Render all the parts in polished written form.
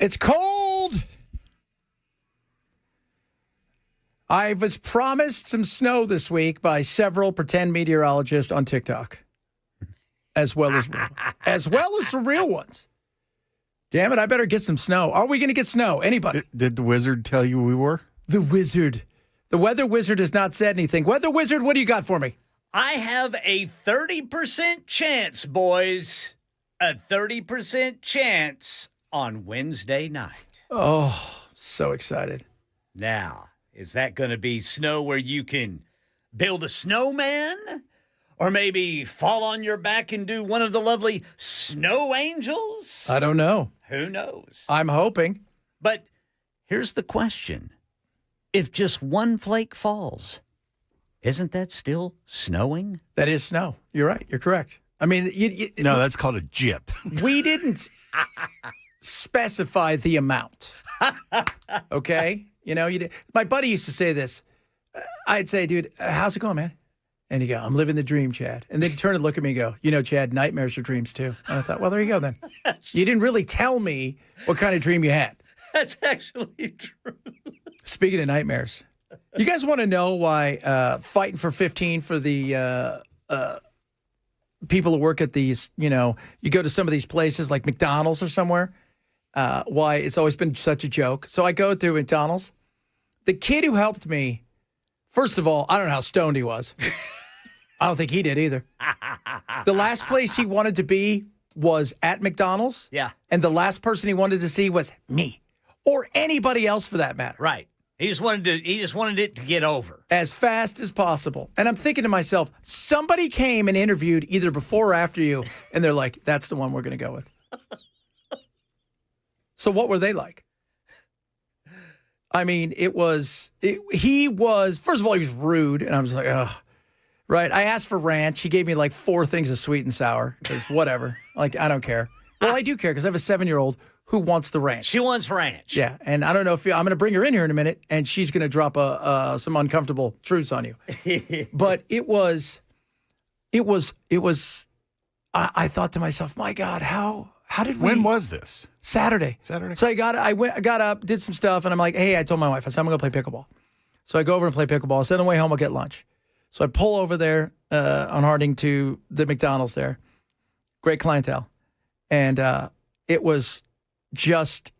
It's cold. I was promised some snow this week by several pretend meteorologists on TikTok, as well as the real ones. Damn it, I better get some snow. Are we going to get snow? Anybody? Did the wizard tell you we were? The wizard. The weather wizard has not said anything. Weather wizard, what do you got for me? I have a 30% chance, boys. A 30% chance on Wednesday night. Oh, so excited. Now, is that going to be snow where you can build a snowman? Or maybe fall on your back and do one of the lovely snow angels? I don't know. Who knows? I'm hoping. But here's the question. If just one flake falls, isn't that still snowing? That is snow. You're right. You're correct. I mean, No, that's called a jip. we didn't specify the amount. Okay? You know, my buddy used to say this. I'd say, dude, how's it going, man? And he'd go, I'm living the dream, Chad. And then he'd turn and look at me and go, you know, Chad, nightmares are dreams too. And I thought, well, there you go then. You didn't really tell me what kind of dream you had. That's actually true. Speaking of nightmares, you guys want to know why fighting for 15 for the people who work at these, you know, you go to some of these places like McDonald's or somewhere, why it's always been such a joke. So I go through McDonald's. The kid who helped me, first of all, I don't know how stoned he was. I don't think he did either. The last place he wanted to be was at McDonald's. Yeah. And the last person he wanted to see was me or anybody else for that matter. Right. He just wanted it to get over. As fast as possible. And I'm thinking to myself, somebody came and interviewed either before or after you, and they're like, that's the one we're going to go with. So what were they like? I mean, he was, first of all, he was rude, and I was like, ugh. Right? I asked for ranch. He gave me like 4 things of sweet and sour, because whatever. Like, I don't care. Well, I do care, because I have a 7-year-old who wants the ranch. She wants ranch. Yeah, and I don't know if I'm going to bring her in here in a minute, and she's going to drop some uncomfortable truths on you. But it was. I thought to myself, my God, how did we? When was this? Saturday. So I got up, did some stuff, and I'm like, hey, I told my wife, I said I'm going to play pickleball. So I go over and play pickleball. I said on the way home I'll get lunch. So I pull over there on Harding to the McDonald's there. Great clientele, and it was just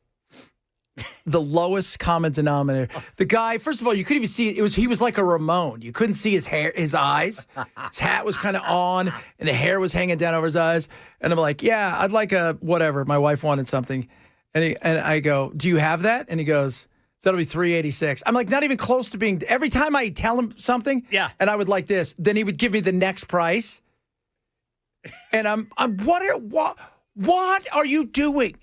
the lowest common denominator. The guy, first of all, you couldn't even see it. He was like a Ramon. You couldn't see his hair, his eyes. His hat was kind of on, and the hair was hanging down over his eyes. And I'm like, yeah, I'd like a whatever. My wife wanted something, and I go, do you have that? And he goes, that'll be $3.86. I'm like, not even close to being. Every time I tell him something, yeah, and I would like this, then he would give me the next price, and I'm what are you doing?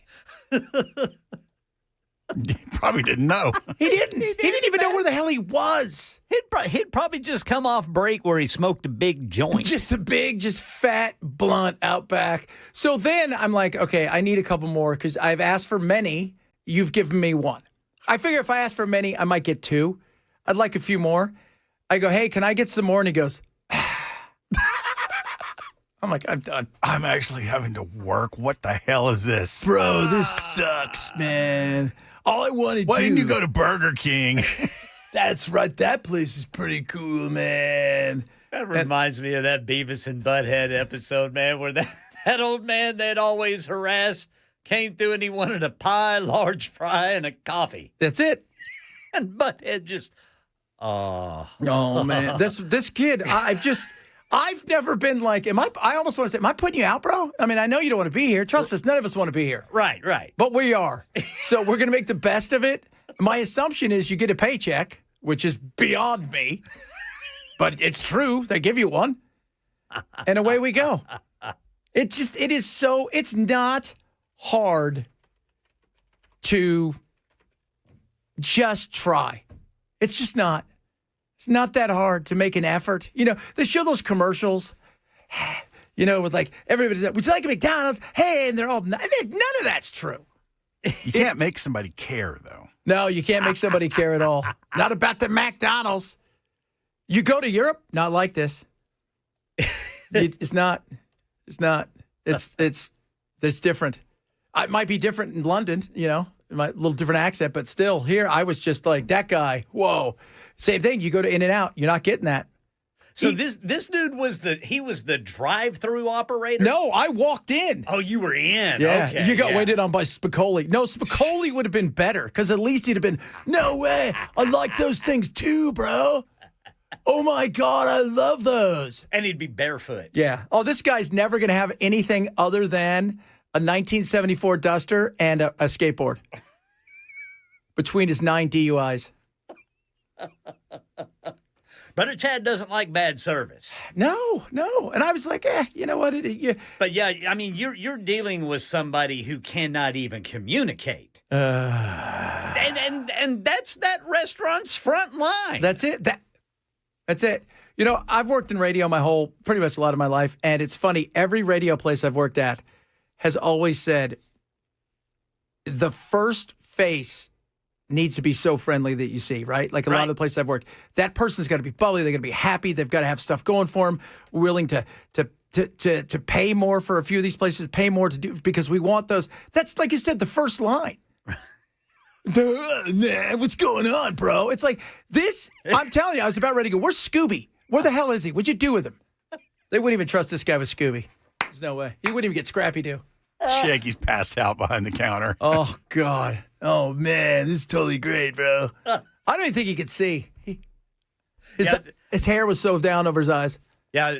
He probably didn't know. He didn't even know where the hell he was. He'd probably just come off break where he smoked a big joint. Just a big, just fat, blunt out back. So then I'm like, okay, I need a couple more because I've asked for many. You've given me 1. I figure if I ask for many, I might get 2. I'd like a few more. I go, hey, can I get some more? And he goes, I'm like, I'm done. I'm actually having to work. What the hell is this? Bro, this sucks, man. All I want to do. Why didn't you go to Burger King? That's right. That place is pretty cool, man. That reminds me of that Beavis and Butthead episode, man, where that old man they'd always harass came through and he wanted a pie, large fry, and a coffee. That's it. And Butthead just, oh man, this kid, I've never been like, I almost want to say, am I putting you out, bro? I mean, I know you don't want to be here. Trust us, none of us want to be here. Right. But we are. So we're going to make the best of it. My assumption is you get a paycheck, which is beyond me. But it's true. They give you one. And away we go. It's not hard to just try. It's just not. It's not that hard to make an effort. You know, they show those commercials, you know, with like, everybody's like, would you like a McDonald's? Hey, and they're all, none of that's true. You can't make somebody care, though. No, you can't make somebody care at all. Not about the McDonald's. You go to Europe, not like this. It's not. It's different. It might be different in London, you know. my little different accent, but still here I was just like that guy. Whoa, same thing. You go to In-N-Out, you're not getting that. So this dude was the drive-through operator? No, I walked in. Oh, you were in. Yeah, Okay. you got waited on by Spicoli. No, Spicoli would have been better because at least he'd have been, no way, I like those things too, bro. Oh my God, I love those. And he'd be barefoot. Yeah. Oh, this guy's never going to have anything other than a 1974 Duster and a skateboard between his 9 DUIs. Brother Chad doesn't like bad service. No. And I was like, you know what? But yeah, I mean, you're dealing with somebody who cannot even communicate. And that's that restaurant's front line. That's it. That's it. You know, I've worked in radio pretty much a lot of my life, and it's funny. Every radio place I've worked at has always said the first face needs to be so friendly that you see, right? Like a lot of the places I've worked, that person's got to be bubbly. They're going to be happy. They've got to have stuff going for them. Willing to pay more for a few of these places, pay more to do because we want those. That's like you said, the first line. What's going on, bro? It's like this. I'm telling you, I was about ready to go. Where's Scooby? Where the hell is he? What'd you do with him? They wouldn't even trust this guy with Scooby. There's no way. He wouldn't even get Scrappy Doo. Shaggy's passed out behind the counter. Oh, God. Oh, man. This is totally great, bro. I don't even think he could see. His hair was so down over his eyes. Yeah,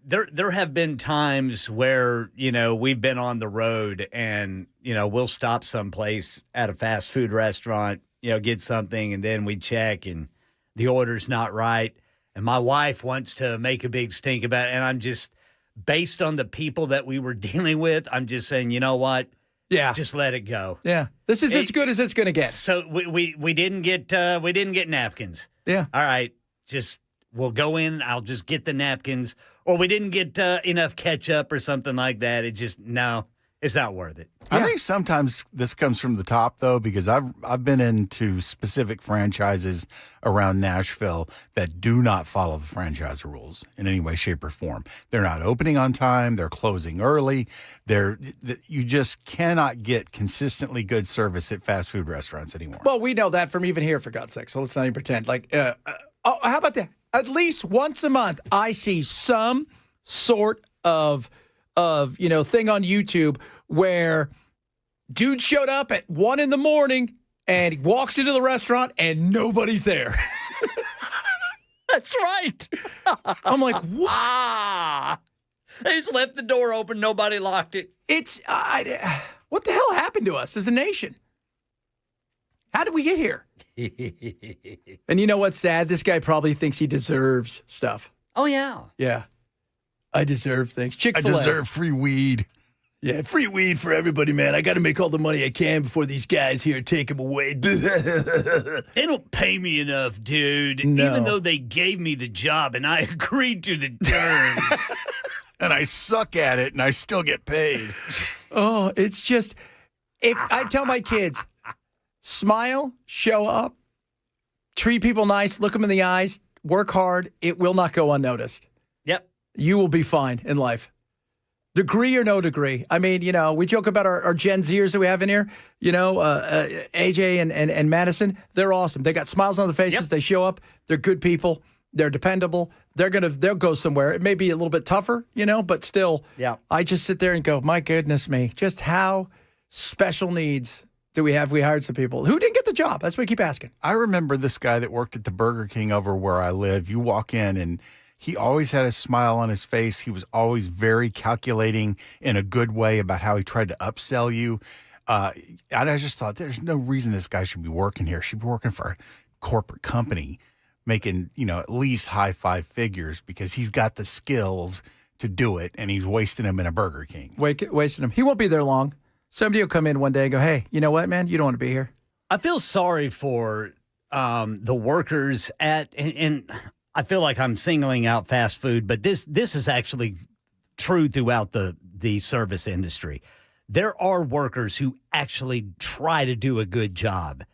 there have been times where, we've been on the road and, we'll stop someplace at a fast food restaurant, get something, and then we check and the order's not right. And my wife wants to make a big stink about it, and I'm just, based on the people that we were dealing with, I'm just saying, you know what? Yeah. Just let it go. Yeah. This is as good as it's going to get. So we didn't get napkins. Yeah. All right. We'll go in. I'll just get the napkins. Or we didn't get enough ketchup or something like that. It's not worth it. I think sometimes this comes from the top, though, because I've been into specific franchises around Nashville that do not follow the franchise rules in any way, shape, or form. They're not opening on time. They're closing early. You just cannot get consistently good service at fast food restaurants anymore. Well, we know that from even here, for God's sake. So let's not even pretend. Like, how about that? At least once a month, I see some sort of thing on YouTube where dude showed up at 1 a.m. and he walks into the restaurant and nobody's there. That's right. I'm like, what? They just left the door open. Nobody locked it. What the hell happened to us as a nation? How did we get here? And you know what's sad? This guy probably thinks he deserves stuff. Oh, yeah. Yeah. I deserve things. Chick-fil-A. I deserve free weed. Yeah, free weed for everybody, man. I got to make all the money I can before these guys here take them away. They don't pay me enough, dude. No. Even though they gave me the job and I agreed to the terms. And I suck at it, and I still get paid. Oh, it's just, if I tell my kids, smile, show up, treat people nice, look them in the eyes, work hard, it will not go unnoticed. Yep. You will be fine in life. Degree or no degree. I mean, we joke about our Gen Zers that we have in here. AJ and Madison, they're awesome. They got smiles on their faces. Yep. They show up. They're good people. They're dependable. They'll go somewhere. It may be a little bit tougher, but still. Yeah. I just sit there and go, my goodness me, just how special needs do we have? We hired some people who didn't get the job. That's what we keep asking. I remember this guy that worked at the Burger King over where I live. You walk in and he always had a smile on his face. He was always very calculating in a good way about how he tried to upsell you. And I just thought there's no reason this guy should be working here. Should be working for a corporate company, making, at least high 5 figures because he's got the skills to do it, and he's wasting them in a Burger King. Wasting him. He won't be there long. Somebody will come in one day and go, hey, you know what, man? You don't want to be here. I feel sorry for the workers and I feel like I'm singling out fast food, but this is actually true throughout the service industry. There are workers who actually try to do a good job,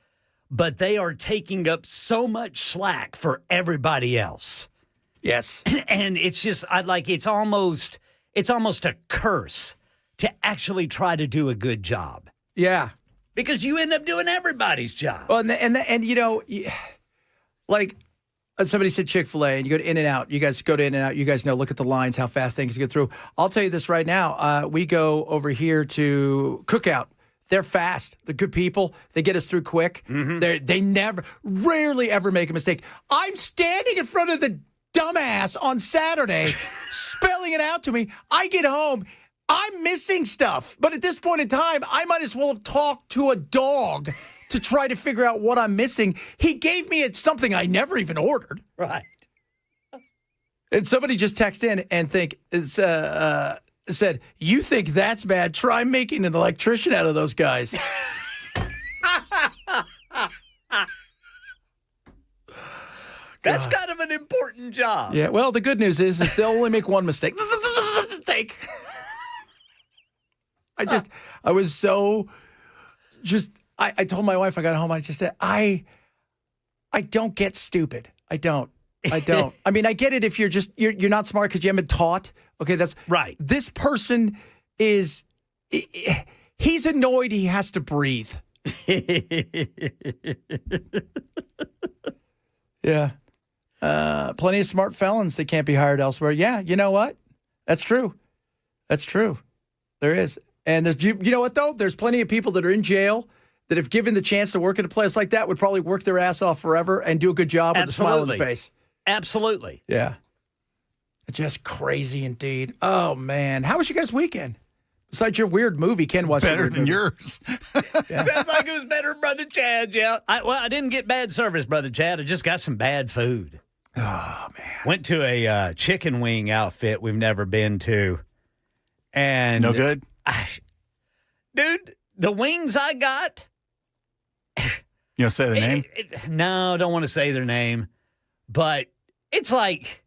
but they are taking up so much slack for everybody else. Yes. And it's just it's almost a curse to actually try to do a good job. Yeah. because you end up doing everybody's job. Well, and you know, like somebody said Chick-fil-A, and you go to In-N-Out. You guys go to In-N-Out. You guys know, look at the lines, how fast things get through. I'll tell you this right now. We go over here to Cookout. They're fast. They're good people. They get us through quick. They rarely ever make a mistake. I'm standing in front of the dumbass on Saturday, spelling it out to me. I get home. I'm missing stuff. But at this point in time, I might as well have talked to a dog to try to figure out what I'm missing. He gave me something I never even ordered. Right. And somebody just texted in and said, you think that's bad? Try making an electrician out of those guys. That's kind of an important job. Yeah, well, the good news is they'll only make one mistake. I was so I told my wife I got home, I just said, I don't get stupid. I don't. I mean, I get it if you're not smart because you haven't been taught. Okay, that's right. This person he's annoyed he has to breathe. Yeah. Plenty of smart felons that can't be hired elsewhere. Yeah, you know what? That's true. That's true. There is. And there's, you know what, though? There's plenty of people that are in jail that if given the chance to work at a place like that would probably work their ass off forever and do a good job with a smile on their face. Absolutely. Yeah. Just crazy indeed. Oh, man. How was your guys' weekend? Besides your weird movie, Ken watched better than yours. Yeah. Sounds like it was better, Brother Chad. Yeah. I didn't get bad service, Brother Chad. I just got some bad food. Oh, man. Went to a chicken wing outfit we've never been to. And no good? Dude, the wings I got. You know, say the name? No, don't want to say their name. But it's like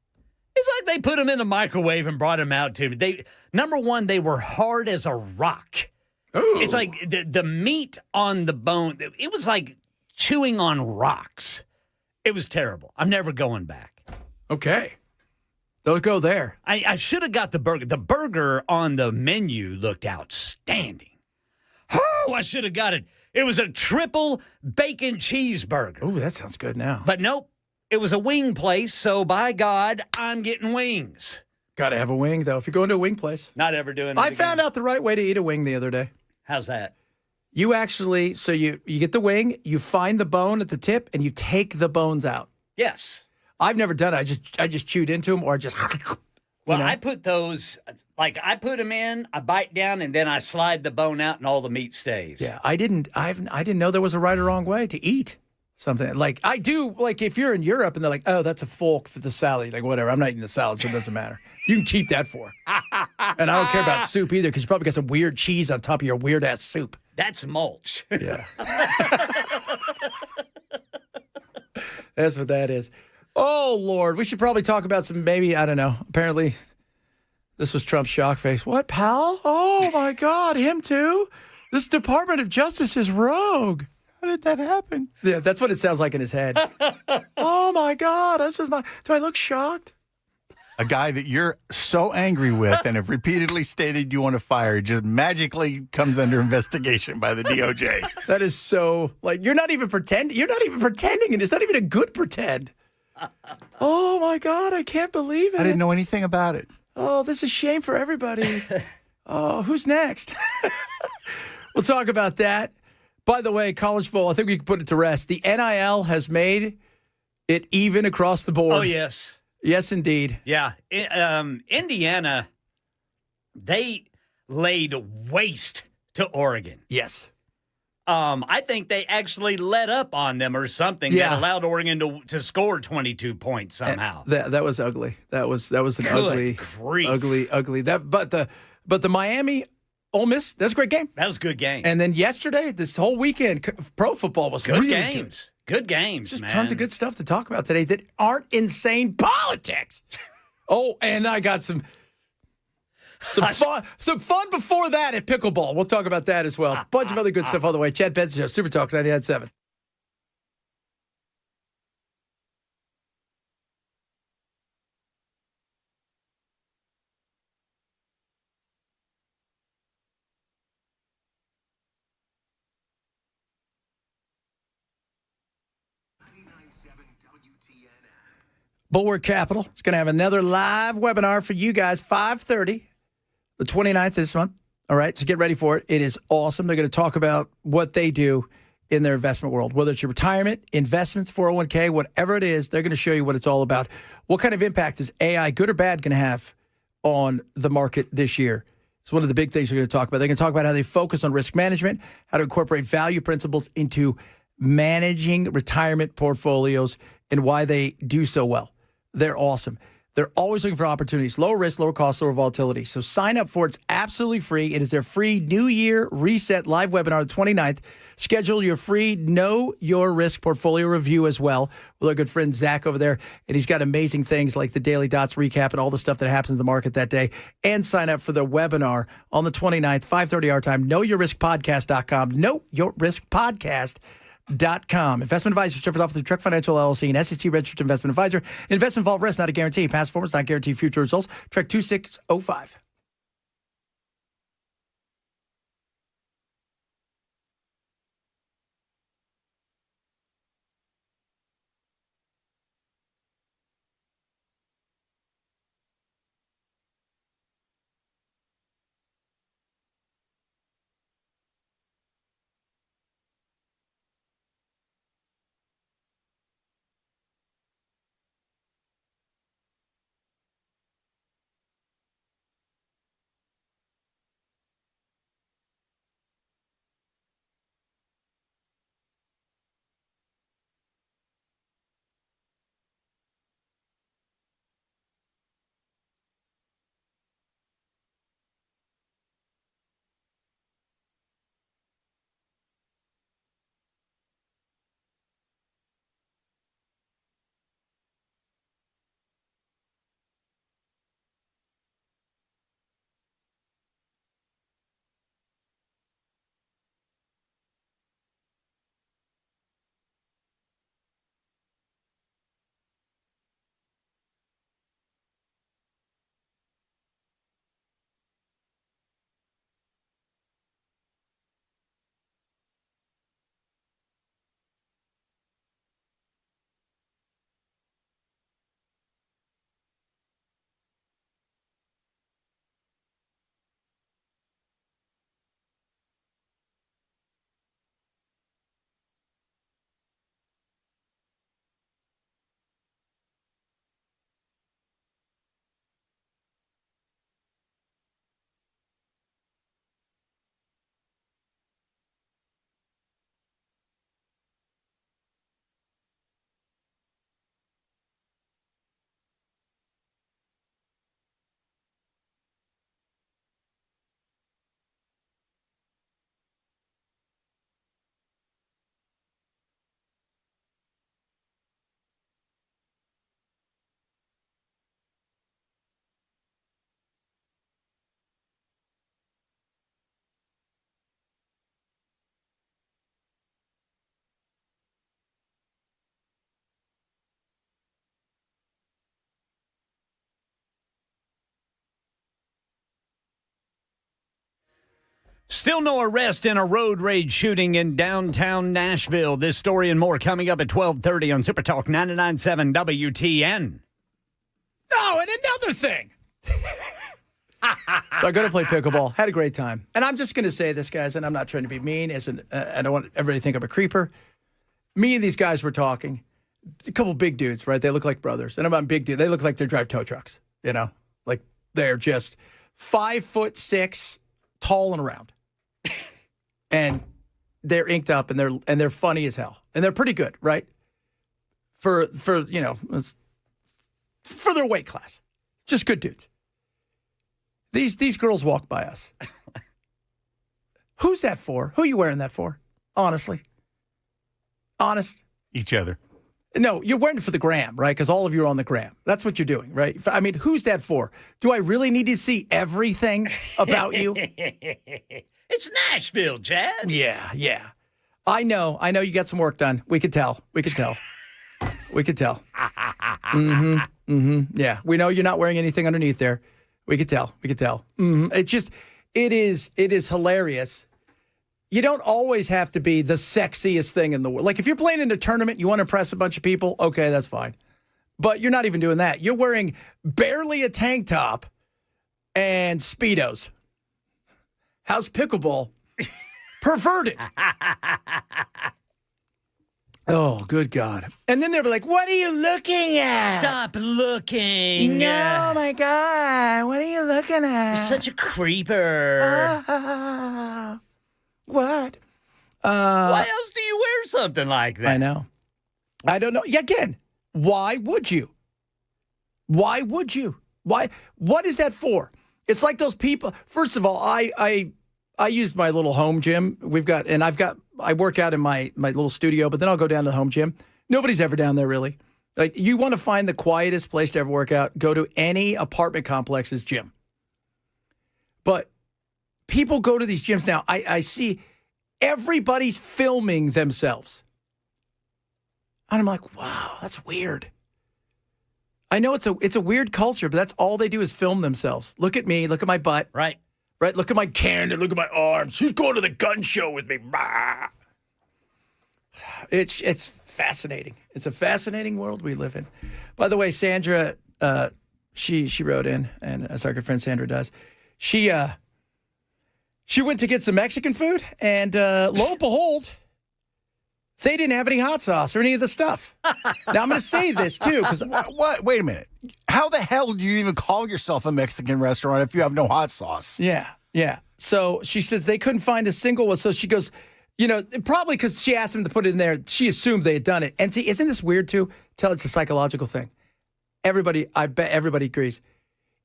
they put them in the microwave and brought them out to me. Number one, they were hard as a rock. Ooh. It's like the meat on the bone. It was like chewing on rocks. It was terrible. I'm never going back. Okay. Don't go there. I should have got the burger. The burger on the menu looked outstanding. Oh, I should have got it. It was a triple bacon cheeseburger. Oh, that sounds good now. But nope. It was a wing place, so by God, I'm getting wings. Got to have a wing, though. If you're going to a wing place. Not ever doing it I again. found out the right way to eat a wing the other day. How's that? You actually, so you get the wing, you find the bone at the tip, and you take the bones out. Yes. I've never done it. I just chewed into them or just. Well, I put those, I put them in, I bite down, and then I slide the bone out, and all the meat stays. Yeah, I didn't know there was a right or wrong way to eat something. Like I do, like if you're in Europe and they're like, oh, that's a fork for the salad, like whatever. I'm not eating the salad, so it doesn't matter. You can keep that fork. And I don't care about soup either because you probably got some weird cheese on top of your weird ass soup. That's mulch. Yeah. That's what that is. Oh, Lord. We should probably talk about some, maybe, I don't know. Apparently, this was Trump's shock face. What, pal? Oh, my God. Him too? This Department of Justice is rogue. How did that happen? Yeah, that's what it sounds like in his head. Oh, my God. Do I look shocked? A guy that you're so angry with and have repeatedly stated you want to fire just magically comes under investigation by the DOJ. That is so, like, you're not even pretending. You're not even pretending, and it's not even a good pretend. Oh, my God, I can't believe it. I didn't know anything about it. Oh, this is shame for everybody. Oh, who's next? We'll talk about that. By the way, college football, I think we can put it to rest. The NIL has made it even across the board. Oh, yes. Yes, indeed. Yeah. Indiana, they laid waste to Oregon. Yes. I think they actually let up on them or something that allowed Oregon to score 22 points somehow. That was ugly. That was an Good ugly. But the Miami Ole Miss, that's a great game. That was a good game. And then yesterday, this whole weekend, pro football was good really games. Good games, Just man. tons of good stuff to talk about today that aren't insane politics. Oh, and I got some fun before that at pickleball. We'll talk about that as well. Bunch of other good stuff on the way. Chad Benson Show, Super Talk 99.7. Bulwark Capital is going to have another live webinar for you guys, 5:30, the 29th this month. All right, so get ready for it. It is awesome. They're going to talk about what they do in their investment world, whether it's your retirement, investments, 401k, whatever it is. They're going to show you what it's all about. What kind of impact is AI, good or bad, going to have on the market this year? It's one of the big things we're going to talk about. They're going to talk about how they focus on risk management, how to incorporate value principles into managing retirement portfolios, and why they do so well. They're awesome. They're always looking for opportunities, lower risk, lower cost, lower volatility. So sign up for it. It's absolutely free. It is their free New Year Reset live webinar, the 29th. Schedule your free Know Your Risk portfolio review as well with our good friend Zach over there. And he's got amazing things like the Daily Dots recap and all the stuff that happens in the market that day. And sign up for the webinar on the 29th, 5:30 our time, knowyourriskpodcast.com, knowyourriskpodcast.com. Investment advisor certificate offered through Truck Financial LLC, an SEC registered investment advisor. Investment involved risk, not a guarantee. Past performance, not guarantee future results. Trek 2605. Still no arrest in a road rage shooting in downtown Nashville. This story and more coming up at 12:30 on Super Talk 99.7 WTN. Oh, and another thing. So I go to play pickleball. Had a great time. And I'm just going to say this, guys, and I'm not trying to be mean. I don't want everybody to think I'm a creeper. Me and these guys were talking. A couple big dudes, right? They look like brothers. And I'm big dude. They look like they drive tow trucks, you know? Like they're just 5'6", tall and round. And they're inked up and they're funny as hell. And they're pretty good, right? For you know, for their weight class. Just good dudes. These girls walk by us. Who's that for? Who are you wearing that for? Honestly. Honest. Each other. No, you're wearing it for the gram, right? Because all of you are on the gram. That's what you're doing, right? I mean, who's that for? Do I really need to see everything about you? It's Nashville, Chad. Yeah. I know you got some work done. We could tell. Yeah, we know you're not wearing anything underneath there. We could tell. It's just, it is hilarious you don't always have to be the sexiest thing in the world. Like if you're playing in a tournament, you want to impress a bunch of people, okay, that's fine. But you're not even doing that. You're wearing barely a tank top and Speedos. How's pickleball? Perverted. Oh, good God. And then they'll be like, what are you looking at? Stop looking. No, my God. What are you looking at? You're such a creeper. What? Why else do you wear something like that? I know. I don't know. Yeah, again, why would you? Why would you? Why? What is that for? It's like those people. First of all, I use my little home gym. I work out in my little studio, but then I'll go down to the home gym. Nobody's ever down there really. Like you want to find the quietest place to ever work out, go to any apartment complex's gym. But people go to these gyms now. I see everybody's filming themselves. And I'm like, wow, that's weird. I know it's a weird culture, but that's all they do is film themselves. Look at me. Look at my butt. Right. Right? Look at my candid. Look at my arms. Who's going to the gun show with me? Bah. It's fascinating. It's a fascinating world we live in. By the way, Sandra, she wrote in, and as our good friend Sandra does, she went to get some Mexican food, and lo and behold, they didn't have any hot sauce or any of the stuff. Now, I'm going to say this, too, because... What? Wait a minute. How the hell do you even call yourself a Mexican restaurant if you have no hot sauce? Yeah. So she says they couldn't find a single one. So she goes, probably because she asked them to put it in there, she assumed they had done it. And see, isn't this weird, too? Tell it's a psychological thing. I bet everybody agrees.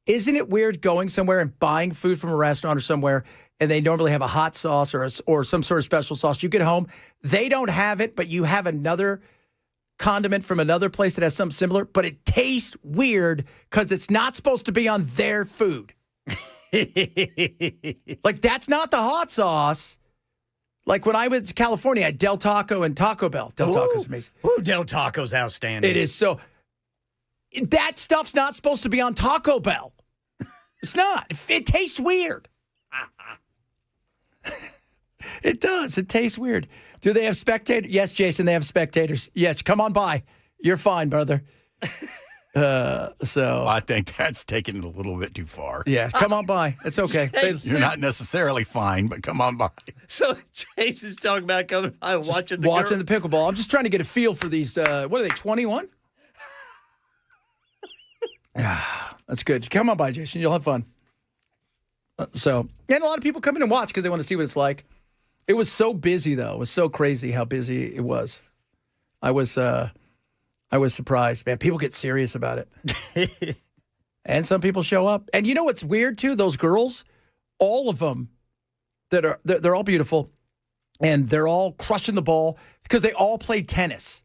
Isn't it weird going somewhere and buying food from a restaurant or somewhere, and they normally have a hot sauce or some sort of special sauce? You get home, they don't have it, but you have another condiment from another place that has something similar, but it tastes weird because it's not supposed to be on their food. Like, that's not the hot sauce. Like, when I was in California, I had Del Taco and Taco Bell. Del Taco's amazing. Ooh, Del Taco's outstanding. It is so... That stuff's not supposed to be on Taco Bell. It's not. It tastes weird. It does. It tastes weird. Do they have spectators? Yes, Jason, they have spectators. Yes, come on by. You're fine, brother. I think that's taking it a little bit too far. Yeah, come on by. It's okay. You're not necessarily fine, but come on by. So Jason's talking about coming by and watching the pickleball. I'm just trying to get a feel for these. What are they, 21? That's good. Come on by, Jason. You'll have fun. And a lot of people come in and watch because they want to see what it's like. It was so busy, though. It was so crazy how busy it was. I was surprised. Man, people get serious about it. And some people show up. And you know what's weird, too? Those girls, all of them, they're all beautiful, and they're all crushing the ball because they all play tennis.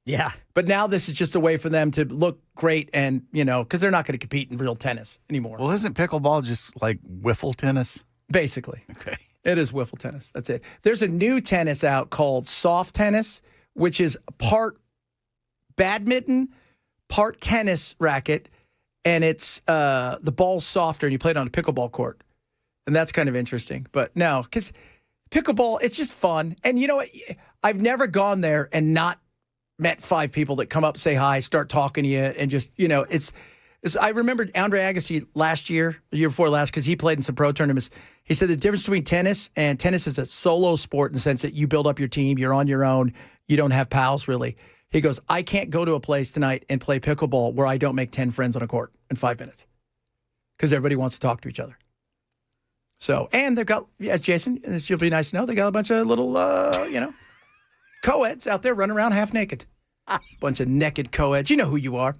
Yeah. But now this is just a way for them to look great and, because they're not going to compete in real tennis anymore. Well, isn't pickleball just like wiffle tennis? Basically. Okay. It is wiffle tennis. That's it. There's a new tennis out called soft tennis, which is part badminton, part tennis racket, and it's the ball's softer, and you play it on a pickleball court. And that's kind of interesting. But no, because pickleball, it's just fun. And you know what? I've never gone there and not met 5 people that come up, say hi, start talking to you, and just, it's I remembered Andre Agassi the year before last, because he played in some pro tournaments. He said the difference between tennis is a solo sport in the sense that you build up your team, you're on your own, you don't have pals really. He goes, I can't go to a place tonight and play pickleball where I don't make 10 friends on a court in 5 minutes because everybody wants to talk to each other. So, and they've got, as Jason, she'll be nice to know, they got a bunch of little, co-eds out there running around half naked. Bunch of naked co-eds. You know who you are.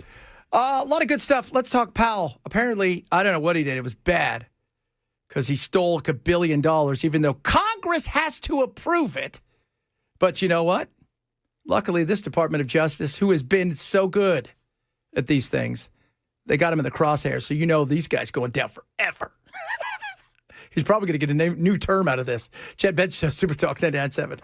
A lot of good stuff. Let's talk Powell. Apparently, I don't know what he did. It was bad because he stole $1 billion, even though Congress has to approve it. But you know what? Luckily, this Department of Justice, who has been so good at these things, they got him in the crosshairs. So these guys going down forever. He's probably going to get a new term out of this. Chad Bench Show, Super Talk 99.7.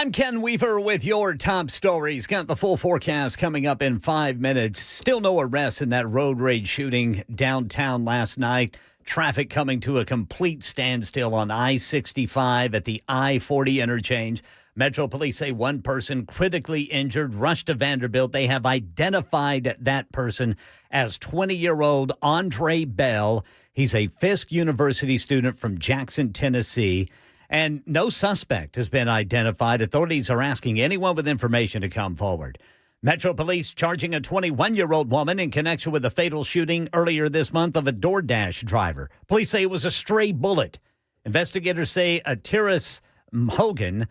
I'm Ken Weaver with your top stories. Got the full forecast coming up in 5 minutes. Still no arrests in that road rage shooting downtown last night. Traffic coming to a complete standstill on I-65 at the I-40 interchange. Metro Police say one person critically injured, rushed to Vanderbilt. They have identified that person as 20-year-old Andre Bell. He's a Fisk University student from Jackson, Tennessee. And no suspect has been identified. Authorities are asking anyone with information to come forward. Metro Police charging a 21-year-old woman in connection with the fatal shooting earlier this month of a DoorDash driver. Police say it was a stray bullet. Investigators say Atiris Hogan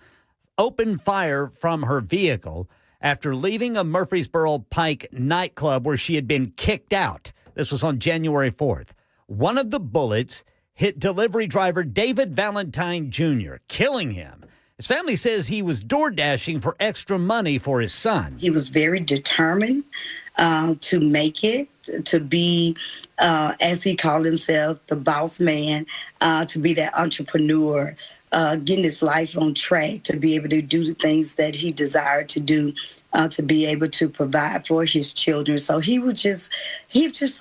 opened fire from her vehicle after leaving a Murfreesboro Pike nightclub where she had been kicked out. This was on January 4th. One of the bullets hit delivery driver David Valentine Jr., killing him. His family says he was door dashing for extra money for his son. He was very determined to make it, to be, as he called himself, the boss man, to be that entrepreneur, getting his life on track, to be able to do the things that he desired to do, to be able to provide for his children. So he was just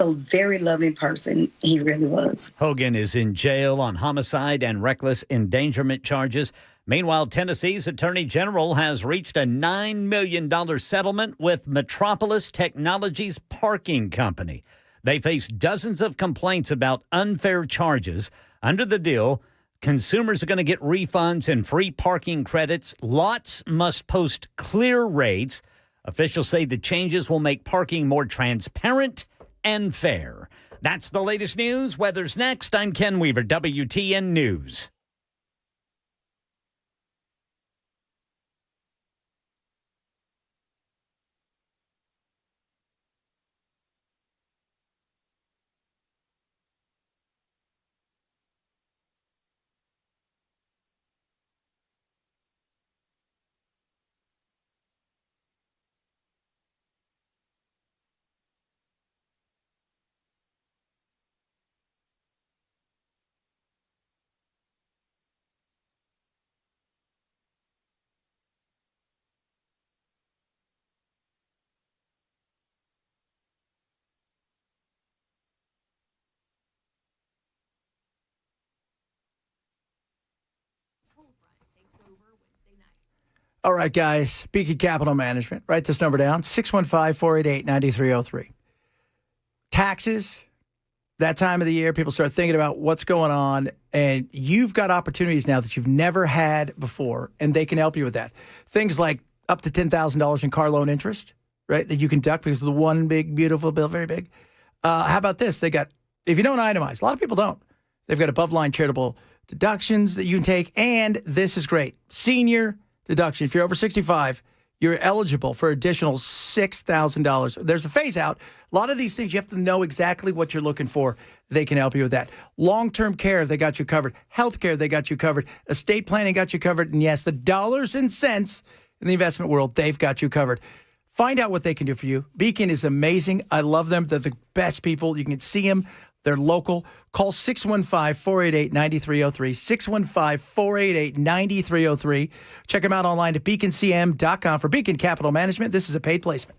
a very loving person. He really was. Hogan is in jail on homicide and reckless endangerment charges. Meanwhile, Tennessee's Attorney General has reached a $9 million settlement with Metropolis Technologies Parking Company. They face dozens of complaints about unfair charges. Under the deal, consumers are going to get refunds and free parking credits. Lots must post clear rates. Officials say the changes will make parking more transparent and fair. That's the latest news. Weather's next. I'm Ken Weaver, WTN News. All right, guys. Beacon Capital Management. Write this number down, 615-488-9303. Taxes, that time of the year, people start thinking about what's going on, and you've got opportunities now that you've never had before, and they can help you with that. Things like up to $10,000 in car loan interest, right, that you can deduct because of the one big, beautiful bill, very big. How about this? They got, if you don't itemize, a lot of people don't. They've got above-line charitable deductions that you can take, and this is great. Senior deduction. If you're over 65, you're eligible for additional $6,000. There's a phase out. A lot of these things, you have to know exactly what you're looking for. They can help you with that. Long-term care, they got you covered. Healthcare, they got you covered. Estate planning got you covered. And yes, the dollars and cents in the investment world, they've got you covered. Find out what they can do for you. Beacon is amazing. I love them. They're the best people. You can see them. They're local. Call 615-488-9303, 615-488-9303. Check them out online at beaconcm.com. For Beacon Capital Management, this is a paid placement.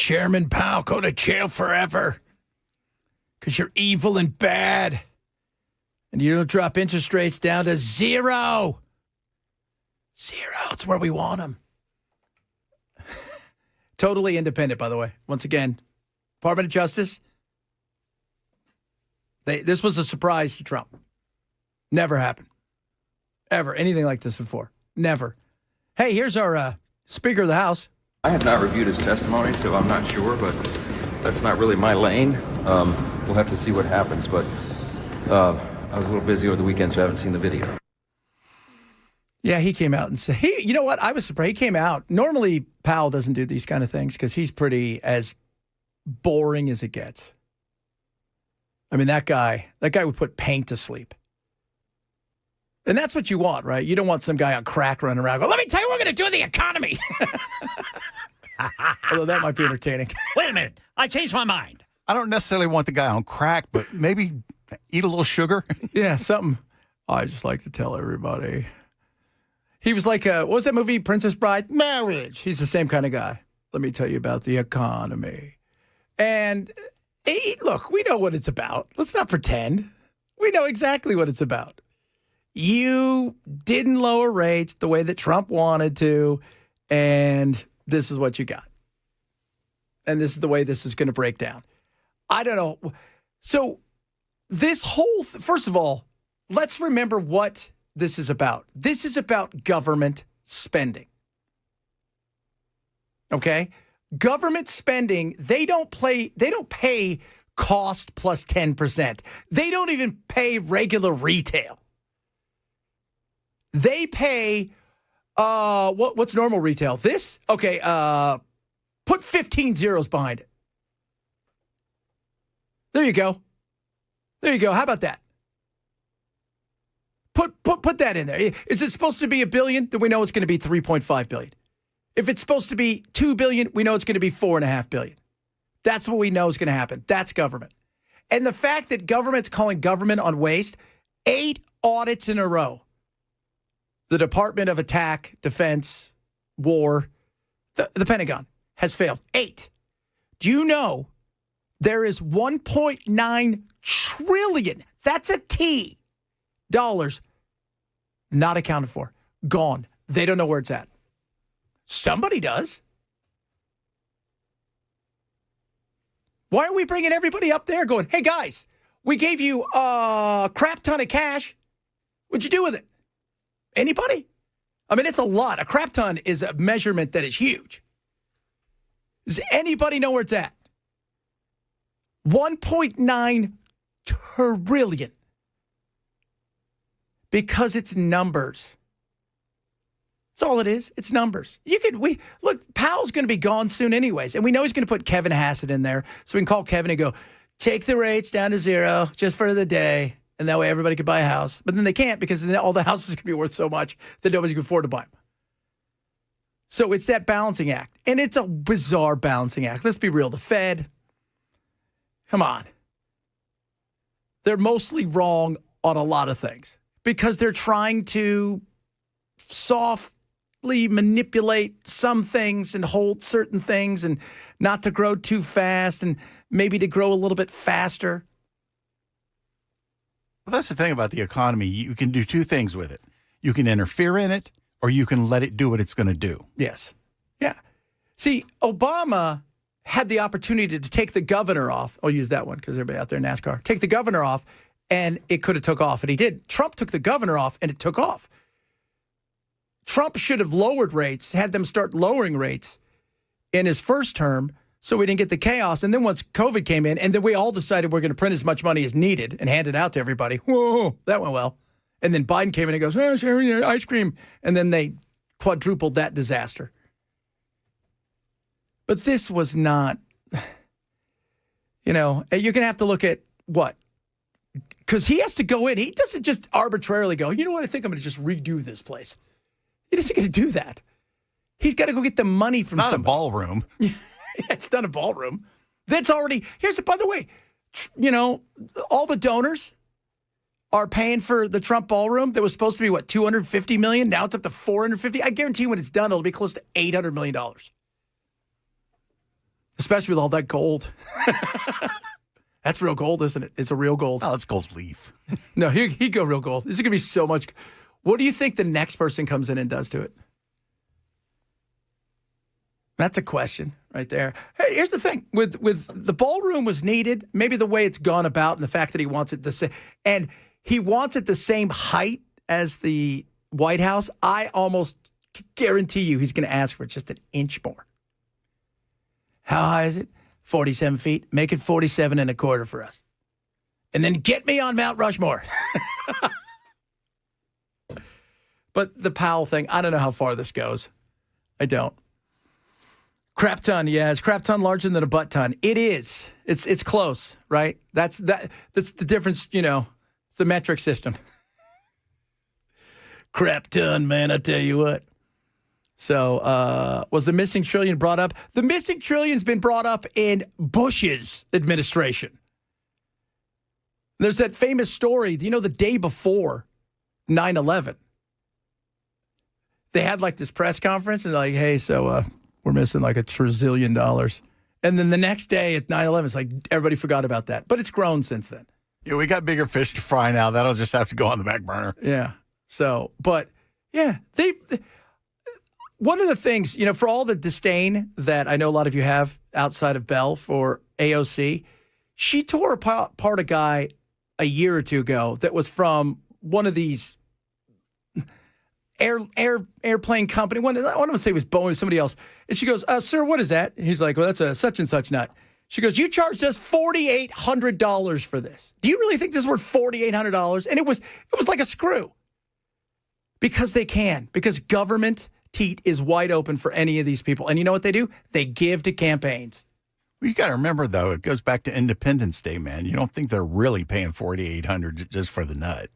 Chairman Powell, go to jail forever because you're evil and bad. And you don't drop interest rates down to 0. 0. It's where we want them. Totally independent, by the way. Once again, Department of Justice. This was a surprise to Trump. Never happened. Ever. Anything like this before. Never. Hey, here's our Speaker of the House. I have not reviewed his testimony, so I'm not sure, but that's not really my lane. We'll have to see what happens, but I was a little busy over the weekend, so I haven't seen the video. Yeah, he came out and said, you know what? I was surprised. He came out. Normally, Powell doesn't do these kind of things because he's pretty as boring as it gets. I mean, that guy would put paint to sleep. And that's what you want, right? You don't want some guy on crack running around going, let me tell you what we're going to do with the economy. Although that might be entertaining. Wait a minute. I changed my mind. I don't necessarily want the guy on crack, but maybe eat a little sugar. Yeah, something. I just like to tell everybody. He was like, what was that movie, Princess Bride? Marriage. He's the same kind of guy. Let me tell you about the economy. And look, we know what it's about. Let's not pretend. We know exactly what it's about. You didn't lower rates the way that Trump wanted to, and this is what you got. And this is the way this is going to break down. I don't know. So this whole, first of all, let's remember what this is about. This is about government spending. Okay? Government spending, they don't pay cost plus 10%. They don't even pay regular retail. They pay, what's normal retail? This? Okay, put 15 zeros behind it. There you go. There you go. How about that? Put that in there. Is it supposed to be $1 billion? Then we know it's going to be $3.5 billion. If it's supposed to be $2 billion, we know it's going to be $4.5 billion. That's what we know is going to happen. That's government. And the fact that government's calling government on waste, 8 audits in a row. The Department of Attack, Defense, War, the Pentagon has failed. 8. Do you know there is $1.9 trillion, that's a T, dollars not accounted for, gone. They don't know where it's at. Somebody does. Why are we bringing everybody up there going, hey, guys, we gave you a crap ton of cash. What'd you do with it? Anybody? I mean, it's a lot. A crap ton is a measurement that is huge. Does anybody know where it's at? 1.9 trillion. Because it's numbers. That's all it is. It's numbers. Look, Powell's going to be gone soon anyways. And we know he's going to put Kevin Hassett in there. So we can call Kevin and go, take the rates down to 0 just for the day. And that way everybody could buy a house. But then they can't because then all the houses are going to be worth so much that nobody can afford to buy them. So it's that balancing act. And it's a bizarre balancing act. Let's be real. The Fed, come on. They're mostly wrong on a lot of things because they're trying to softly manipulate some things and hold certain things and not to grow too fast and maybe to grow a little bit faster. Well, that's the thing about the economy. You can do 2 things with it. You can interfere in it, or you can let it do what it's going to do. Yes. Yeah. See, Obama had the opportunity to take the governor off. I'll use that one because everybody out there in NASCAR. Take the governor off, and it could have took off, and he did. Trump took the governor off, and it took off. Trump should have lowered rates, had them start lowering rates in his first term, so we didn't get the chaos. And then once COVID came in, and then we all decided we're going to print as much money as needed and hand it out to everybody. Whoa, that went well. And then Biden came in and goes, oh, sure, ice cream. And then they quadrupled that disaster. But this was not, you're going to have to look at what? Because he has to go in. He doesn't just arbitrarily go, you know what, I think I'm going to just redo this place. He doesn't get to do that. He's got to go get the money from somebody. Not a ballroom. Yeah, it's not a ballroom. That's already, by the way, all the donors are paying for the Trump ballroom that was supposed to be, $250 million? Now it's up to $450. I guarantee when it's done, it'll be close to $800 million. especially with all that gold. That's real gold, isn't it? It's a real gold. Oh, it's gold leaf. No, he go real gold. This is going to be so much. What do you think the next person comes in and does to it? That's a question right there. Hey, here's the thing. With the ballroom was needed, maybe the way it's gone about and the fact that he wants it the same, and he wants it the same height as the White House, I almost guarantee you he's going to ask for just an inch more. How high is it? 47 feet. Make it 47 and a quarter for us. And then get me on Mount Rushmore. But the Powell thing, I don't know how far this goes. I don't. Crap ton, yeah. Is crap ton larger than a butt ton? It is. It's close, right? That's the difference, It's the metric system. Crap ton, man, I tell you what. So, was the missing trillion brought up? The missing trillion's been brought up in Bush's administration. There's that famous story, the day before 9/11. They had like this press conference and like, hey, so we're missing like $1 trillion. And then the next day at 9/11, it's like everybody forgot about that. But it's grown since then. Yeah, we got bigger fish to fry now. That'll just have to go on the back burner. Yeah. So, but yeah, one of the things, for all the disdain that I know a lot of you have outside of Bell for AOC, she tore apart a guy a year or two ago that was from one of these airplane company. I want to say it was Boeing or somebody else. And she goes, sir, what is that? And he's like, well, that's a such and such nut. She goes, you charged us $4,800 for this. Do you really think this is worth $4,800? And it was like a screw. Because they can. Because government teat is wide open for any of these people. And you know what they do? They give to campaigns. Well, you got to remember, though, it goes back to Independence Day, man. You don't think they're really paying $4,800 just for the nut.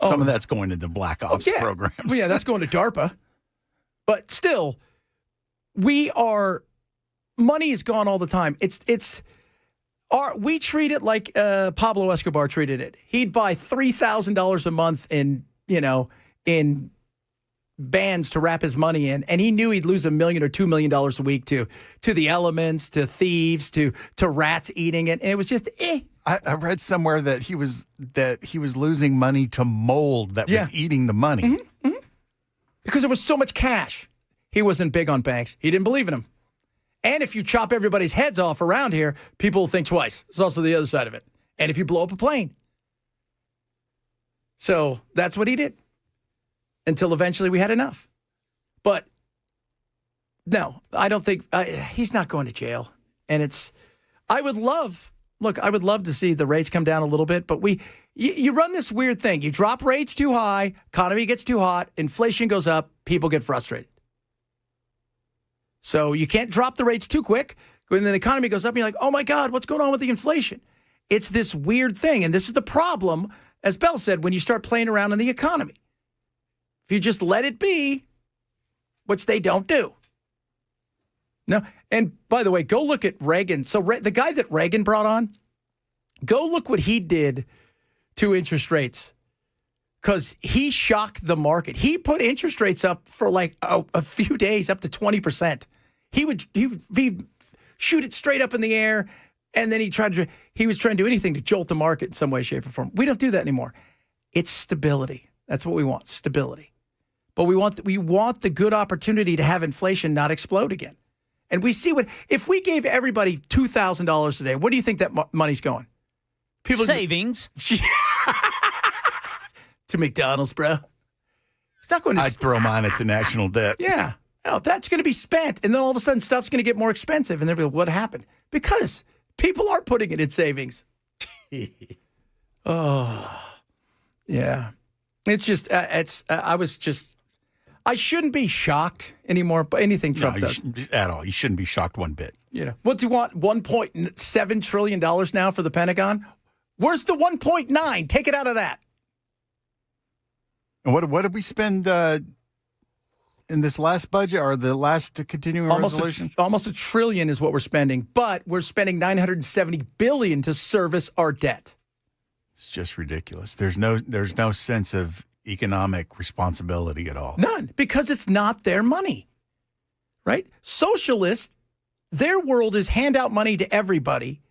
Some of that's going to the Black Ops programs. Well, yeah, that's going to DARPA. But still, money is gone all the time. We treat it like Pablo Escobar treated it. He'd buy $3,000 a month in bands to wrap his money in, and he knew he'd lose $1 million or $2 million a week to the elements, to thieves, to rats eating it, and it was just I read somewhere that he was losing money to mold that was eating the money. Mm-hmm, mm-hmm. Because there was so much cash. He wasn't big on banks. He didn't believe in them. And if you chop everybody's heads off around here, people will think twice. It's also the other side of it. And if you blow up a plane. So that's what he did. Until eventually we had enough. But no, I don't think he's not going to jail. And I would love to see the rates come down a little bit, but you run this weird thing. You drop rates too high, economy gets too hot, inflation goes up, people get frustrated. So you can't drop the rates too quick. When the economy goes up, and you're like, oh my God, what's going on with the inflation? It's this weird thing. And this is the problem, as Bell said, when you start playing around in the economy. If you just let it be, which they don't do. No. And by the way, go look at Reagan. So the guy that Reagan brought on, go look what he did to interest rates. Because he shocked the market. He put interest rates up for like a few days, up to 20%. He'd shoot it straight up in the air, and then he was trying to do anything to jolt the market in some way, shape, or form. We don't do that anymore. It's stability. That's what we want, stability. But we want the good opportunity to have inflation not explode again. And we see if we gave everybody $2,000 today, where do you think that money's going? Savings. To McDonald's, bro. It's not going to. I'd throw mine at the national debt. Yeah. No, that's going to be spent. And then all of a sudden stuff's going to get more expensive. And they'll be like, what happened? Because people are putting it in savings. Oh, yeah. It's just, I shouldn't be shocked anymore by anything Trump does. At all. You shouldn't be shocked one bit. What do you want? $1.7 trillion now for the Pentagon? Where's the 1.9? Take it out of that. And what did we spend in this last budget or the last continuing resolution? Almost $1 trillion is what we're spending, but we're spending $970 billion to service our debt. It's just ridiculous. There's no sense of economic responsibility at all. None, because it's not their money, right? Socialists, Their world is hand out money to everybody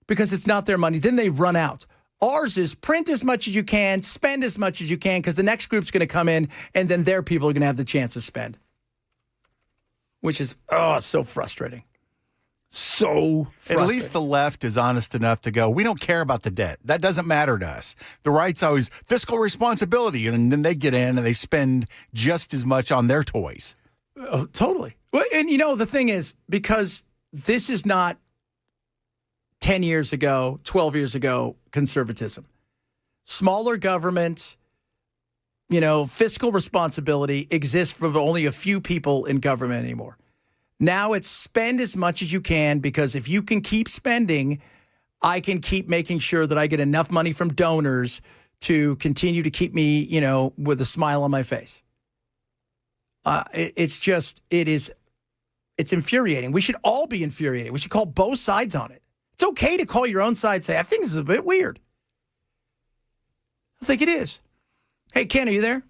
because it's not their money. Then they run out. Ours is print as much as you can, spend as much as you can, because the next group's going to come in, and then their people are going to have the chance to spend. Which is, so frustrating. So frustrating. At least the left is honest enough to go, we don't care about the debt. That doesn't matter to us. The right's always fiscal responsibility, and then they get in and they spend just as much on their toys. Oh, totally. Well, and the thing is, because this is not 10 years ago, 12 years ago, conservatism. Smaller government, fiscal responsibility exists for only a few people in government anymore. Now it's spend as much as you can, because if you can keep spending, I can keep making sure that I get enough money from donors to continue to keep me, with a smile on my face. It's infuriating. We should all be infuriated. We should call both sides on it. It's okay to call your own side and say, I think this is a bit weird. I think it is. Hey, Ken, are you there?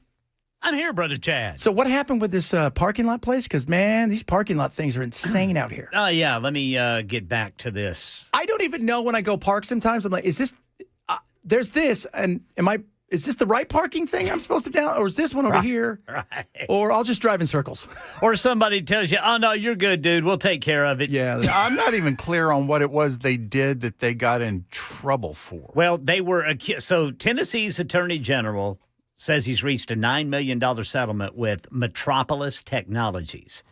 I'm here, Brother Chad. So what happened with this parking lot place? Because, man, these parking lot things are insane out here. Oh, yeah. Let me get back to this. I don't even know when I go park sometimes. I'm like, is this, there's this, and is this the right parking thing I'm supposed to down, or is this one over here? Right. Or I'll just drive in circles. Or somebody tells you, oh, no, you're good, dude. We'll take care of it. Yeah. I'm not even clear on what it was they did that they got in trouble for. Well, they were so Tennessee's Attorney General says he's reached a $9 million settlement with Metropolis Technologies.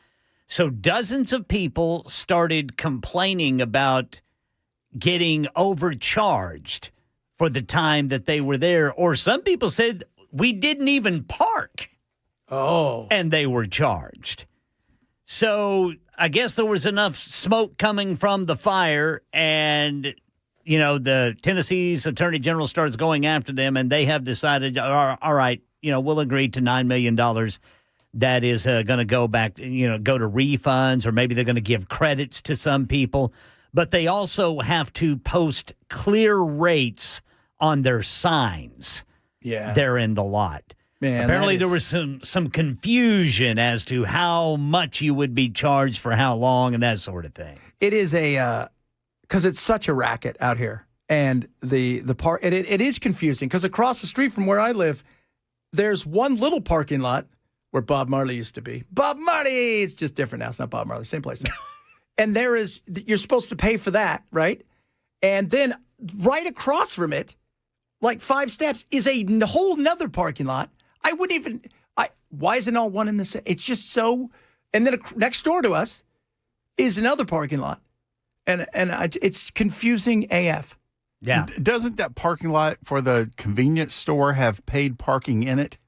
So dozens of people started complaining about getting overcharged for the time that they were there. Or some people said, we didn't even park. Oh. And they were charged. So I guess there was enough smoke coming from the fire, and the Tennessee's Attorney General starts going after them, and they have decided, all right, we'll agree to $9 million. That is going to go back, go to refunds, or maybe they're going to give credits to some people. But they also have to post clear rates on their signs. Yeah. There in the lot. Man, apparently there was some confusion as to how much you would be charged for how long and that sort of thing. It is because it's such a racket out here, and the part it is confusing, because across the street from where I live, there's one little parking lot where Bob Marley used to be. Bob Marley, it's just different now. It's not Bob Marley, same place. And you're supposed to pay for that, right? And then right across from it, like 5 steps, is a whole nother parking lot. I wouldn't even. Why isn't all one in the same? It's just so. And then next door to us is another parking lot, and it's confusing AF. Yeah. Doesn't that parking lot for the convenience store have paid parking in it?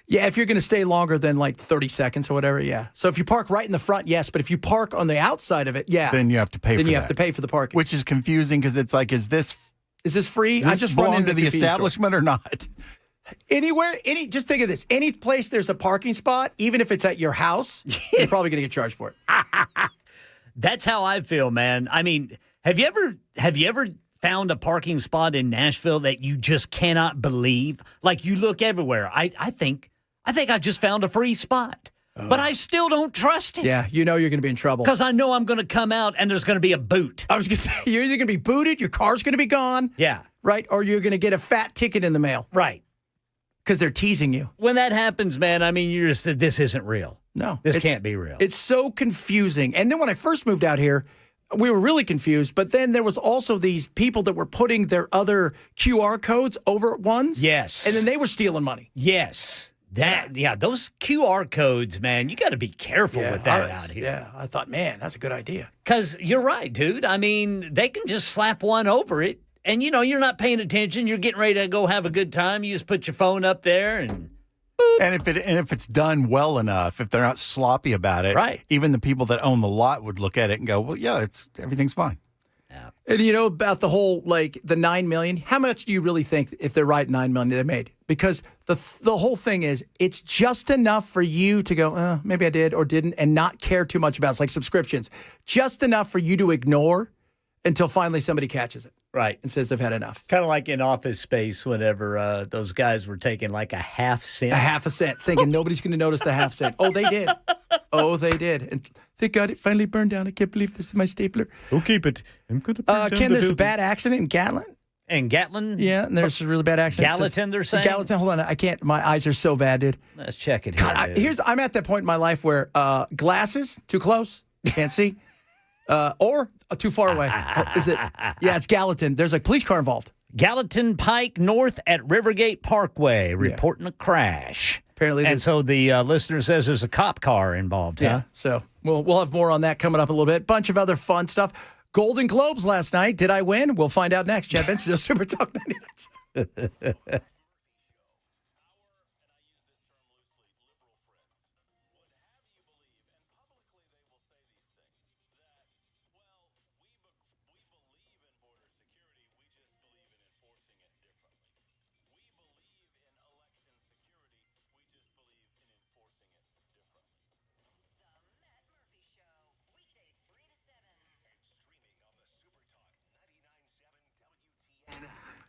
Yeah, if you're going to stay longer than like 30 seconds or whatever, yeah. So if you park right in the front, yes. But if you park on the outside of it, yeah. Then you have to pay for that. Then you have to pay for the parking. Which is confusing, because it's like, is this free? Does this belong to the establishment or not? Anywhere, just think of this. Any place there's a parking spot, even if it's at your house, you're probably going to get charged for it. That's how I feel, man. I mean, have you ever found a parking spot in Nashville that you just cannot believe? Like, you look everywhere. I think I just found a free spot. But I still don't trust it. Yeah, you're going to be in trouble. Because I know I'm going to come out and there's going to be a boot. I was going to say, you're either going to be booted, your car's going to be gone. Yeah. Right? Or you're going to get a fat ticket in the mail. Right. Because they're teasing you. When that happens, man, I mean, you're just, this isn't real. No. This can't be real. It's so confusing. And then when I first moved out here, we were really confused. But then there was also these people that were putting their other QR codes over ones. Yes. And then they were stealing money. Yes. Those QR codes, man, you got to be careful with that out here. Yeah, I thought, man, that's a good idea. Because you're right, dude. I mean, they can just slap one over it, and, you're not paying attention. You're getting ready to go have a good time. You just put your phone up there and boop. And if it's done well enough, if they're not sloppy about it, right, even the people that own the lot would look at it and go, well, yeah, everything's fine. Yeah. And about the whole, like, the $9 million, how much do you really think, if they're right, $9 million they made? Because the whole thing is, it's just enough for you to go, maybe I did or didn't, and not care too much about it. It's like subscriptions. Just enough for you to ignore until finally somebody catches it. Right. And says they've had enough. Kind of like in Office Space whenever those guys were taking like a half cent. A half a cent, thinking nobody's going to notice the half cent. Oh, they did. And Thank God it finally burned down. I can't believe this is my stapler. We'll keep it. I'm going to Ken, there's a bad accident in Gatlin. And Gatlin? Yeah, and there's a really bad accident. Gallatin, they're saying? Gallatin, hold on. I can't. My eyes are so bad, dude. Let's check it here. God, I'm at that point in my life where glasses, too close, can't see, or too far away. Is it? Yeah, it's Gallatin. There's a police car involved. Gallatin Pike North at Rivergate Parkway reporting a crash. Apparently, and so the listener says there's a cop car involved. Yeah. Huh? So we'll have more on that coming up a little bit. Bunch of other fun stuff. Golden Globes last night. Did I win? We'll find out next. Chad Benson, Super Talk 99.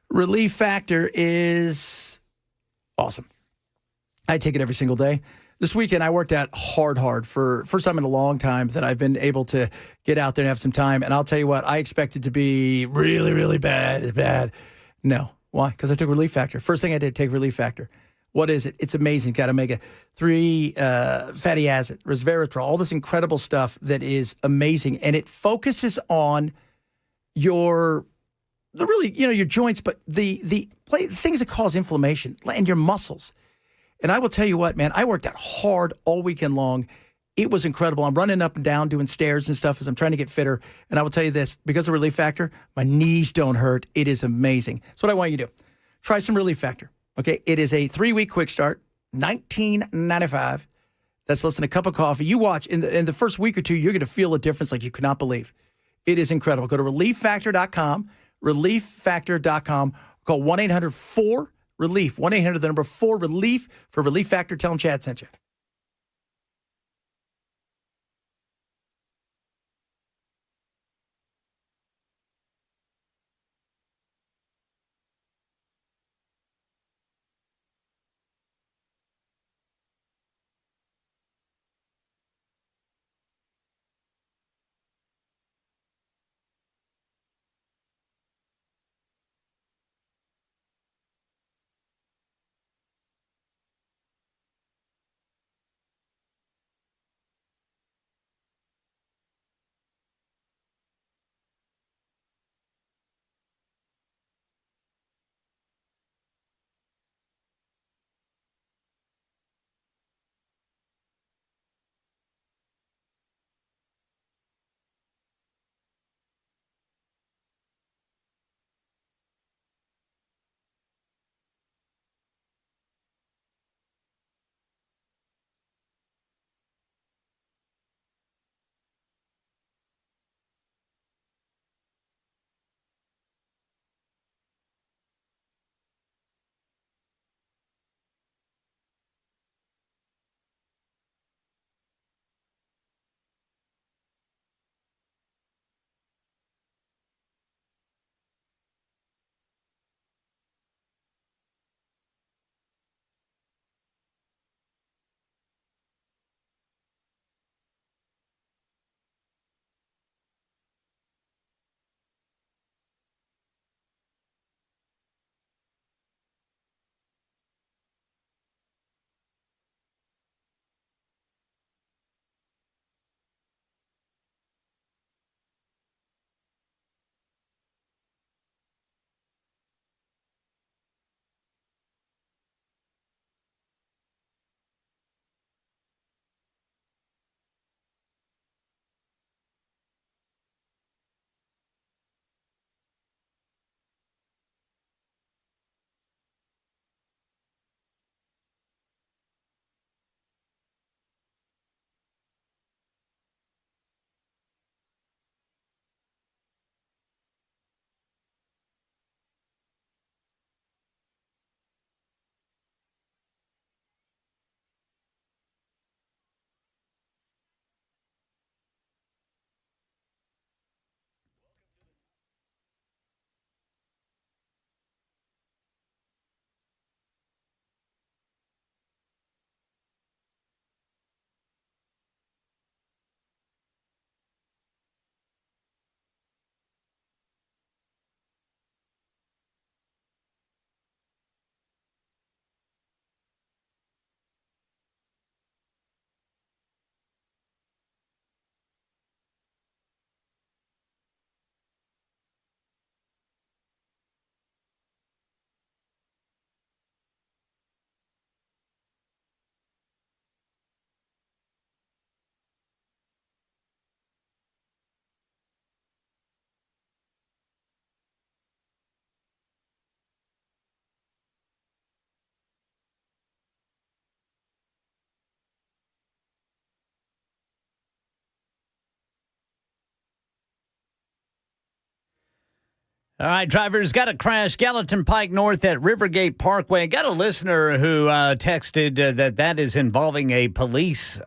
Relief Factor is awesome. I take it every single day. This weekend, I worked out hard for first time in a long time that I've been able to get out there and have some time. And I'll tell you what, I expected to be really, really bad. No. Why? Because I took Relief Factor. First thing I did, take Relief Factor. What is it? It's amazing. Got omega-3 fatty acid, resveratrol, all this incredible stuff that is amazing. And it focuses on your joints, but the things that cause inflammation and your muscles. And I will tell you what, man, I worked out hard all weekend long. It was incredible. I'm running up and down, doing stairs and stuff as I'm trying to get fitter. And I will tell you this, because of Relief Factor, my knees don't hurt. It is amazing. That's what I want you to do. Try some Relief Factor. Okay, it is a 3-week quick start, $19.95. That's less than a cup of coffee. You watch, in the first week or two, you're going to feel a difference like you could not believe. It is incredible. Go to relieffactor.com, relieffactor.com. Call 1-800-4-RELIEF, 1-800, the number 4-RELIEF for Relief Factor. Tell them Chad sent you. All right, drivers, got a crash, Gallatin Pike North at Rivergate Parkway. Got a listener who texted that is involving a police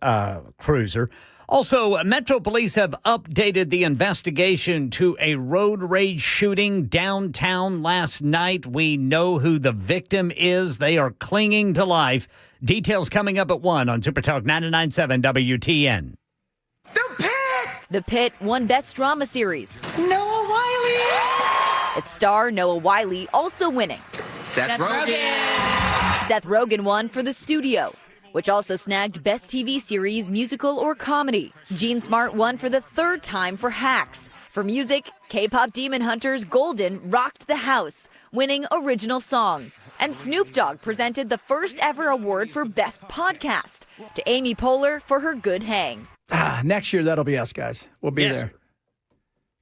cruiser. Also, Metro Police have updated the investigation to a road rage shooting downtown last night. We know who the victim is. They are clinging to life. Details coming up at 1 on Supertalk 99.7 WTN. The Pit won Best Drama Series. Noah Wiley. Its star, Noah Wiley, also winning. Seth Rogen. Seth Rogen won for The Studio, which also snagged Best TV Series, Musical, or Comedy. Gene Smart won for the third time for Hacks. For music, K-pop Demon Hunters Golden rocked the house, winning Original Song. And Snoop Dogg presented the first ever award for Best Podcast to Amy Poehler for her good hang. Next year, that'll be us, guys. We'll be there.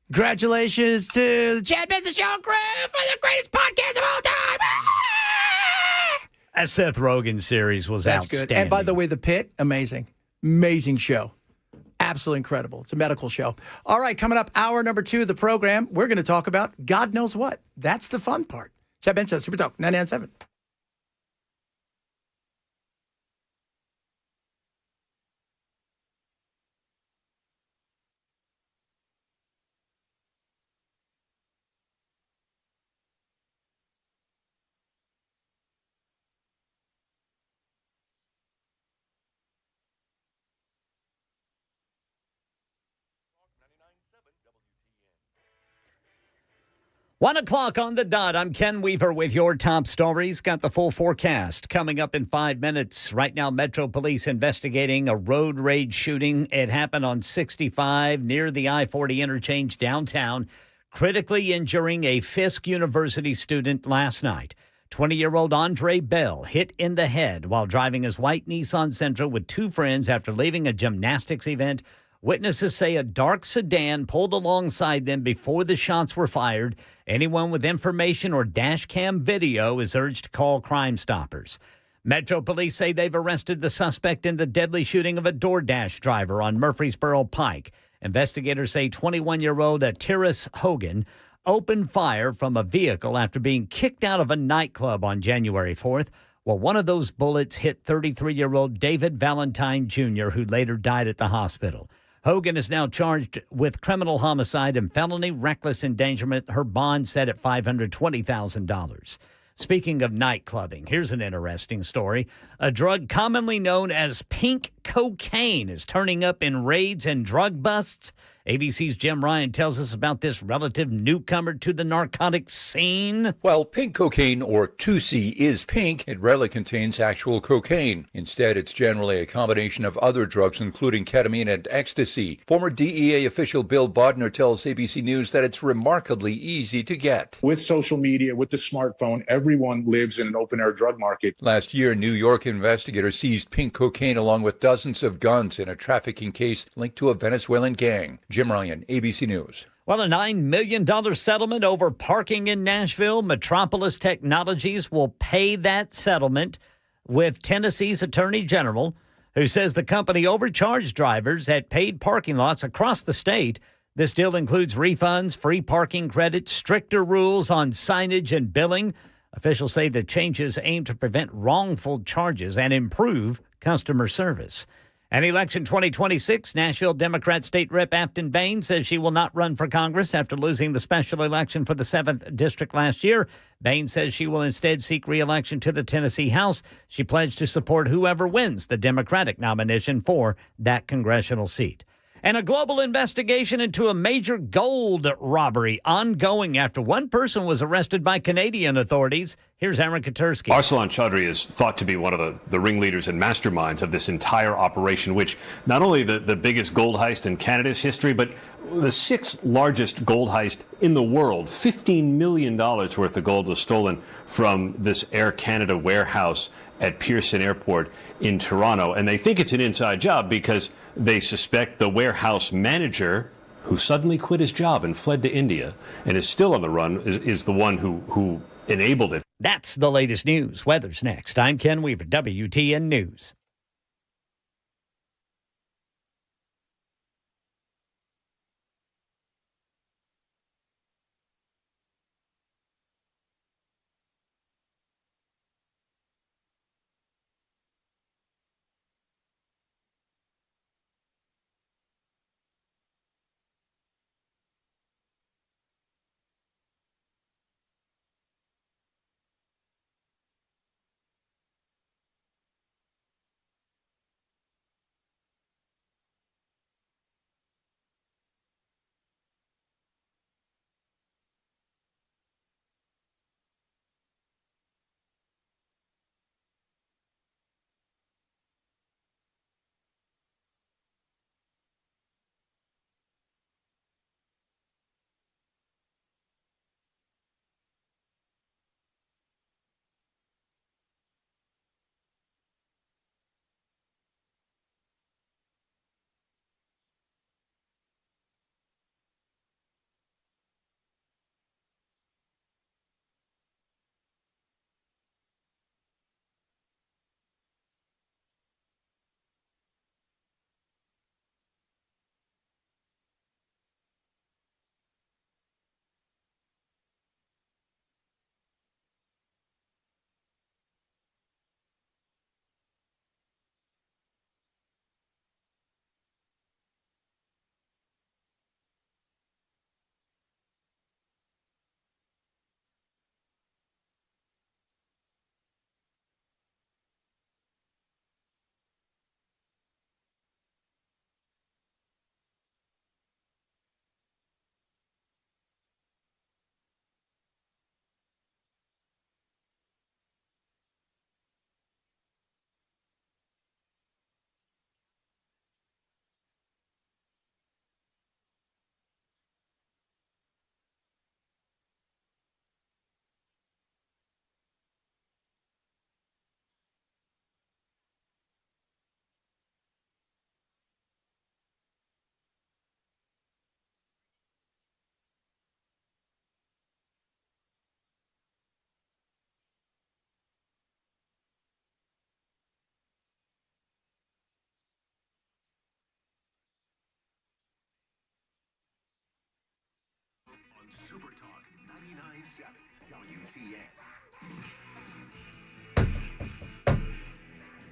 Congratulations to the Chad Benson Show crew for the greatest podcast of all time. That Seth Rogen series was outstanding. Good. And by the way, The Pit, amazing. Amazing show. Absolutely incredible. It's a medical show. All right, coming up, hour number 2 of the program, we're going to talk about God knows what. That's the fun part. Chad Benson, Super Talk 99.7. One o'clock on the dot. I'm Ken Weaver with your top stories. Got the full forecast coming up in 5 minutes. Right now, Metro Police investigating a road rage shooting. It happened on 65 near the I-40 interchange downtown, critically injuring a Fisk University student last night. 20-year-old Andre Bell hit in the head while driving his white Nissan Sentra with 2 friends after leaving a gymnastics event. Witnesses say a dark sedan pulled alongside them before the shots were fired. Anyone with information or dash cam video is urged to call Crime Stoppers. Metro Police say they've arrested the suspect in the deadly shooting of a DoorDash driver on Murfreesboro Pike. Investigators say 21-year-old Atiris Hogan opened fire from a vehicle after being kicked out of a nightclub on January 4th. Well, one of those bullets hit 33-year-old David Valentine Jr., who later died at the hospital. Hogan is now charged with criminal homicide and felony reckless endangerment. Her bond set at $520,000. Speaking of nightclubbing, here's an interesting story. A drug commonly known as pink cocaine is turning up in raids and drug busts. ABC's Jim Ryan tells us about this relative newcomer to the narcotics scene. While pink cocaine, or 2C, is pink, it rarely contains actual cocaine. Instead, it's generally a combination of other drugs, including ketamine and ecstasy. Former DEA official Bill Bodner tells ABC News that it's remarkably easy to get. With social media, with the smartphone, everyone lives in an open-air drug market. Last year, New York investigators seized pink cocaine along with dozens of guns in a trafficking case linked to a Venezuelan gang. Jim Ryan, ABC News. Well, a $9 million settlement over parking in Nashville. Metropolis Technologies will pay that settlement with Tennessee's Attorney General, who says the company overcharged drivers at paid parking lots across the state. This deal includes refunds, free parking credits, stricter rules on signage and billing. Officials say the changes aim to prevent wrongful charges and improve customer service. And election 2026, Nashville Democrat State Rep Afton Bain says she will not run for Congress after losing the special election for the 7th District last year. Bain says she will instead seek re-election to the Tennessee House. She pledged to support whoever wins the Democratic nomination for that congressional seat. And a global investigation into a major gold robbery ongoing after one person was arrested by Canadian authorities. Here's Aaron Katersky. Arsalan Chaudhry is thought to be one of the ringleaders and masterminds of this entire operation, which not only the biggest gold heist in Canada's history, but the 6th largest gold heist in the world. $15 million worth of gold was stolen from this Air Canada warehouse at Pearson Airport in Toronto. And they think it's an inside job because they suspect the warehouse manager, who suddenly quit his job and fled to India and is still on the run, is the one who enabled it. That's the latest news. Weather's next. I'm Ken Weaver, WTN News.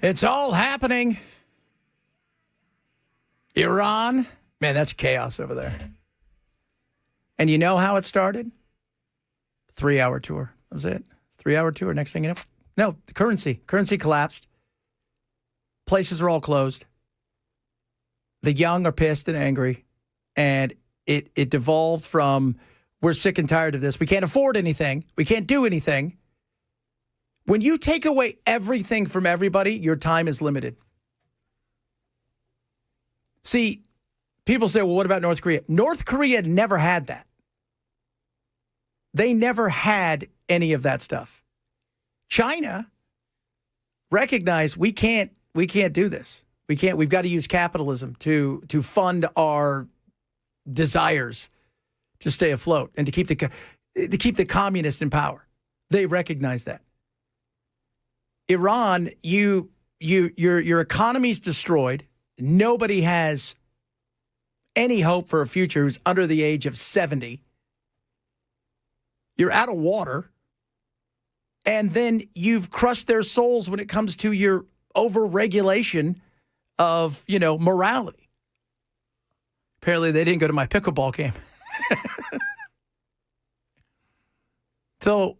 It's all happening. Iran. Man, that's chaos over there. And you know how it started? 3-hour tour. That was it. It's 3-hour tour. Next thing you know. No, the currency. Currency collapsed. Places are all closed. The young are pissed and angry. And it devolved from, we're sick and tired of this. We can't afford anything. We can't do anything. When you take away everything from everybody, your time is limited. See, people say, well, what about North Korea? North Korea never had that. They never had any of that stuff. China recognized we can't do this. We've got to use capitalism to fund our desires to stay afloat and to keep the communists in power. They recognize that. Iran, your economy's destroyed. Nobody has any hope for a future who's under the age of 70. You're out of water. And then you've crushed their souls when it comes to your overregulation of, morality. Apparently they didn't go to my pickleball game. So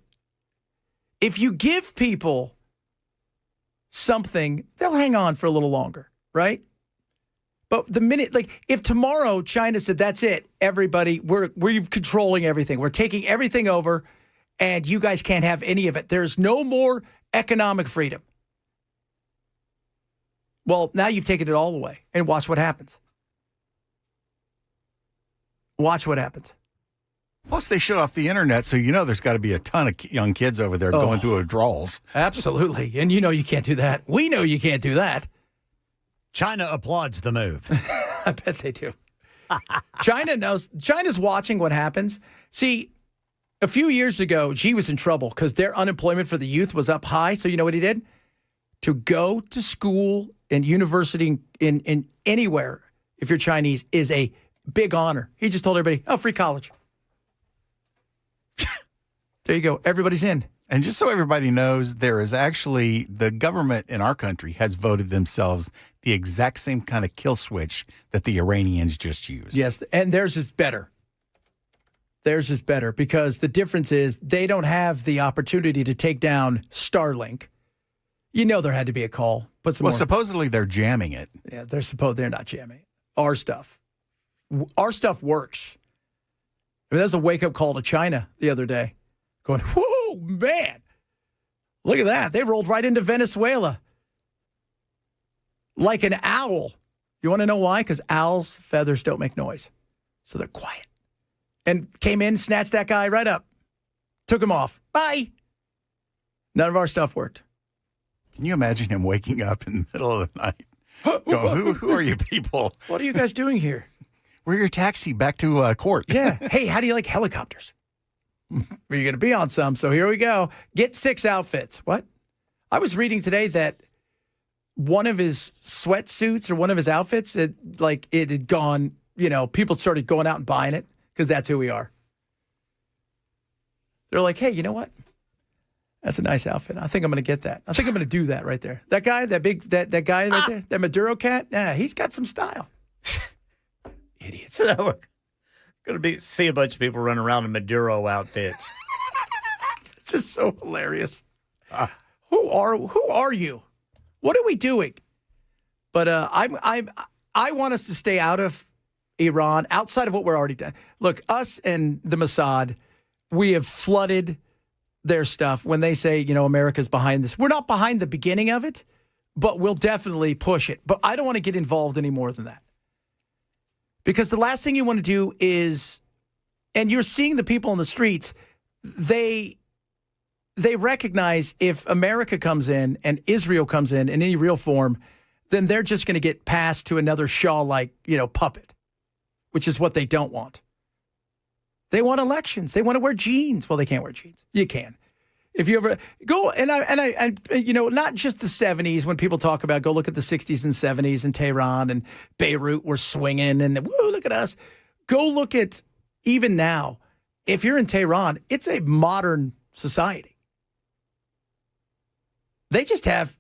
if you give people something, they'll hang on for a little longer, right? But the minute, if tomorrow China said, that's it, everybody, we're controlling everything. We're taking everything over, and you guys can't have any of it. There's no more economic freedom. Well, now you've taken it all away, and watch what happens. Watch what happens. Plus, they shut off the internet, so there's got to be a ton of young kids over there going through withdrawals. Absolutely. And you can't do that. We know you can't do that. China applauds the move. I bet they do. China knows. China's watching what happens. See, a few years ago, Xi was in trouble because their unemployment for the youth was up high. So you know what he did? To go to school and university in anywhere, if you're Chinese, is a big honor. He just told everybody, free college. There you go. Everybody's in. And just so everybody knows, there is actually, the government in our country has voted themselves the exact same kind of kill switch that the Iranians just used. Yes, and theirs is better. Theirs is better because the difference is they don't have the opportunity to take down Starlink. There had to be a call. Supposedly they're jamming it. Yeah, they're not jamming it. Our stuff works. I mean, that's a wake-up call to China the other day. Going, whoa, man, look at that. They rolled right into Venezuela like an owl. You want to know why? Because owls' feathers don't make noise. So they're quiet. And came in, snatched that guy right up, took him off. Bye. None of our stuff worked. Can you imagine him waking up in the middle of the night? Going, who are you people? What are you guys doing here? We're your taxi back to court. Yeah. Hey, how do you like helicopters? Well, you're going to be on some, so here we go. Get 6 outfits. What? I was reading today that one of his sweatsuits or one of his outfits, it had gone, people started going out and buying it because that's who we are. They're like, hey, you know what? That's a nice outfit. I think I'm going to get that. I think I'm going to do that right there. That guy, that guy right there, that Maduro cat, he's got some style. Idiots. So we're going to see a bunch of people running around in Maduro outfits. It's just so hilarious. Who are you? What are we doing? But I want us to stay out of Iran, outside of what we're already done. Look, us and the Mossad, we have flooded their stuff when they say, America's behind this. We're not behind the beginning of it, but we'll definitely push it. But I don't want to get involved any more than that. Because the last thing you want to do is, and you're seeing the people in the streets, they recognize if America comes in and Israel comes in any real form, then they're just going to get passed to another Shaw-like, puppet, which is what they don't want. They want elections. They want to wear jeans. Well, they can't wear jeans. You can. If you ever go, and I not just the 70s when people talk about, go look at the 60s and 70s in Tehran and Beirut, we're swinging and woo, look at us. Go look at even now. If you're in Tehran, it's a modern society. They just have,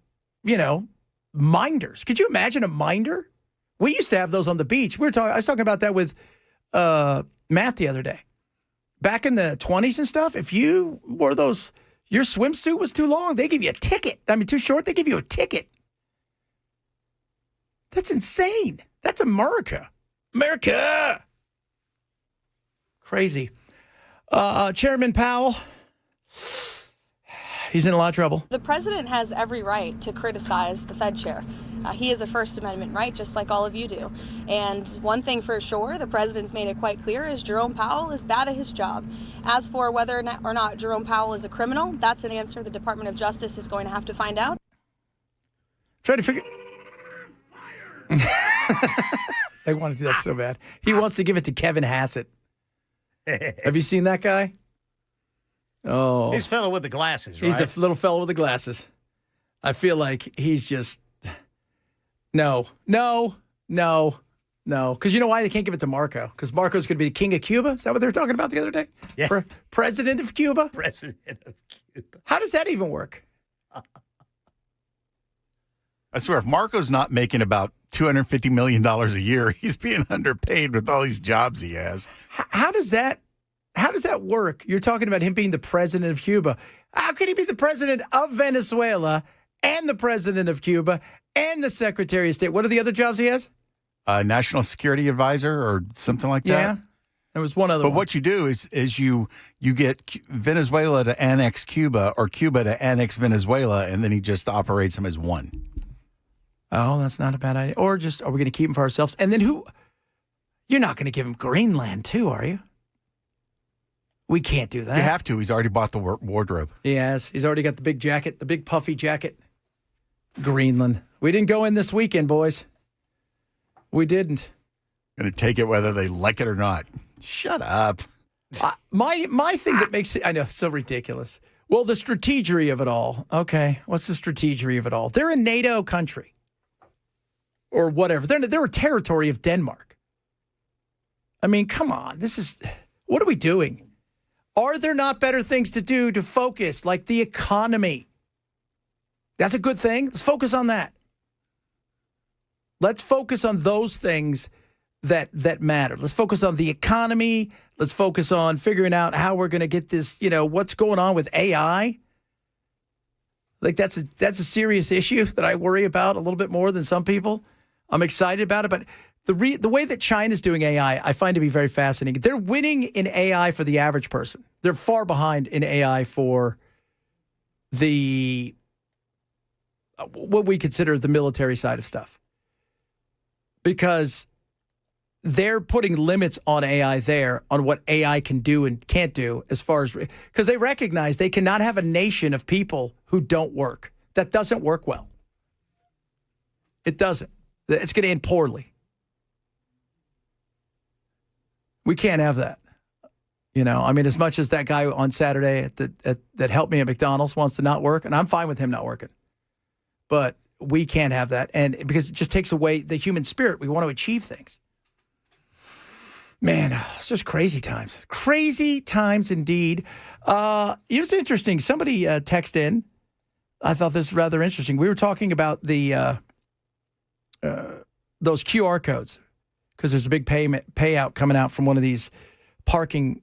minders. Could you imagine a minder? We used to have those on the beach. I was talking about that with Matt the other day. Back in the 20s and stuff, if you wore those, your swimsuit was too long, they give you a ticket. I mean, too short, they give you a ticket. That's insane. That's America. America. Crazy. Chairman Powell, he's in a lot of trouble. The president has every right to criticize the Fed chair. He has a First Amendment right, just like all of you do. And one thing for sure, the president's made it quite clear, is Jerome Powell is bad at his job. As for whether or not Jerome Powell is a criminal, that's an answer the Department of Justice is going to have to find out. Try to figure... They want to do that so bad. He wants to give it to Kevin Hassett. Have you seen that guy? Oh. He's fellow with the glasses, right? He's the little fellow with the glasses. I feel like he's just... No. Because you know why they can't give it to Marco? Because Marco's going to be the king of Cuba? Is that what they were talking about the other day? Yeah. President of Cuba? President of Cuba. How does that even work? I swear, if Marco's not making about $250 million a year, he's being underpaid with all these jobs he has. How does that work? You're talking about him being the president of Cuba. How could he be the president of Venezuela and the president of Cuba and the Secretary of State? What are the other jobs he has? National Security Advisor or something like that. Yeah, there was one other But one. what you do is you get Venezuela to annex Cuba or Cuba to annex Venezuela, and then he just operates them as one. Oh, that's not a bad idea. Or just, are we going to keep him for ourselves? And then you're not going to give him Greenland too, are you? We can't do that. You have to. He's already bought the wardrobe. Yes, he's already got the big jacket, the big puffy jacket. Greenland. We didn't go in this weekend, boys. We didn't. Going to take it whether they like it or not. Shut up. My thing that makes it, I know, so ridiculous. Well, the strategery of it all. Okay, what's the strategery of it all? They're a NATO country. Or whatever. They're a territory of Denmark. I mean, come on. What are we doing? Are there not better things to do to focus, like the economy? That's a good thing. Let's focus on that. Let's focus on those things that matter. Let's focus on the economy. Let's focus on figuring out how we're going to get this, what's going on with AI. Like that's a serious issue that I worry about a little bit more than some people. I'm excited about it, but the way that China's doing AI, I find to be very fascinating. They're winning in AI for the average person. They're far behind in AI for what we consider the military side of stuff. Because they're putting limits on AI there, on what AI can do and can't do, as far as, because they recognize they cannot have a nation of people who don't work. That doesn't work well. It doesn't. It's going to end poorly. We can't have that. As much as that guy on Saturday that helped me at McDonald's wants to not work, and I'm fine with him not working. But we can't have that, and because it just takes away the human spirit. We want to achieve things. Man, it's just crazy times. Crazy times indeed. It was interesting. Somebody texted in. I thought this was rather interesting. We were talking about the those QR codes because there's a big payout coming out from one of these parking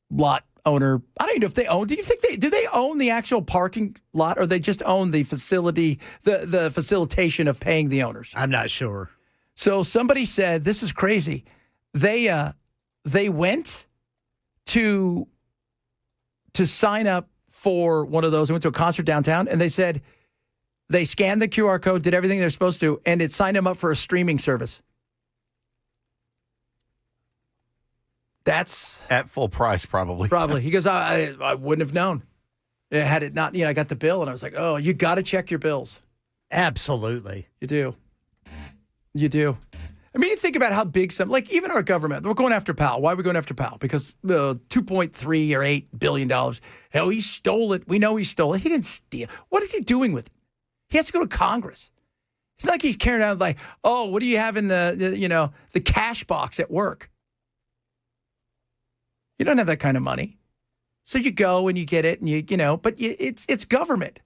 lot owner. I don't even know if they own. Do you think do they own the actual parking lot, or they just own the facility, the facilitation of paying the owners? I'm not sure. So somebody said, this is crazy. They went to sign up for one of those. They went to a concert downtown, and they said they scanned the QR code, did everything they're supposed to, and it signed them up for a streaming service. That's at full price, probably. Probably. He goes, I wouldn't have known. Had it not, I got the bill, and I was like, oh, you got to check your bills. Absolutely. You do. You do. I mean, you think about how big even our government, we're going after Powell. Why are we going after Powell? Because $2.3 or $8 billion. Hell, he stole it. We know he stole it. He didn't steal. What is he doing with it? He has to go to Congress. It's not like he's carrying out like, oh, what do you have in the cash box at work? You don't have that kind of money. So you go and you get it, and but it's government.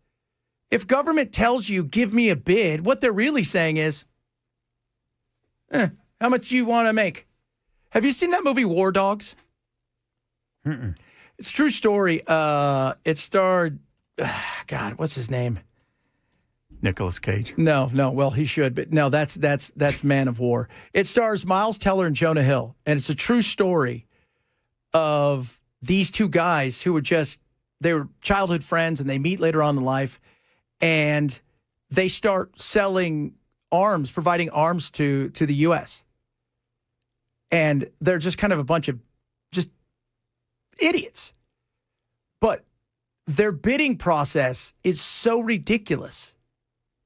If government tells you, give me a bid, what they're really saying is, how much do you want to make? Have you seen that movie War Dogs? Mm-mm. It's a true story. It starred, God, what's his name? Nicolas Cage. No. Well, he should, but no, that's Man of War. It stars Miles Teller and Jonah Hill, and it's a true story of these two guys who they were childhood friends, and they meet later on in life, and they start selling arms, providing arms to the U.S. And they're just kind of a bunch of just idiots. But their bidding process is so ridiculous.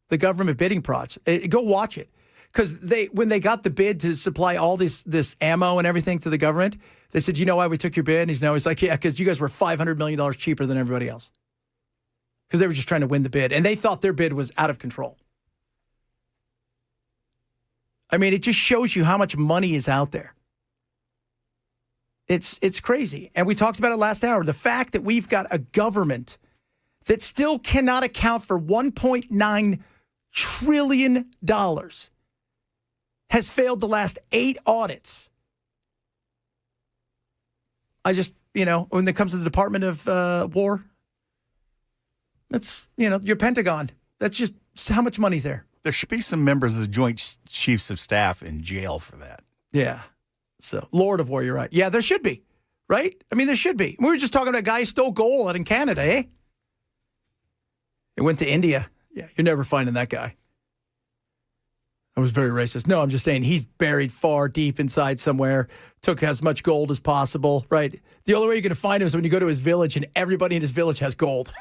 The government bidding process. Go watch it. Because when they got the bid to supply all this ammo and everything to the government, they said, you know why we took your bid? And he's like, yeah, because you guys were $500 million cheaper than everybody else. Because they were just trying to win the bid. And they thought their bid was out of control. I mean, it just shows you how much money is out there. It's crazy. And we talked about it last hour. The fact that we've got a government that still cannot account for $1.9 trillion has failed the last 8 audits. I just, when it comes to the Department of War, that's, your Pentagon. That's just how much money's there. There should be some members of the Joint Chiefs of Staff in jail for that. Yeah. So, Lord of War, you're right. Yeah, there should be, right? I mean, there should be. We were just talking about a guy who stole gold out in Canada, eh? He went to India. Yeah, you're never finding that guy. I was very racist. No, I'm just saying he's buried far deep inside somewhere, took as much gold as possible, right? The only way you're going to find him is when you go to his village and everybody in his village has gold.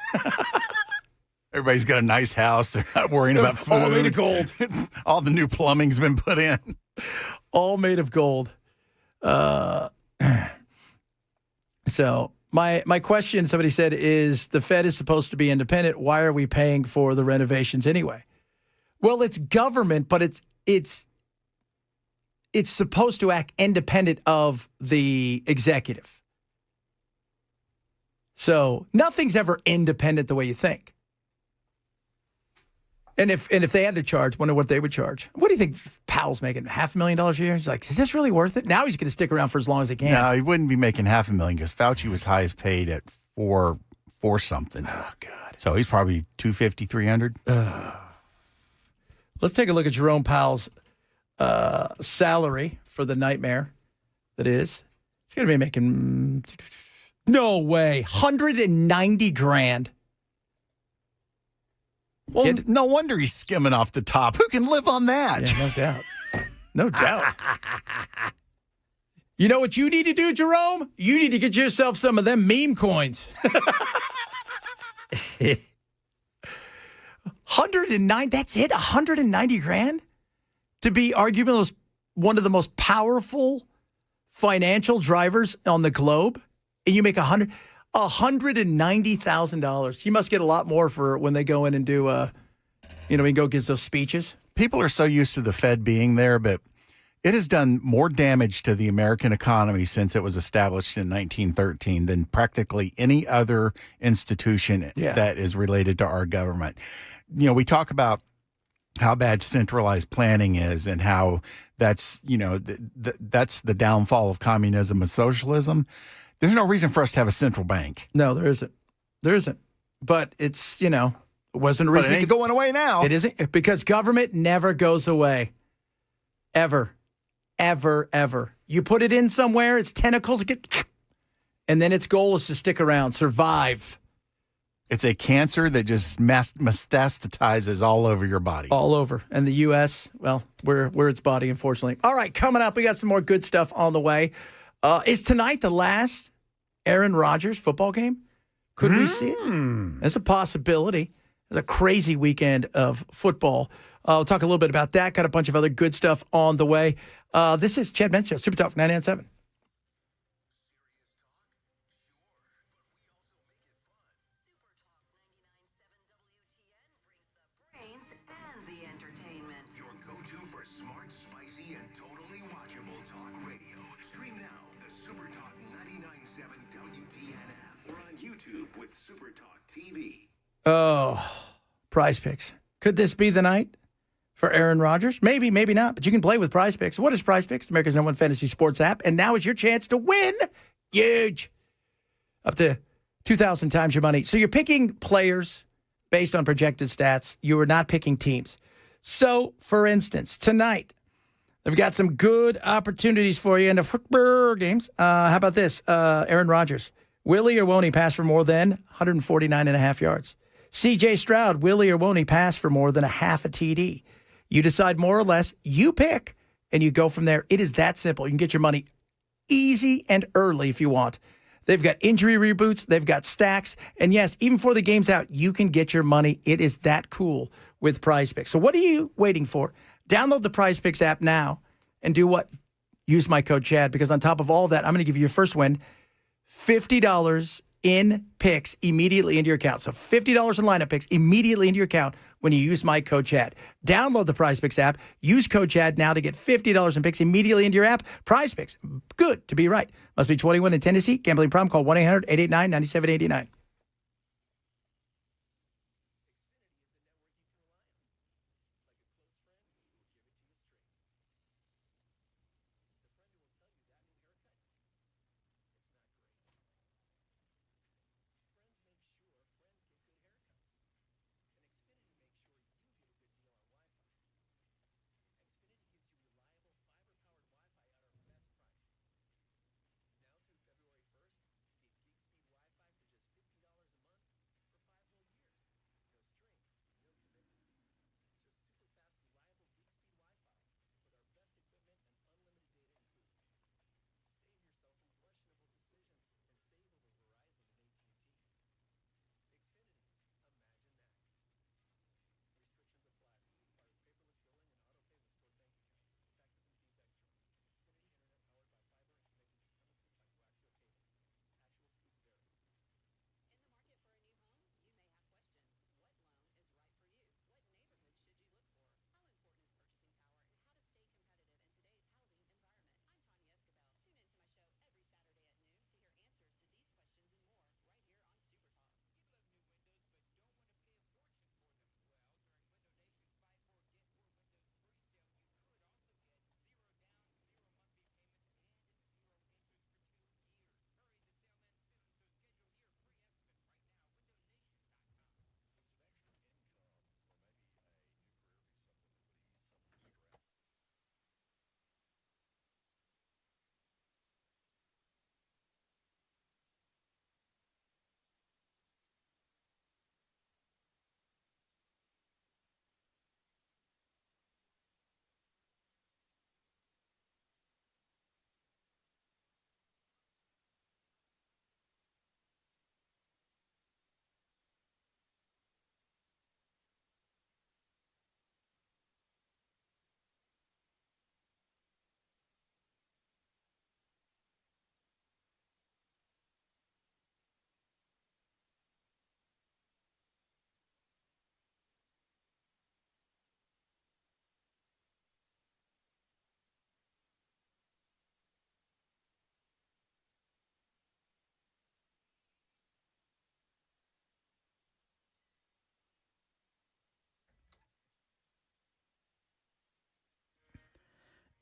Everybody's got a nice house. They're not worrying about food. All made of gold. All the new plumbing's been put in. All made of gold. So my question, somebody said, is the Fed is supposed to be independent. Why are we paying for the renovations anyway? Well, it's government, but it's supposed to act independent of the executive. So nothing's ever independent the way you think. And if they had to charge, wonder what they would charge. What do you think Powell's making? $500,000 a year? He's like, is this really worth it? Now he's going to stick around for as long as he can. No, he wouldn't be making $500,000 because Fauci was highest paid at four something. Oh, God. So he's probably $250, $300. Let's take a look at Jerome Powell's salary for the nightmare that is. He's going to be making, no way, $190,000. Well, no wonder he's skimming off the top. Who can live on that? Yeah, no doubt. No doubt. You know what you need to do, Jerome? You need to get yourself some of them meme coins. 109, that's it? $190,000? To be arguably one of the most powerful financial drivers on the globe? And you make $190,000. You must get a lot more for when they go in and do, we go give those speeches. People are so used to the Fed being there, but it has done more damage to the American economy since it was established in 1913 than practically any other institution that is related to our government. We talk about how bad centralized planning is and how that's, that's the downfall of communism and socialism. There's no reason for us to have a central bank. No, there isn't. There isn't. But it's, it wasn't a reason. But it ain't going away now. It isn't, because government never goes away. Ever. Ever, ever. You put it in somewhere, its tentacles get, and then its goal is to stick around, survive. It's a cancer that just metastasizes all over your body. All over. And the U.S., well, we're its body, unfortunately. All right, coming up, we got some more good stuff on the way. Is tonight the last Aaron Rodgers football game? Could we see it? There's a possibility. It's a crazy weekend of football. We'll talk a little bit about that. Got a bunch of other good stuff on the way. This is Chad Bench Show, Super Talk 99.7. Oh, Prize Picks. Could this be the night for Aaron Rodgers? Maybe, maybe not. But you can play with Prize Picks. What is Prize Picks? America's #1 fantasy sports app. And now is your chance to win. Huge. Up to 2,000 times your money. So you're picking players based on projected stats. You are not picking teams. So, for instance, tonight, they've got some good opportunities for you in the football games. How about this? Aaron Rodgers. Will he or won't he pass for more than 149.5 yards? C.J. Stroud. Will he or won't he pass for more than a half a TD? You decide more or less. You pick, and you go from there. It is that simple. You can get your money easy and early if you want. They've got injury reboots. They've got stacks. And yes, even before the game's out, you can get your money. It is that cool with Prize Picks. So what are you waiting for? Download the Prize Picks app now and do what? Use my code Chad, because on top of all that, I'm going to give you your first win, $50 in picks immediately into your account. So $50 in lineup picks immediately into your account when you use my code Chad. Download the Prize Picks app. Use code Chad now to get $50 in picks immediately into your app. Prize Picks. Good to be right. Must be 21 in Tennessee. Gambling problem. Call 1-800-889-9789.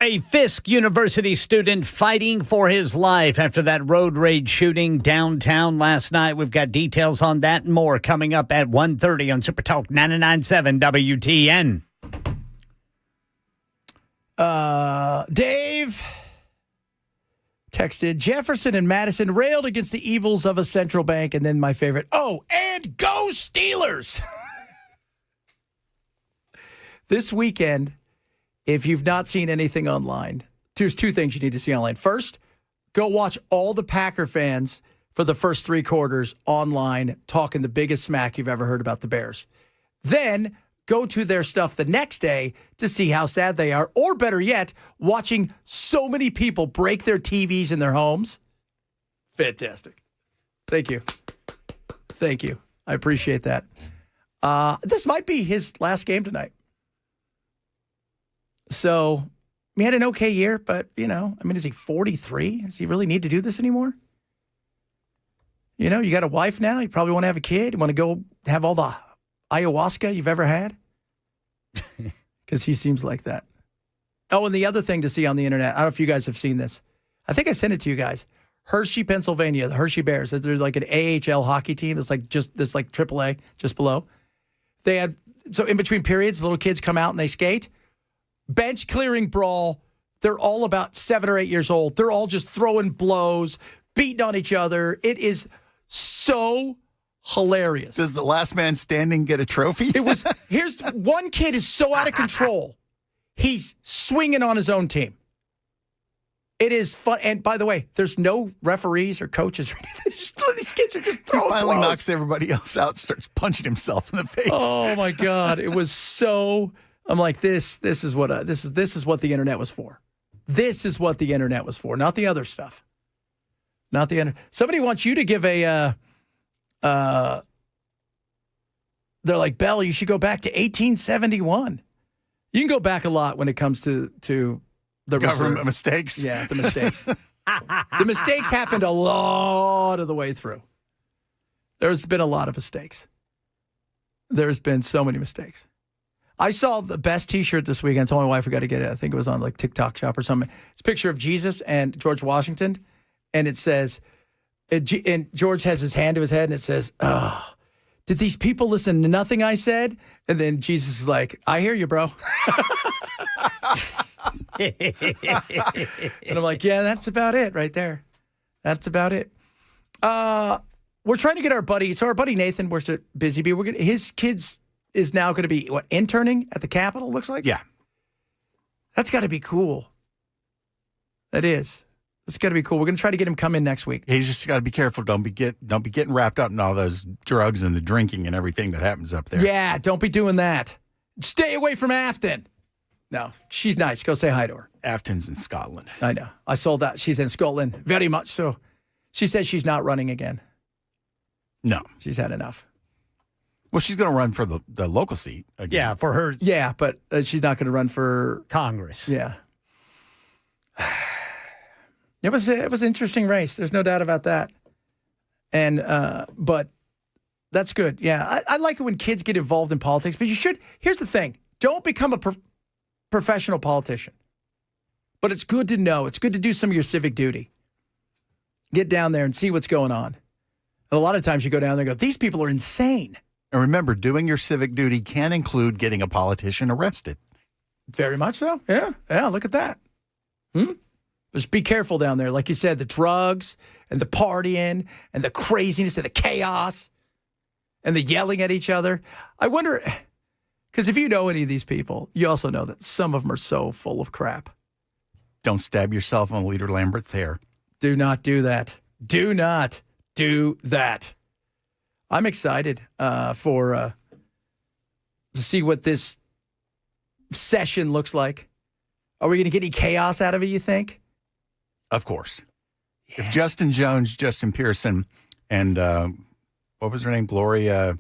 A Fisk University student fighting for his life after that road rage shooting downtown last night. We've got details on that and more coming up at 1:30 on Super Talk 99.7 WTN. Dave texted, Jefferson and Madison railed against the evils of a central bank. And then my favorite, and go Steelers. This weekend, if you've not seen anything online, there's two things you need to see online. First, go watch all the Packer fans for the first three quarters online talking the biggest smack you've ever heard about the Bears. Then go to their stuff the next day to see how sad they are, or better yet, watching so many people break their TVs in their homes. Fantastic. Thank you. Thank you. I appreciate that. This might be his last game tonight. So he had an okay year, but, is he 43? Does he really need to do this anymore? You got a wife now. You probably want to have a kid. You want to go have all the ayahuasca you've ever had? Because he seems like that. Oh, and the other thing to see on the internet, I don't know if you guys have seen this. I think I sent it to you guys. Hershey, Pennsylvania, the Hershey Bears. They're like an AHL hockey team. It's like just this like AAA, just below. They had, so in between periods, little kids come out and they skate. Bench clearing brawl. They're all about 7 or 8 years old. They're all just throwing blows, beating on each other. It is so hilarious. Does the last man standing get a trophy? Here's one kid is so out of control. He's swinging on his own team. It is fun. And by the way, there's no referees or coaches or anything. These kids are just throwing He finally blows. knocks everybody else out, starts punching himself in the face. Oh my God. It was so, I'm like, this is what the internet was for. This is what the internet was for, not the other stuff. Not the internet. Somebody wants you to give they're like, Bell, you should go back to 1871. You can go back a lot when it comes to the government reserve. mistakes. Yeah, the mistakes. The mistakes happened a lot of the way through. There's been a lot of mistakes. There's been so many mistakes. I saw the best T-shirt this weekend. I told my wife we got to get it. I think it was on like TikTok Shop or something. It's a picture of Jesus and George Washington, and it says, and George has his hand to his head, and it says, "Oh, did these people listen to nothing I said?" And then Jesus is like, "I hear you, bro." And I'm like, yeah, that's about it right there. That's about it. We're trying to get our buddy. So our buddy Nathan works at Busy Bee. His kids is now going to be interning at the Capitol. Looks like. Yeah, that's got to be cool. That is. That's got to be cool. We're going to try to get him come in next week. he's just got to be careful. Don't be getting wrapped up in all those drugs and the drinking and everything that happens up there. Yeah, don't be doing that. Stay away from Afton. No, she's nice. Go say hi to her. Afton's in Scotland. I know. I saw that. She's in Scotland. Very much so. She says she's not running again. No. She's had enough. Well, she's going to run for the local seat again. Yeah, for her. Yeah, but she's not going to run for Congress. Yeah. It was an interesting race. There's no doubt about that. And but that's good. Yeah, I like it when kids get involved in politics. But you should. Here's the thing: don't become a professional politician. But it's good to know. It's good to do some of your civic duty. Get down there and see what's going on. And a lot of times you go down there and go, these people are insane. And remember, doing your civic duty can include getting a politician arrested. Very much so. Yeah. Yeah. Look at that. Just be careful down there. Like you said, the drugs and the partying and the craziness and the chaos and the yelling at each other. I wonder, because if you know any of these people, you also know that some of them are so full of crap. Don't stab yourself on Leader Lambert Thayer. Do not do that. Do not do that. I'm excited to see what this session looks like. Are we going to get any chaos out of it, you think? Of course. Yeah. If Justin Jones, Justin Pearson, and what was her name? Gloria.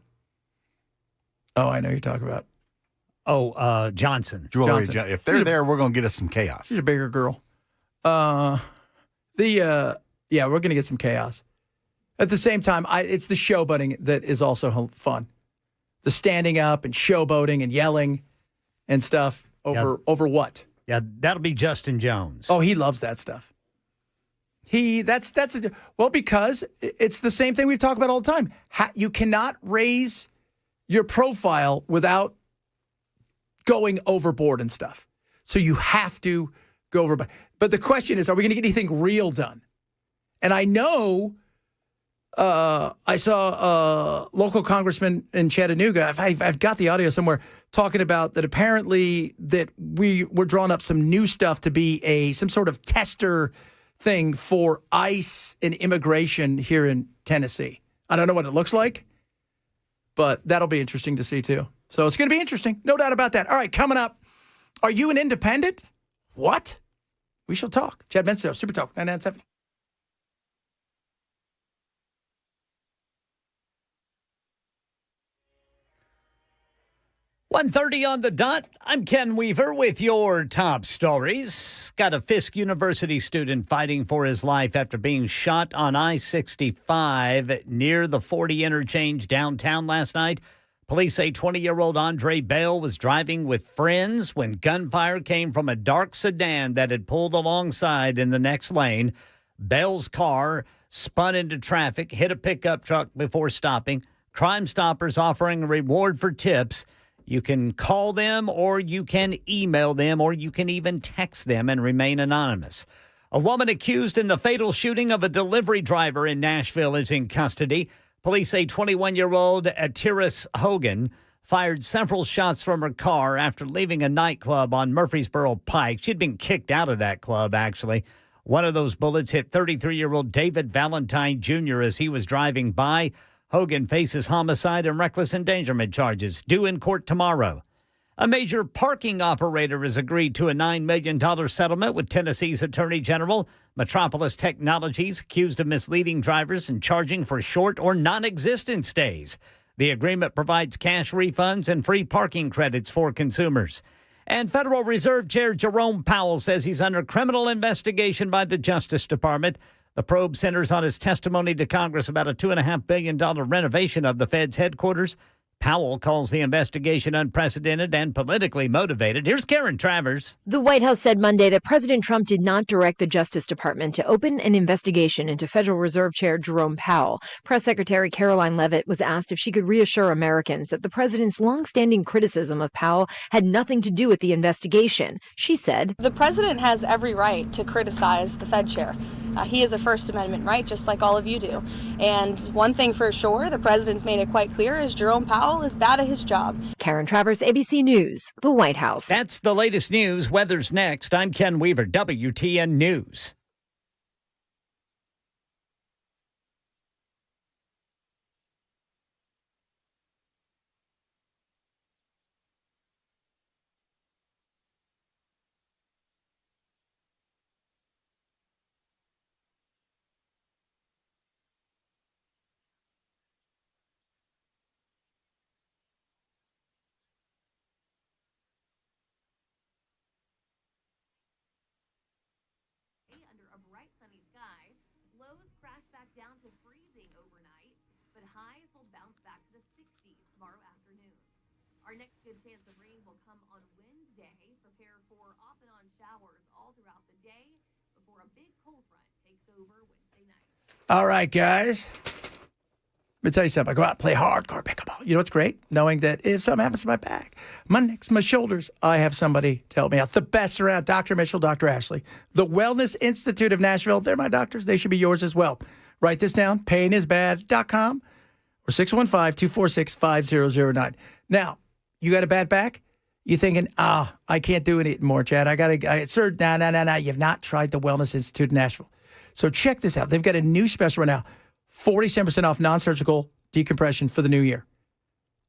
Oh, I know who you're talking about. Oh, Johnson. If they're there, we're going to get us some chaos. She's a bigger girl. Yeah, we're going to get some chaos. At the same time, it's the showboating that is also fun. The standing up and showboating and yelling and stuff over what? Yeah, that'll be Justin Jones. Oh, he loves that stuff. Because it's the same thing we've talked about all the time. You cannot raise your profile without going overboard and stuff. So you have to go overboard. But the question is, are we going to get anything real done? And I know I saw a local congressman in Chattanooga. I've got the audio somewhere talking about that apparently that we were drawing up some new stuff to be some sort of tester thing for ICE and immigration here in Tennessee. I don't know what it looks like, but that'll be interesting to see too. So it's going to be interesting. No doubt about that. All right, coming up. Are you an independent? What? We shall talk. Chad Benson, Super Talk 997. 1:30 on the dot. I'm Ken Weaver with your top stories. Got a Fisk University student fighting for his life after being shot on I-65 near the 40 interchange downtown last night. Police say 20-year-old Andre Bale was driving with friends when gunfire came from a dark sedan that had pulled alongside in the next lane. Bale's car spun into traffic, hit a pickup truck before stopping. Crime Stoppers offering a reward for tips. You can call them, or you can email them, or you can even text them and remain anonymous. A woman accused in the fatal shooting of a delivery driver in Nashville is in custody. Police say 21-year-old Atiris Hogan fired several shots from her car after leaving a nightclub on Murfreesboro Pike. She'd been kicked out of that club, actually. One of those bullets hit 33-year-old David Valentine Jr. as he was driving by. Hogan faces homicide and reckless endangerment charges due in court tomorrow. A major parking operator has agreed to a $9 million settlement with Tennessee's Attorney General. Metropolis Technologies accused of misleading drivers and charging for short or non-existent stays. The agreement provides cash refunds and free parking credits for consumers. And Federal Reserve Chair Jerome Powell says he's under criminal investigation by the Justice Department. The probe centers on his testimony to Congress about a $2.5 billion renovation of the Fed's headquarters. Powell calls the investigation unprecedented and politically motivated. Here's Karen Travers. The White House said Monday that President Trump did not direct the Justice Department to open an investigation into Federal Reserve Chair Jerome Powell. Press Secretary Caroline Leavitt was asked if she could reassure Americans that the president's longstanding criticism of Powell had nothing to do with the investigation. She said, "The president has every right to criticize the Fed chair. He has a First Amendment right, just like all of you do. And one thing for sure, the president's made it quite clear, is Jerome Powell is bad at his job." Karen Travers, ABC News, the White House. That's the latest news. Weather's next. I'm Ken Weaver, WTN News. Under a bright sunny sky, lows crash back down to freezing overnight, but highs will bounce back to the 60s tomorrow afternoon. Our next good chance of rain will come on Wednesday. Prepare for off and on showers all throughout the day before a big cold front takes over Wednesday night. All right, guys. Let me tell you something. I go out and play hardcore pickleball. You know what's great? Knowing that if something happens to my back, my necks, my shoulders, I have somebody to help me out. The best around. Dr. Mitchell, Dr. Ashley. The Wellness Institute of Nashville. They're my doctors. They should be yours as well. Write this down. Painisbad.com or 615-246-5009. Now, you got a bad back? You thinking, I can't do it anymore, Chad. Sir, no. You've not tried the Wellness Institute of Nashville. So check this out. They've got a new special right now. 47% off non-surgical decompression for the new year.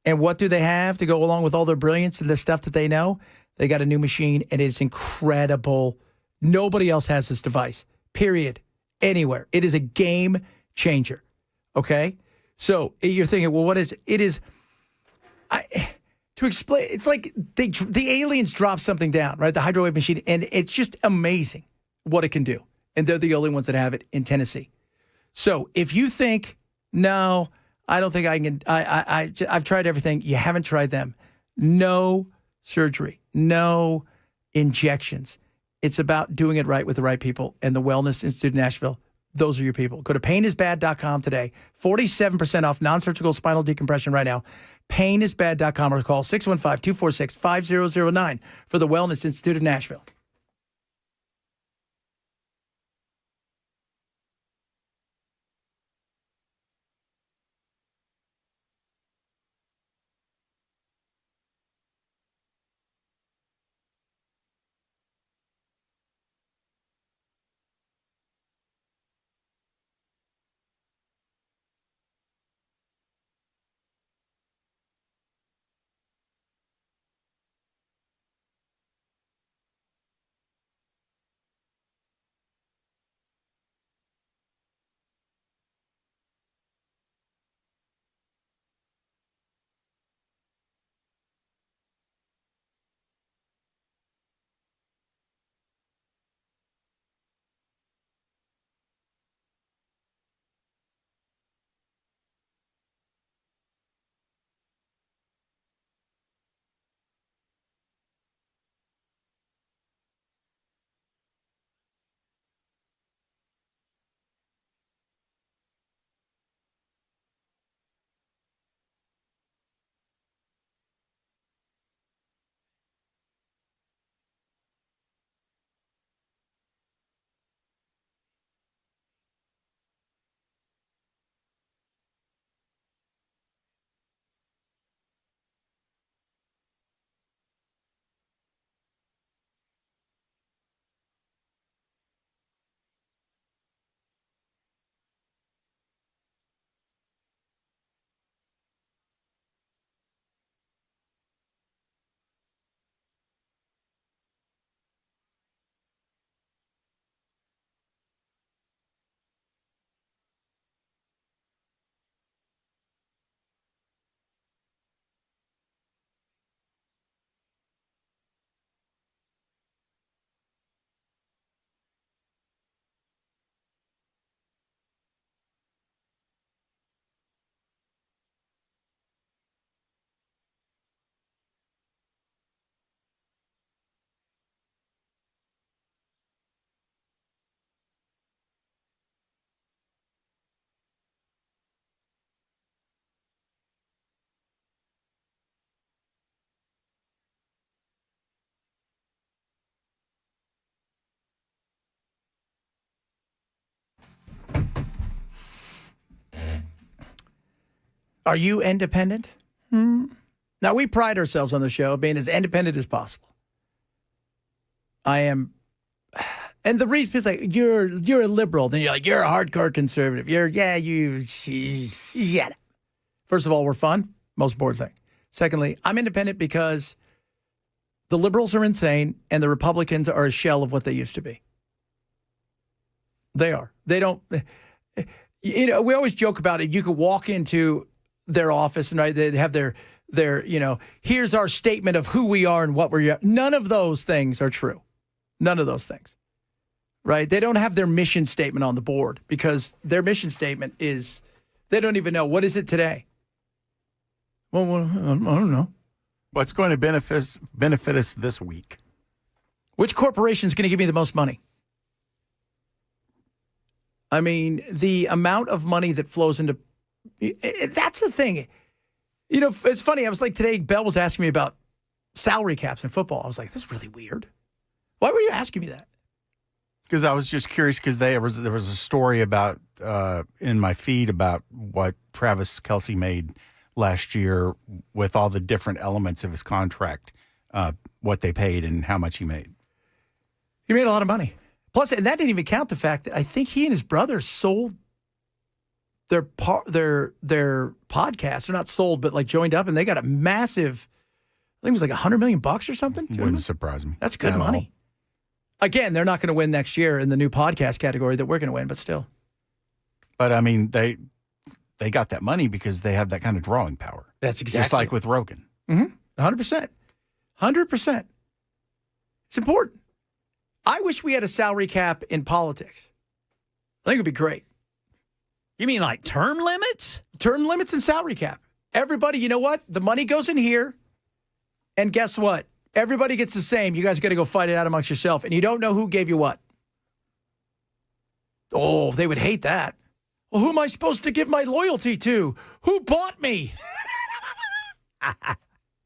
And what do they have to go along with all their brilliance and the stuff that they know? They got a new machine, and it's incredible. Nobody else has this device, period, anywhere. It is a game changer, okay? So you're thinking, well, what is it? It is, to explain, it's like the aliens drop something down, right? The hydrowave machine, and it's just amazing what it can do. And they're the only ones that have it in Tennessee. So if you think, no, I don't think I can, I've tried everything. You haven't tried them. No surgery, no injections. It's about doing it right with the right people. And the Wellness Institute of Nashville, those are your people. Go to painisbad.com today. 47% off non-surgical spinal decompression right now. Painisbad.com or call 615-246-5009 for the Wellness Institute of Nashville. Are you independent? Now, we pride ourselves on the show being as independent as possible. I am. And the reason is like, you're a liberal. Then you're like, you're a hardcore conservative. Shut up. First of all, we're fun. Most important thing. Secondly, I'm independent because the liberals are insane and the Republicans are a shell of what they used to be. They are. They don't. We always joke about it. You could walk into their office and they have their here's our statement of who we are and what we're. None of those things are true. None of those things. Right? They don't have their mission statement on the board because their mission statement is, they don't even know. What is it today? Well, I don't know. What's going to benefit us this week? Which corporation is going to give me the most money? I mean, the amount of money that flows into, that's the thing. It's funny. I was like today, Bell was asking me about salary caps in football. I was like, this is really weird. Why were you asking me that? Because I was just curious because there was a story about in my feed about what Travis Kelce made last year with all the different elements of his contract, what they paid and how much he made. He made a lot of money. Plus, and that didn't even count the fact that I think he and his brother sold their podcast. They're not sold, but like joined up, and they got a massive. I think it was like $100 million or something. Wouldn't surprise me. That's good money. Again, they're not going to win next year in the new podcast category that we're going to win, but still. But I mean, they got that money because they have that kind of drawing power. That's exactly. Just like with Rogan. 100%. 100%. It's important. I wish we had a salary cap in politics. I think it would be great. You mean like term limits? Term limits and salary cap. Everybody, you know what? The money goes in here, and guess what? Everybody gets the same. You guys got to go fight it out amongst yourself, and you don't know who gave you what. Oh, they would hate that. Well, who am I supposed to give my loyalty to? Who bought me?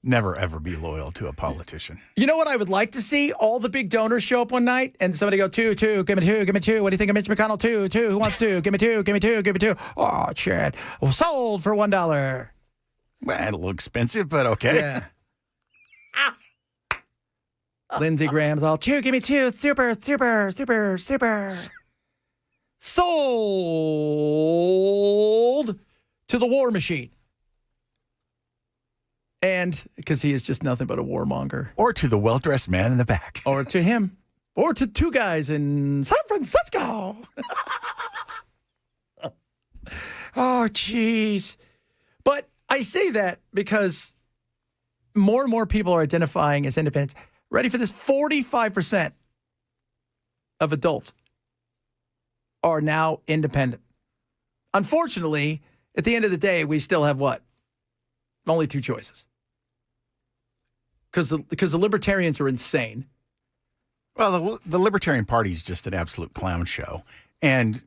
Never, ever be loyal to a politician. You know what I would like to see? All the big donors show up one night and somebody go, two, give me two, give me two. What do you think of Mitch McConnell? Two, who wants two? Give me two, give me two, give me two. Oh, Chad. Sold for $1. Well, a little expensive, but okay. Yeah. Lindsey Graham's all, two, give me two. Super. Sold to the war machine. And because he is just nothing but a warmonger. Or to the well-dressed man in the back. Or to him. Or to two guys in San Francisco. Oh, jeez. But I say that because more and more people are identifying as independents. Ready for this? 45% of adults are now independent. Unfortunately, at the end of the day, we still have what? Only two choices. Because the libertarians are insane. Well, the Libertarian Party is just an absolute clown show. And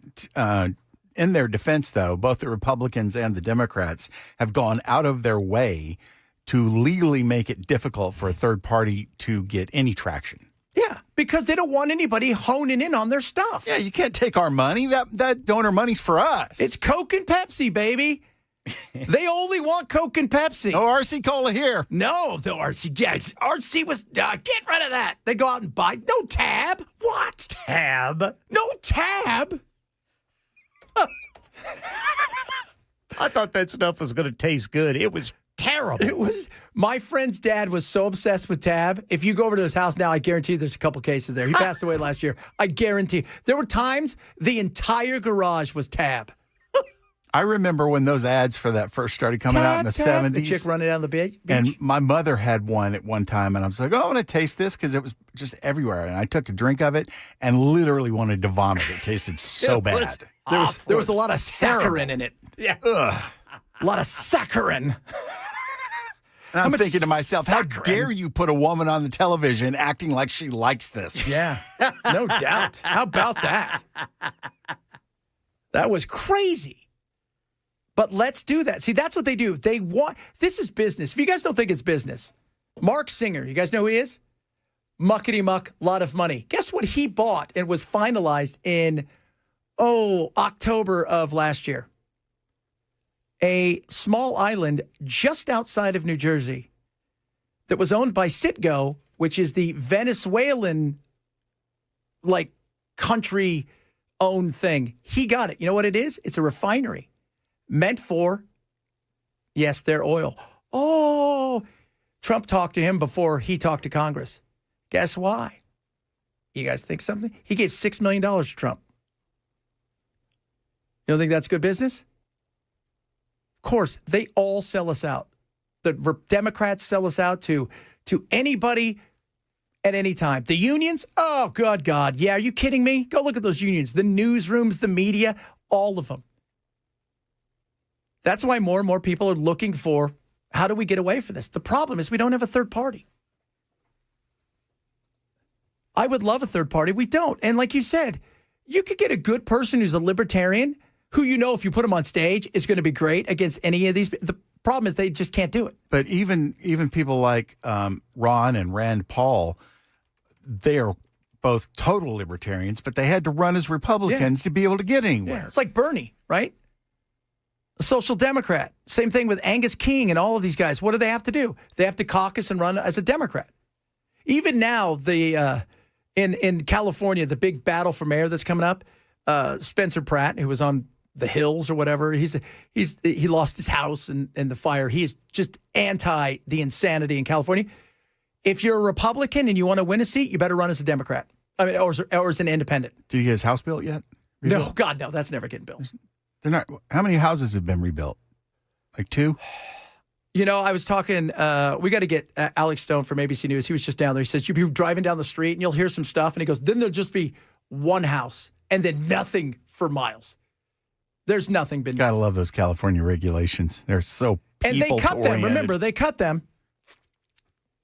in their defense, though, both the Republicans and the Democrats have gone out of their way to legally make it difficult for a third party to get any traction. Yeah, because they don't want anybody honing in on their stuff. Yeah, you can't take our money. That donor money's for us. It's Coke and Pepsi, baby. They only want Coke and Pepsi. No RC Cola here. No, the RC. Yeah, RC was. Get rid of that. They go out and buy. No Tab. What? Tab? No Tab. I thought that stuff was going to taste good. It was terrible. It was. My friend's dad was so obsessed with Tab. If you go over to his house now, I guarantee there's a couple cases there. He passed away last year. I guarantee. There were times the entire garage was Tab. I remember when those ads for that first started coming out in the 70s. The chick running down the beach. And my mother had one at one time, and I was like, oh, I want to taste this because it was just everywhere. And I took a drink of it and literally wanted to vomit. It tasted so bad. There was a lot of saccharin in it. Yeah. Ugh. A lot of saccharin. And I'm thinking to myself, how dare you put a woman on the television acting like she likes this? Yeah, no doubt. How about that? That was crazy. But let's do that. See, that's what they do. They want, this is business. If you guys don't think it's business, Mark Singer, you guys know who he is? Muckety muck, lot of money. Guess what he bought and was finalized in, October of last year? a small island just outside of New Jersey that was owned by Citgo, which is the Venezuelan, like, country-owned thing. He got it. You know what it is? It's a refinery meant for, yes, their oil. Oh, Trump talked to him before he talked to Congress. Guess why? You guys think something? He gave $6 million to Trump. You don't think that's good business? Of course, they all sell us out. The Democrats sell us out to anybody at any time. The unions? Oh, good God. Yeah, are you kidding me? Go look at those unions. The newsrooms, the media, all of them. That's why more and more people are looking for, how do we get away from this? The problem is we don't have a third party. I would love a third party. We don't. And like you said, you could get a good person who's a libertarian who, you know, if you put him on stage, is going to be great against any of these. The problem is they just can't do it. But even people like Ron and Rand Paul, they are both total libertarians, but they had to run as Republicans to be able to get anywhere. Yeah. It's like Bernie, right? A social democrat. Same thing with Angus King and all of these guys. What do they have to do? They have to caucus and run as a Democrat. Even now, in California, the big battle for mayor that's coming up, Spencer Pratt, who was on the Hills or whatever, he lost his house in the fire. He is just anti the insanity in California. If you're a Republican and you want to win a seat, you better run as a Democrat. I mean, or as an independent. Do you get his house built yet? Rebuilt? No, God, no, that's never getting built. They're not. How many houses have been rebuilt? Like 2? You know, I was talking, we got to get Alex Stone from ABC News. He was just down there. He says, you'll be driving down the street and you'll hear some stuff. And he goes, then there'll just be one house and then nothing for miles. There's nothing been done. Gotta love those California regulations. They're so and they cut them. oriented. Remember, they cut them.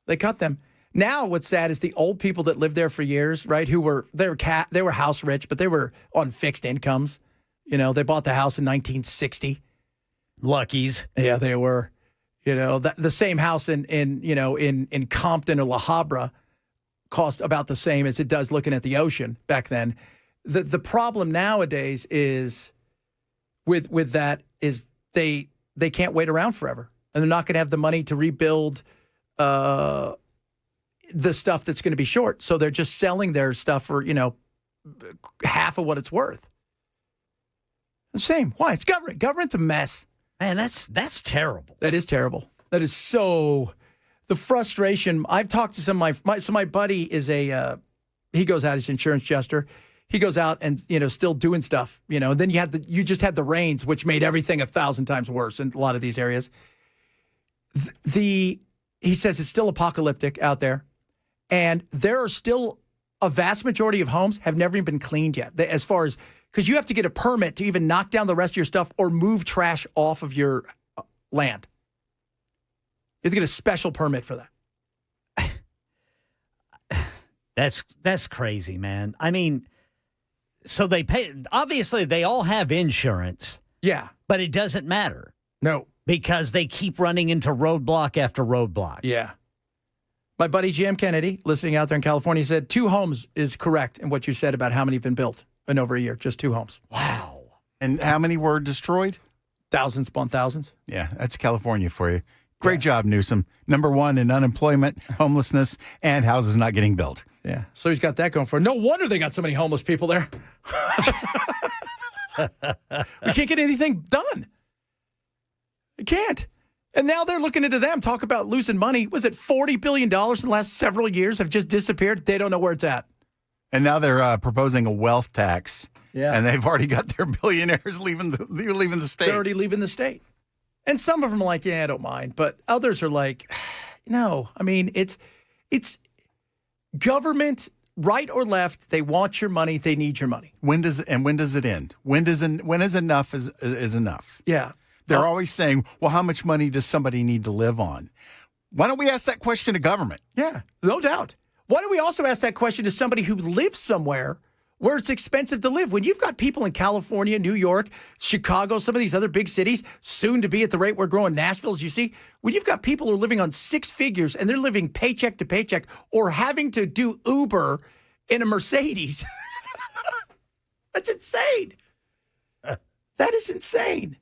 They cut them. Now, what's sad is the old people that lived there for years, right? They were house rich, but they were on fixed incomes. You know, they bought the house in 1960. Luckies. Yeah, they were. You know, the same house in Compton or La Habra cost about the same as it does looking at the ocean back then. The problem nowadays is with that is they can't wait around forever, and they're not going to have the money to rebuild the stuff that's going to be short. So they're just selling their stuff for, you know, half of what it's worth. The same. Why? It's government. Government's a mess. Man, that's terrible. That is terrible. That is so. The frustration. I've talked to some of my buddy is he goes out as insurance adjuster. He goes out and, you know, still doing stuff, you know, and then you just had the rains, which made everything 1,000 times worse in a lot of these areas. He says it's still apocalyptic out there, and there are still a vast majority of homes have never even been cleaned yet. As far as, because you have to get a permit to even knock down the rest of your stuff or move trash off of your land. You have to get a special permit for that. That's crazy, man. I mean, so they pay. Obviously, they all have insurance. Yeah. But it doesn't matter. No. Because they keep running into roadblock after roadblock. Yeah. My buddy Jim Kennedy, listening out there in California, said 2 homes is correct in what you said about how many have been built in over a year. Just 2 homes. Wow. And how many were destroyed? Thousands upon thousands. Yeah, that's California for you. Great job, Newsom. Number 1 in unemployment, homelessness, and houses not getting built. Yeah, so he's got that going for him. No wonder they got so many homeless people there. We can't get anything done. We can't. And now they're looking into them. Talk about losing money. Was it $40 billion in the last several years have just disappeared? They don't know where it's at. And now they're proposing a wealth tax. Yeah. And they've already got their billionaires leaving the state. They're already leaving the state. And some of them are like, yeah, I don't mind. But others are like, no. I mean, it's government, right or left. They want your money. They need your money. When does it end? When is enough is enough? Yeah. They're always saying, well, how much money does somebody need to live on? Why don't we ask that question to government? Yeah, no doubt. Why don't we also ask that question to somebody who lives somewhere where it's expensive to live? When you've got people in California, New York, Chicago, some of these other big cities, soon to be at the rate we're growing Nashville, as you see, when you've got people who are living on 6 figures and they're living paycheck to paycheck or having to do Uber in a Mercedes, that's insane. That is insane.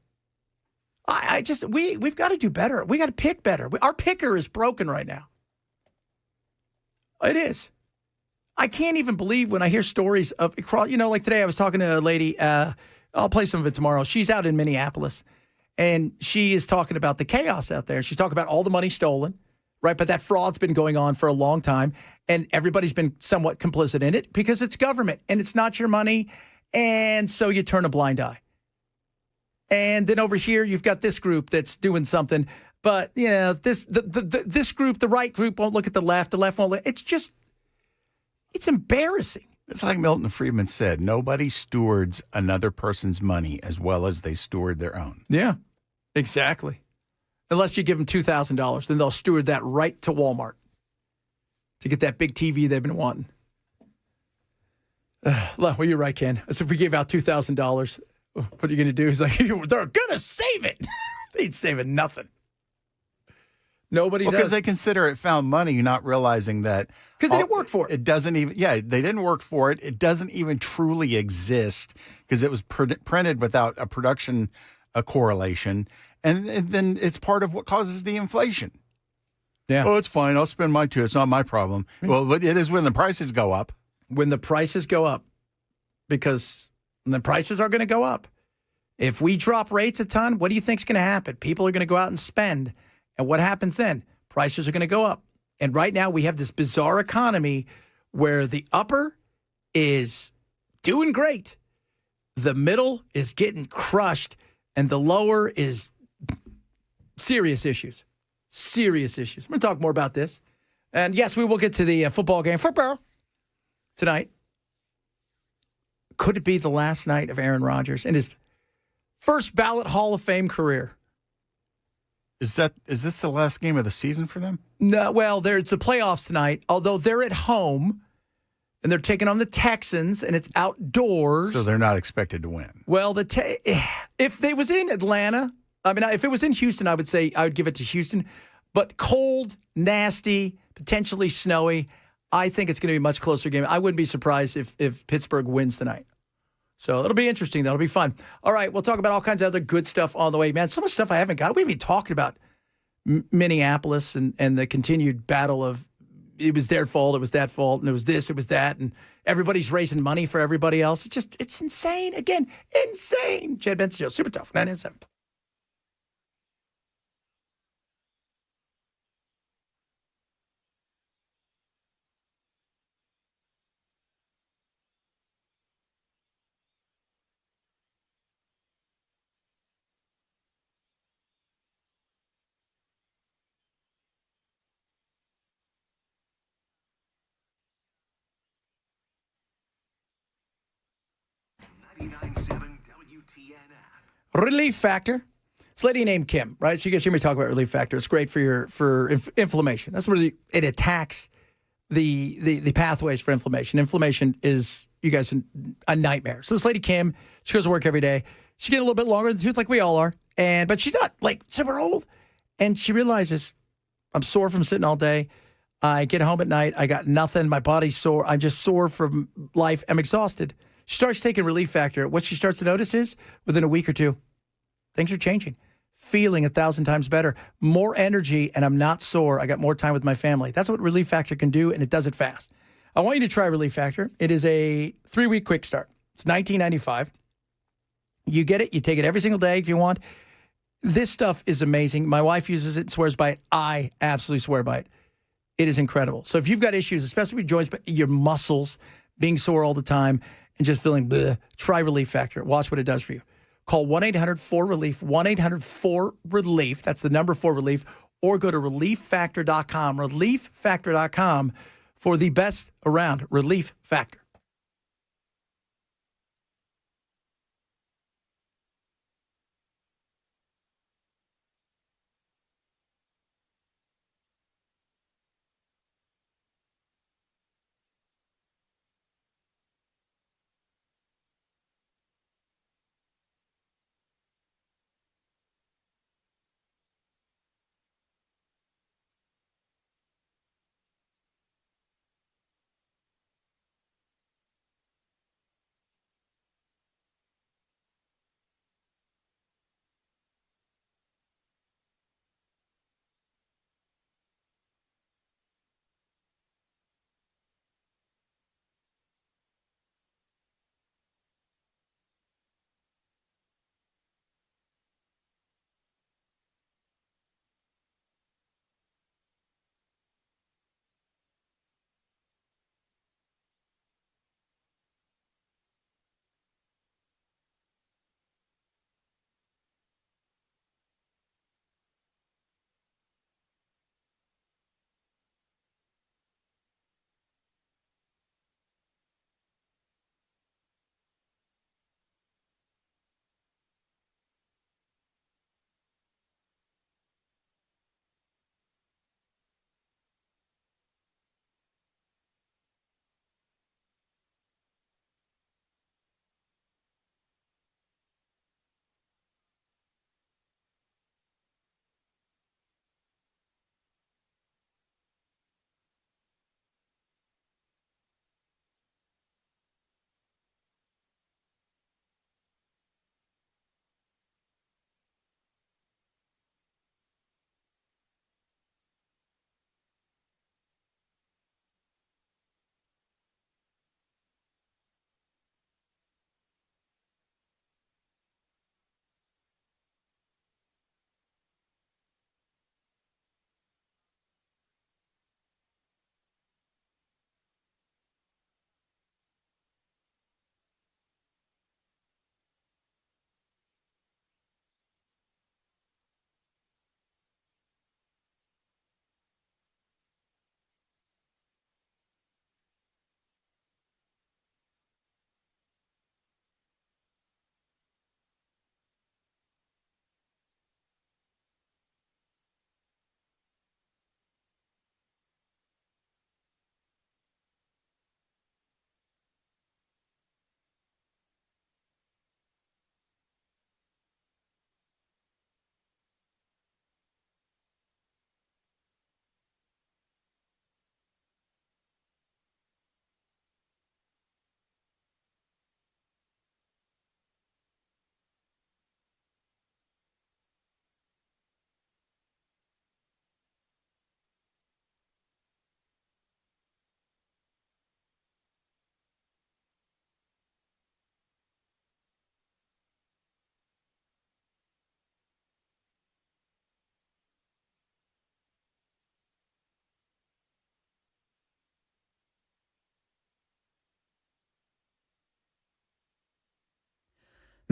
We've got to do better. We got to pick better. Our picker is broken right now. It is. I can't even believe when I hear stories of, like today I was talking to a lady. I'll play some of it tomorrow. She's out in Minneapolis, and she is talking about the chaos out there. She's talking about all the money stolen, right? But that fraud's been going on for a long time, and everybody's been somewhat complicit in it because it's government, and it's not your money, and so you turn a blind eye. And then over here, you've got this group that's doing something. But, this group, the right group, won't look at the left won't look. It's embarrassing. It's like Milton Friedman said, nobody stewards another person's money as well as they steward their own. Yeah, exactly. Unless you give them $2,000, then they'll steward that right to Walmart to get that big TV they've been wanting. Well, you're right, Ken. So if we gave out $2,000, what are you going to do? He's like, they're going to save it. They ain't saving nothing. Nobody does. Because they consider it found money, not realizing that. Because they didn't work for it. It doesn't even, they didn't work for it. It doesn't even truly exist because it was printed without a production correlation. And then it's part of what causes the inflation. Yeah. Oh, it's fine. I'll spend mine too. It's not my problem. Well, it is when the prices go up. When the prices go up. Because the prices are going to go up. If we drop rates a ton, what do you think is going to happen? People are going to go out and spend. And what happens then? Prices are going to go up. And right now we have this bizarre economy where the upper is doing great. The middle is getting crushed. And the lower is serious issues. Serious issues. We're going to talk more about this. And yes, we will get to the football game. Football tonight. Could it be the last night of Aaron Rodgers in his first ballot Hall of Fame career? Is this the last game of the season for them? No, well, it's the playoffs tonight, although they're at home and they're taking on the Texans and it's outdoors. So they're not expected to win. Well, if it was in Atlanta, if it was in Houston, I would say I would give it to Houston. But cold, nasty, potentially snowy, I think it's going to be a much closer game. I wouldn't be surprised if Pittsburgh wins tonight. So it'll be interesting. That'll be fun. All right, we'll talk about all kinds of other good stuff on the way. Man, so much stuff I haven't got. We haven't even talked about Minneapolis and the continued battle of it was their fault, it was that fault, and it was this, it was that, and everybody's raising money for everybody else. It's insane. Again, insane. Chad Benson Show, Super Tough, 997. Relief Factor. This lady named Kim, right? So you guys hear me talk about Relief Factor. It's great for inflammation. That's where it attacks the pathways for inflammation. Inflammation is, you guys, a nightmare. So this lady Kim, she goes to work every day. She's getting a little bit longer in the tooth like we all are. But she's not like super old. And she realizes, I'm sore from sitting all day. I get home at night. I got nothing. My body's sore. I'm just sore from life. I'm exhausted. She starts taking Relief Factor. What she starts to notice is within a week or two, things are changing. Feeling 1,000 times better, more energy, and I'm not sore. I got more time with my family. That's what Relief Factor can do, and it does it fast. I want you to try Relief Factor. It is a 3-week quick start. It's $19.95. You get it. You take it every single day if you want. This stuff is amazing. My wife uses it and swears by it. I absolutely swear by it. It is incredible. So if you've got issues, especially with joints, but your muscles being sore all the time and just feeling bleh, try Relief Factor. Watch what it does for you. Call 1-800-4RELIEF, 1-800-4RELIEF. That's the number 4RELIEF. Or go to relieffactor.com, relieffactor.com for the best around. Relief Factor.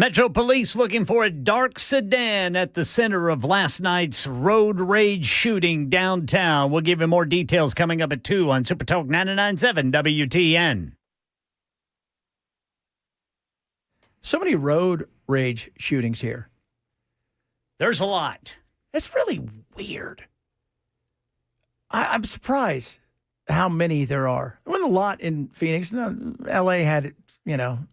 Metro Police looking for a dark sedan at the center of last night's road rage shooting downtown. We'll give you more details coming up at 2 on Super Talk 99.7 WTN. So many road rage shootings here. There's a lot. It's really weird. I'm surprised how many there are. There wasn't a lot in Phoenix. No, L.A. had,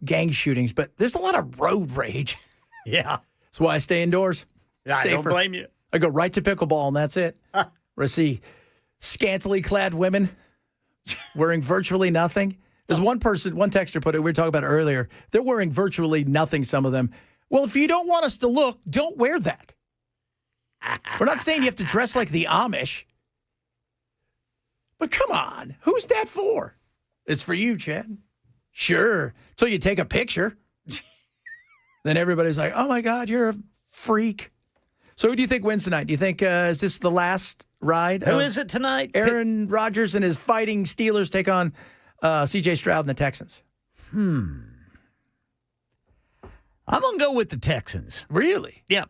gang shootings, but there's a lot of road rage. Yeah. That's why I stay indoors. I don't blame you. I go right to pickleball, and that's it. Where I see scantily clad women wearing virtually nothing. There's one texter put it, we were talking about it earlier. They're wearing virtually nothing, some of them. Well, if you don't want us to look, don't wear that. We're not saying you have to dress like the Amish. But come on, who's that for? It's for you, Chad. Sure. Until you take a picture. Then everybody's like, oh, my God, you're a freak. So who do you think wins tonight? Do you think, is this the last ride? Who is it tonight? Aaron Rodgers and his fighting Steelers take on C.J. Stroud and the Texans. I'm going to go with the Texans. Really? Yeah.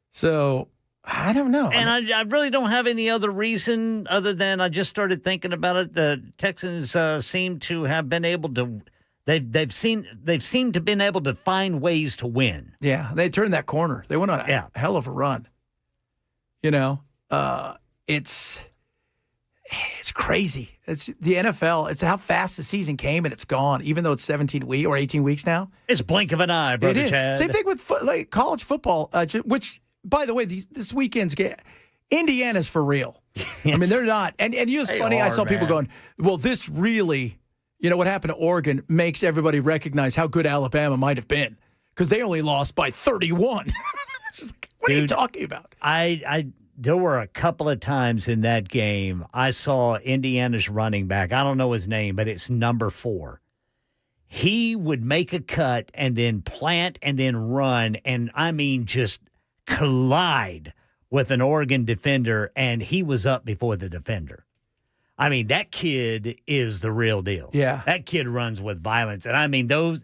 So, I don't know. And I really don't have any other reason other than I just started thinking about it. The Texans seem to have been able to they've seemed to have been able to find ways to win. Yeah, they turned that corner. They went on a hell of a run. It's crazy. It's the NFL. It's how fast the season came and it's gone, even though it's 17 weeks or 18 weeks now. It's a blink of an eye, brother. It is. Chad. Same thing with college football, which, by the way, this weekend's game, Indiana's for real. Yes. I mean, they're not. And you know, it's funny. I saw people going, well, this really, what happened to Oregon makes everybody recognize how good Alabama might have been because they only lost by 31. Just like, what are you talking about? There were a couple of times in that game I saw Indiana's running back. I don't know his name, but it's number 4. He would make a cut and then plant and then run, and I mean just collide with an Oregon defender, and he was up before the defender. I mean, that kid is the real deal. Yeah. That kid runs with violence. And I mean, the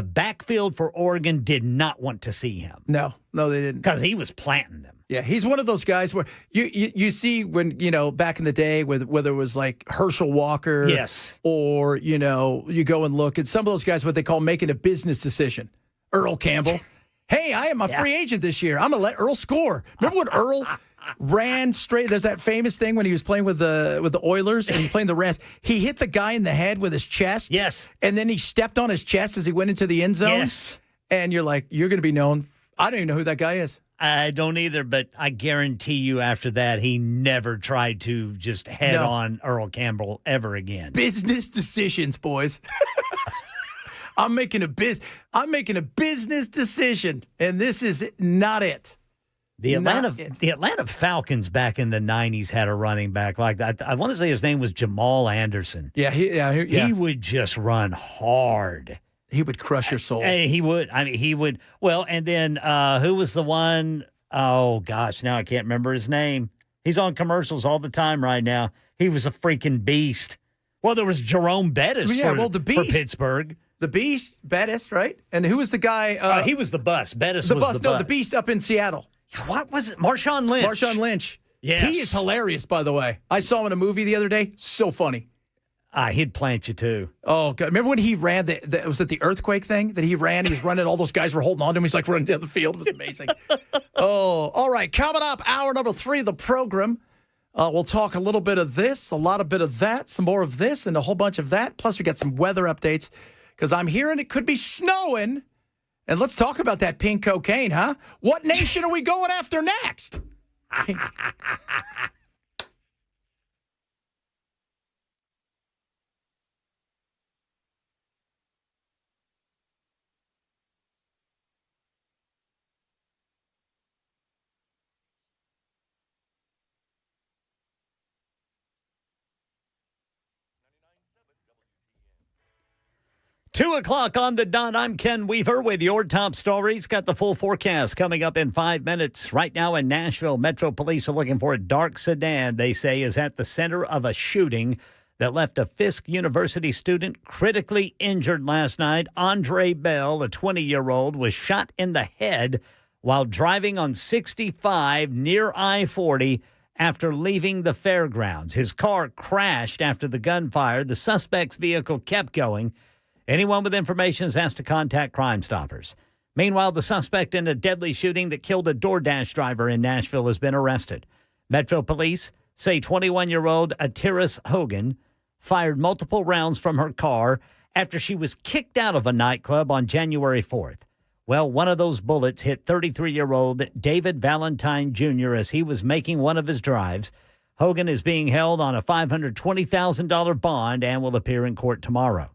backfield for Oregon did not want to see him. No, they didn't. Because he was planting them. Yeah, he's one of those guys where you see when, back in the day whether it was like Herschel Walker. Yes. Or, you go and look at some of those guys, what they call making a business decision. Earl Campbell. Hey, I am a free agent this year. I'm going to let Earl score. Remember when Earl ran straight? There's that famous thing when he was playing with the Oilers and he was playing the Rams. He hit the guy in the head with his chest. Yes. And then he stepped on his chest as he went into the end zone. Yes. And you're like, you're going to be known. I don't even know who that guy is. I don't either, but I guarantee you after that, he never tried to just head on Earl Campbell ever again. Business decisions, boys. I'm making a business decision, and this is not it. The Atlanta Falcons back in the 90s had a running back like that. I want to say his name was Jamal Anderson. Yeah, he would just run hard. He would crush your soul. He would. I mean, he would. Well, and then who was the one? Oh, gosh, now I can't remember his name. He's on commercials all the time right now. He was a freaking beast. Well, there was Jerome Bettis for Pittsburgh. The Beast, Bettis, right? And who was the guy? He was the bus. Bettis was the bus. No, the Beast up in Seattle. What was it? Marshawn Lynch. Marshawn Lynch. Yes. He is hilarious, by the way. I saw him in a movie the other day. So funny. He'd plant you, too. Oh, God. Remember when he ran, was it the earthquake thing that he ran? He was running, all those guys were holding on to him. He's like running down the field. It was amazing. All right. Coming up, hour number 3 of the program. We'll talk a little bit of this, a lot of bit of that, some more of this, and a whole bunch of that. Plus, we got some weather updates because I'm hearing it could be snowing. And let's talk about that pink cocaine, huh? What nation are we going after next? 2 o'clock on the dot. I'm Ken Weaver with your top stories. Got the full forecast coming up in 5 minutes. Right now in Nashville, Metro Police are looking for a dark sedan they say is at the center of a shooting. that left a Fisk University student critically injured last night. Andre Bell, a 20-year-old, was shot in the head while driving on 65 near I-40 after leaving the fairgrounds. His car crashed after the gunfire. The suspect's vehicle kept going. Anyone with information is asked to contact Crime Stoppers. Meanwhile, the suspect in a deadly shooting that killed a DoorDash driver in Nashville has been arrested. Metro Police say 21-year-old Atiris Hogan fired multiple rounds from her car after she was kicked out of a nightclub on January 4th. Well, one of those bullets hit 33-year-old David Valentine Jr. as he was making one of his drives. Hogan is being held on a $520,000 bond and will appear in court tomorrow.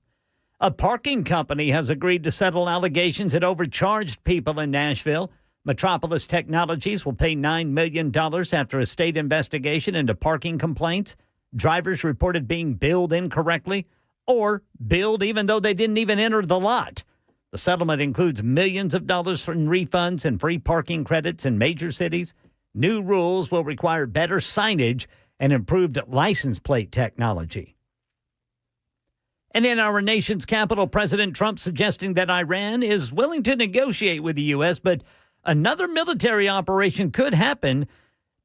A parking company has agreed to settle allegations it overcharged people in Nashville. Metropolis Technologies will pay $9 million after a state investigation into parking complaints. Drivers reported being billed incorrectly or billed even though they didn't even enter the lot. The settlement includes millions of dollars in refunds and free parking credits in major cities. New rules will require better signage and improved license plate technology. And in our nation's capital, President Trump suggesting that Iran is willing to negotiate with the U.S., but another military operation could happen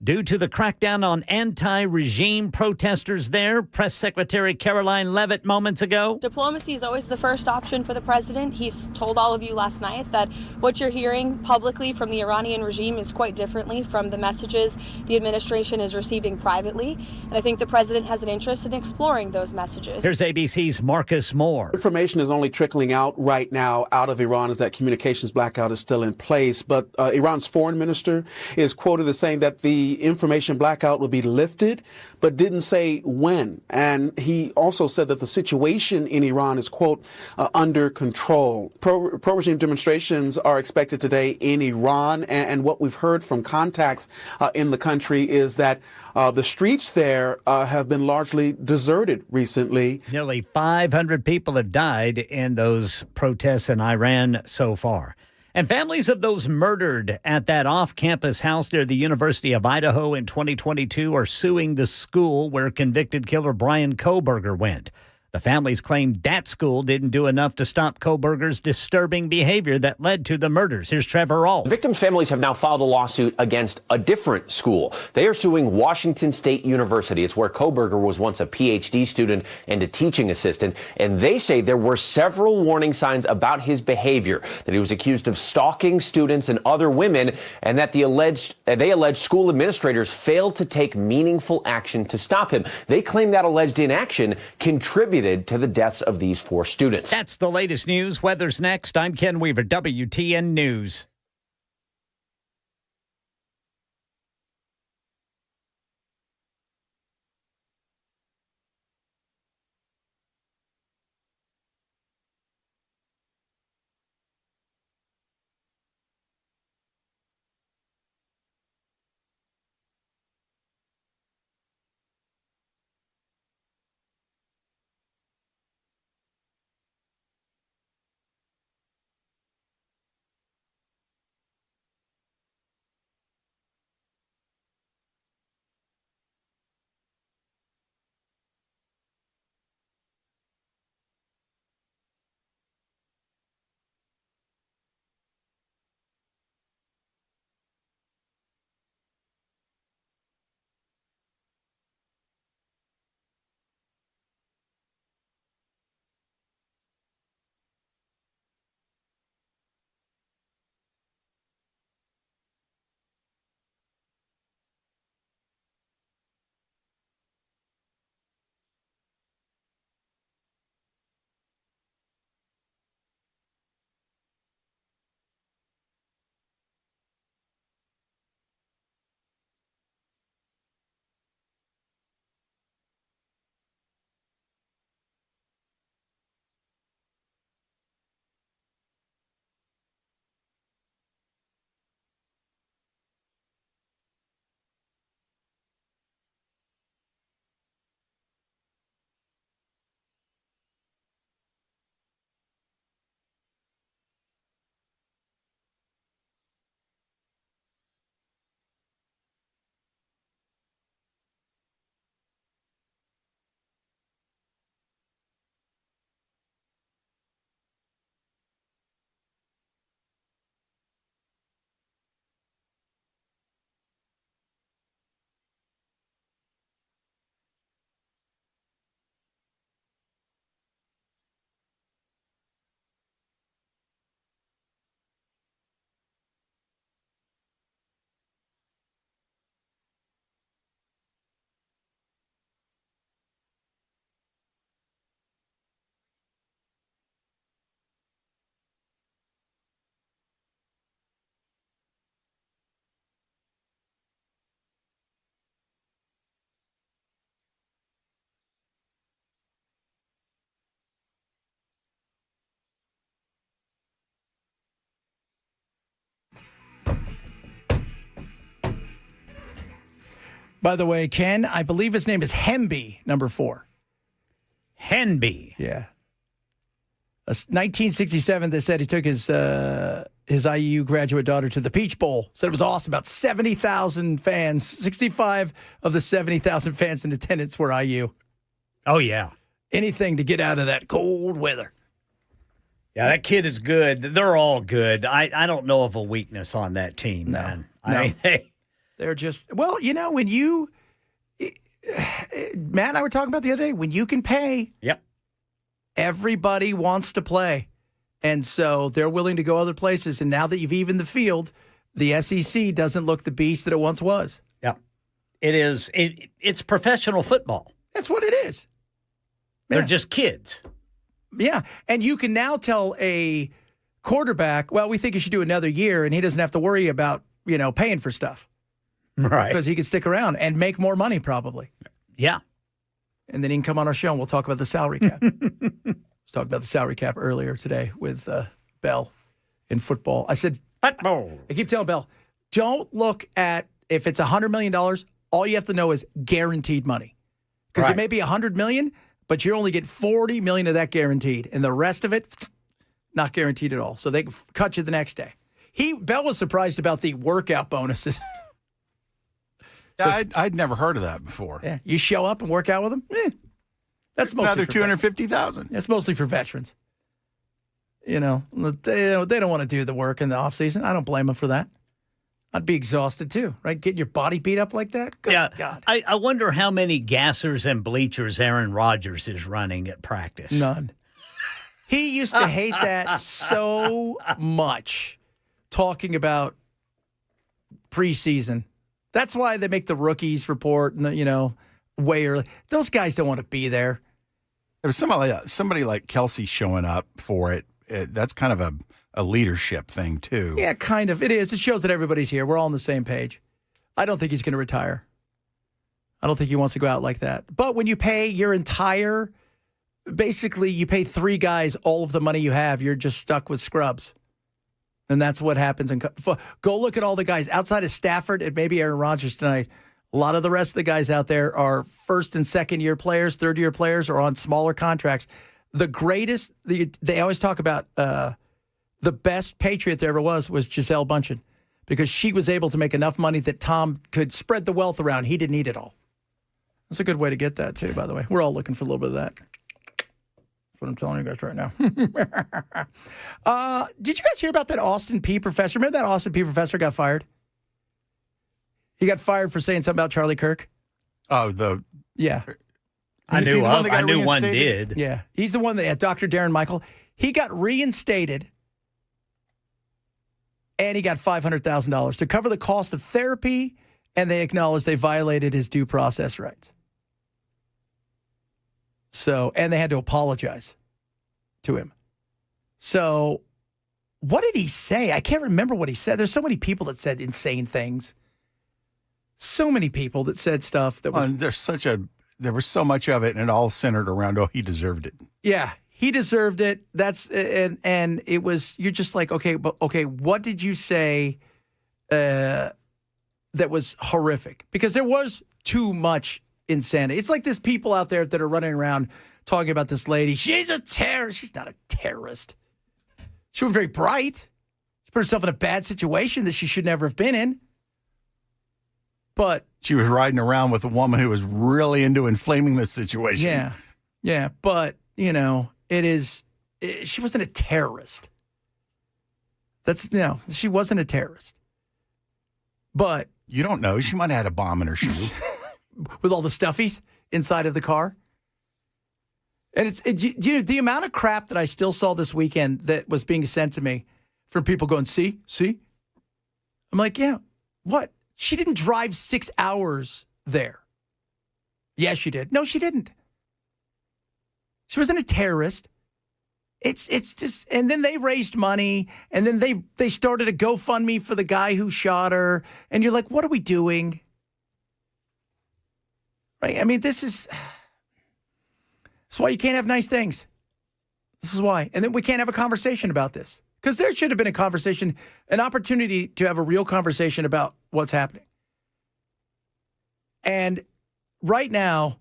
due to the crackdown on anti-regime protesters there. Press Secretary Caroline Leavitt moments ago. Diplomacy is always the first option for the president. He's told all of you last night that what you're hearing publicly from the Iranian regime is quite differently from the messages the administration is receiving privately. And I think the president has an interest in exploring those messages. Here's ABC's Marcus Moore. Information is only trickling out right now out of Iran as that communications blackout is still in place. But Iran's foreign minister is quoted as saying that the information blackout will be lifted, but didn't say when. And he also said that the situation in Iran is, quote, under control. Pro-regime demonstrations are expected today in Iran. And what we've heard from contacts in the country is that the streets there have been largely deserted recently. Nearly 500 people have died in those protests in Iran so far. And families of those murdered at that off-campus house near the University of Idaho in 2022 are suing the school where convicted killer Brian Kohberger went. The families claim that school didn't do enough to stop Kohberger's disturbing behavior that led to the murders. Here's Trevor Ault. Victims' families have now filed a lawsuit against a different school. They are suing Washington State University. It's where Kohberger was once a PhD student and a teaching assistant. And they say there were several warning signs about his behavior, that he was accused of stalking students and other women, and that they alleged school administrators failed to take meaningful action to stop him. They claim that alleged inaction contributed to the deaths of these 4 students. That's the latest news. Weather's next. I'm Ken Weaver, WTN News. By the way, Ken, I believe his name is Hemby, number 4. Henby. Yeah. 1967, they said he took his IU graduate daughter to the Peach Bowl. Said it was awesome. About 70,000 fans. 65 of the 70,000 fans in attendance were IU. Oh, yeah. Anything to get out of that cold weather. Yeah, that kid is good. They're all good. I don't know of a weakness on that team, man. No. They're just, well, you know, when you, Matt and I were talking about the other day, when you can pay. Yep. Everybody wants to play. And so they're willing to go other places. And now that you've evened the field, the SEC doesn't look the beast that it once was. Yep. It is. It's professional football. That's what it is. They're just kids. Yeah. And you can now tell a quarterback, well, we think you should do another year, and he doesn't have to worry about, you know, paying for stuff. Right. Because he can stick around and make more money probably. Yeah. And then he can come on our show and we'll talk about the salary cap. I was talking about the salary cap earlier today with Bell in football. I said, football. I keep telling Bell, don't look at if it's $100 million, all you have to know is guaranteed money. Because it may be $100 million, but you only get $40 million of that guaranteed. And the rest of it, not guaranteed at all. So they can cut you the next day. Bell was surprised about the workout bonuses. Yeah, I'd never heard of that before. Yeah, you show up and work out with them. That's mostly another $250,000. It's mostly for veterans. You know, they don't want to do the work in the off season. I don't blame them for that. I'd be exhausted too, right? Getting your body beat up like that. Good God. I wonder how many gassers and bleachers Aaron Rodgers is running at practice. None. He used to hate that so much, talking about preseason. That's why they make the rookies report, you know, way early. Those guys don't want to be there. There was somebody like Kelsey showing up for it. That's kind of a leadership thing, too. Yeah, kind of. It is. It shows that everybody's here. We're all on the same page. I don't think he's going to retire. I don't think he wants to go out like that. But when you pay your entire, basically you pay 3 guys all of the money you have, you're just stuck with scrubs. And that's what happens. Go look at all the guys outside of Stafford and maybe Aaron Rodgers tonight. A lot of the rest of the guys out there are first and second year players, third year players, or on smaller contracts. The greatest, they always talk about the best Patriot there ever was Gisele Bündchen, because she was able to make enough money that Tom could spread the wealth around. He didn't need it all. That's a good way to get that, too, by the way. We're all looking for a little bit of that. That's what I'm telling you guys right now. Did you guys hear about that Austin P professor? Remember that Austin P professor got fired? He got fired for saying something about Charlie Kirk. Oh, yeah. I knew one did. Yeah. He's the one that, Dr. Darren Michael, he got reinstated and he got $500,000 to cover the cost of therapy, and they acknowledged they violated his due process rights. So, and they had to apologize to him. So, what did he say? I can't remember what he said. There's so many people that said insane things. So many people that said stuff that was... there was so much of it, and it all centered around, he deserved it. Yeah, he deserved it. And it was, you're just like, okay, what did you say that was horrific? Because there was too much insanity. It's like there's people out there that are running around talking about this lady. She's a terrorist. She's not a terrorist. She was very bright. She put herself in a bad situation that she should never have been in. But she was riding around with a woman who was really into inflaming this situation. Yeah. But, you know, she wasn't a terrorist. She wasn't a terrorist. But you don't know. She might have had a bomb in her shoe. With all the stuffies inside of the car. And the amount of crap that I still saw this weekend that was being sent to me from people going, see? I'm like, yeah, what? She didn't drive 6 hours there. Yes, she did. No, she didn't. She wasn't a terrorist. It's just, and then they raised money, and then they started a GoFundMe for the guy who shot her, and you're like, what are we doing? Right? I mean, that's why you can't have nice things. This is why. And then we can't have a conversation about this. Because there should have been a conversation, an opportunity to have a real conversation about what's happening. And right now,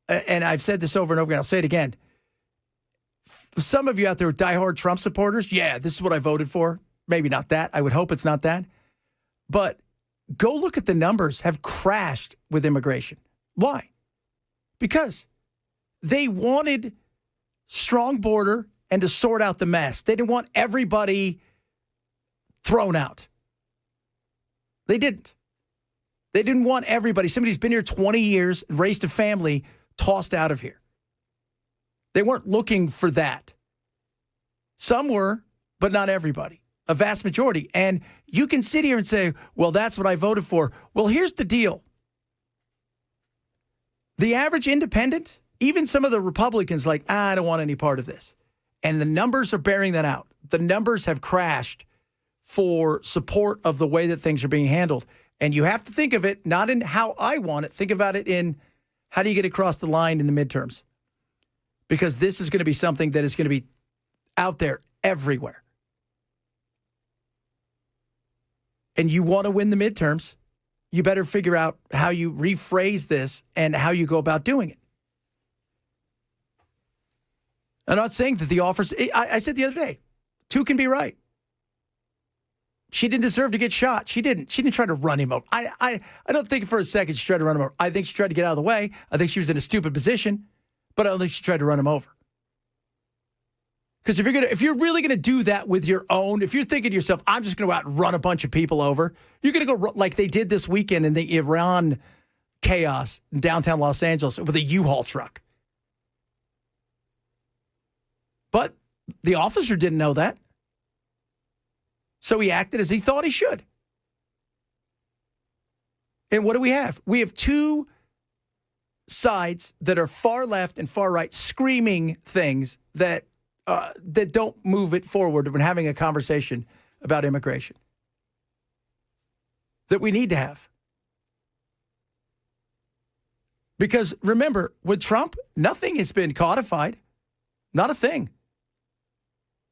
and I've said this over and over again, I'll say it again. Some of you out there are diehard Trump supporters. Yeah, this is what I voted for. Maybe not that. I would hope it's not that. But go look at the numbers have crashed with immigration. Why? Because they wanted strong border and to sort out the mess. They didn't want everybody thrown out. They didn't. They didn't want everybody, somebody who's been here 20 years, raised a family, tossed out of here. They weren't looking for that. Some were, but not everybody. A vast majority. And you can sit here and say, well, that's what I voted for. Well, here's the deal. The average independent, even some of the Republicans, like, I don't want any part of this. And the numbers are bearing that out. The numbers have crashed for support of the way that things are being handled. And you have to think of it not in how I want it. Think about it in how do you get across the line in the midterms? Because this is going to be something that is going to be out there everywhere. And you want to win the midterms, you better figure out how you rephrase this and how you go about doing it. I'm not saying that the offers, I said the other day, two can be right. She didn't deserve to get shot. She didn't try to run him over. I don't think for a second she tried to run him over. I think she tried to get out of the way. I think she was in a stupid position, but I don't think she tried to run him over. Because if you're really gonna do that with your own, if you're thinking to yourself, I'm just gonna go out and run a bunch of people over, you're gonna go like they did this weekend in the Iran chaos in downtown Los Angeles with a U-Haul truck. But the officer didn't know that. So he acted as he thought he should. And what do we have? We have two sides that are far left and far right screaming things that don't move it forward when having a conversation about immigration that we need to have. Because remember, with Trump, nothing has been codified. Not a thing.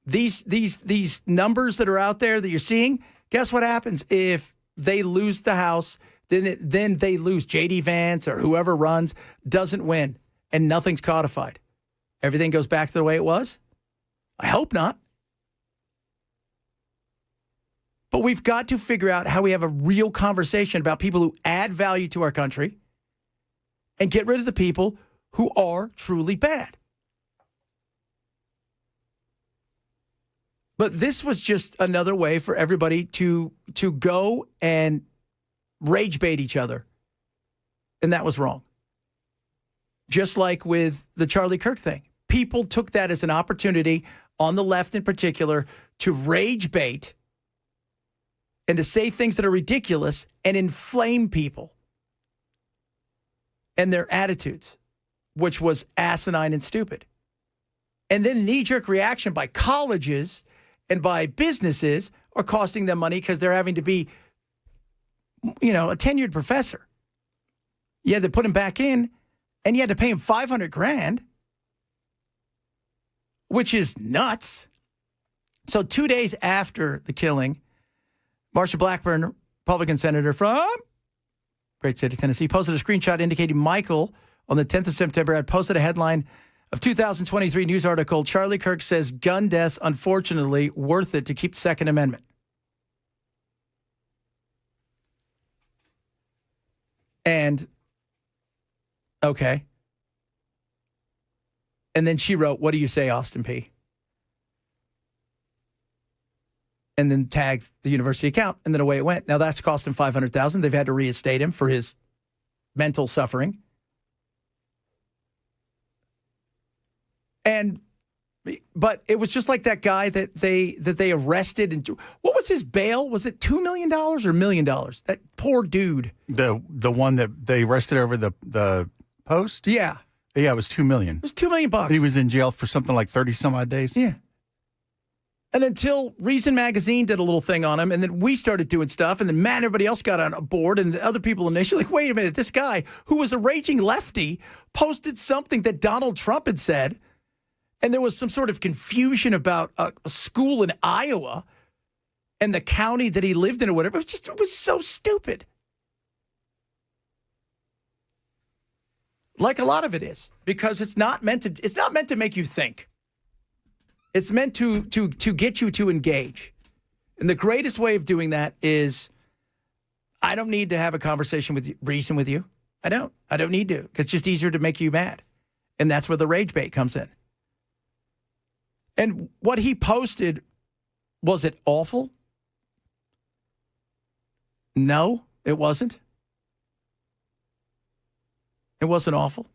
These numbers that are out there that you're seeing, guess what happens if they lose the House? Then they lose. J.D. Vance or whoever runs doesn't win, and nothing's codified. Everything goes back to the way it was? I hope not. But we've got to figure out how we have a real conversation about people who add value to our country and get rid of the people who are truly bad. But this was just another way for everybody to go and rage bait each other. And that was wrong. Just like with the Charlie Kirk thing. People took that as an opportunity, on the left in particular, to rage bait and to say things that are ridiculous and inflame people and their attitudes, which was asinine and stupid. And then knee-jerk reaction by colleges and by businesses are costing them money because they're having to be, a tenured professor. You had to put him back in, and you had to pay him $500,000, which is nuts. So 2 days after the killing, Marsha Blackburn, Republican senator from great state of Tennessee, posted a screenshot indicating Michael on the 10th of September had posted a headline of 2023 news article, Charlie Kirk says gun deaths, unfortunately, worth it to keep the Second Amendment. And, okay. And then she wrote, what do you say, Austin P? And then tagged the university account, and then away it went. Now, that's cost him $500,000. They've had to reinstate him for his mental suffering. But it was just like that guy that they arrested. And what was his bail? Was it $2 million or $1 million? That poor dude. The one that they arrested over the Post? Yeah. Yeah, it was $2 million. It was $2 million. He was in jail for something like 30 some odd days. Yeah. And until Reason Magazine did a little thing on him, and then we started doing stuff, and then everybody else got on board, and the other people in the nation like, wait a minute, this guy who was a raging lefty posted something that Donald Trump had said. And there was some sort of confusion about a school in Iowa and the county that he lived in or whatever. It was so stupid. Like a lot of it is, because it's not meant to make you think. It's meant to get you to engage. And the greatest way of doing that is, I don't need to have a conversation with you, reason with you. I don't need to. It's just easier to make you mad. And that's where the rage bait comes in. And what he posted, was it awful? No, it wasn't. It wasn't awful.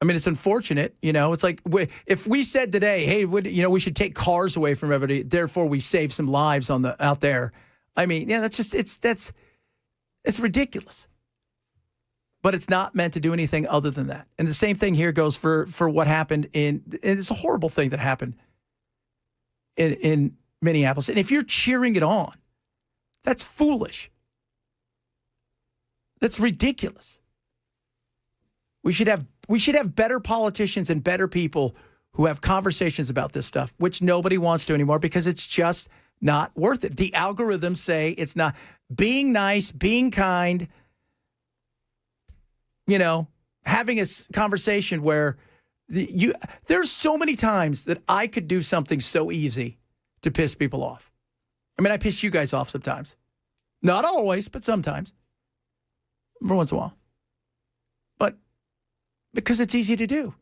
I mean, it's unfortunate, It's like if we said today, hey, we should take cars away from everybody, therefore we save some lives out there. I mean, yeah, it's ridiculous. But it's not meant to do anything other than that. And the same thing here goes for what happened it's a horrible thing that happened in Minneapolis. And if you're cheering it on, that's foolish. That's ridiculous. We should have better politicians and better people who have conversations about this stuff, which nobody wants to anymore because it's just not worth it. The algorithms say it's not. Being nice, being kind, having a conversation where there's so many times that I could do something so easy to piss people off. I mean, I piss you guys off sometimes. Not always, but sometimes. Every once in a while. But because it's easy to do.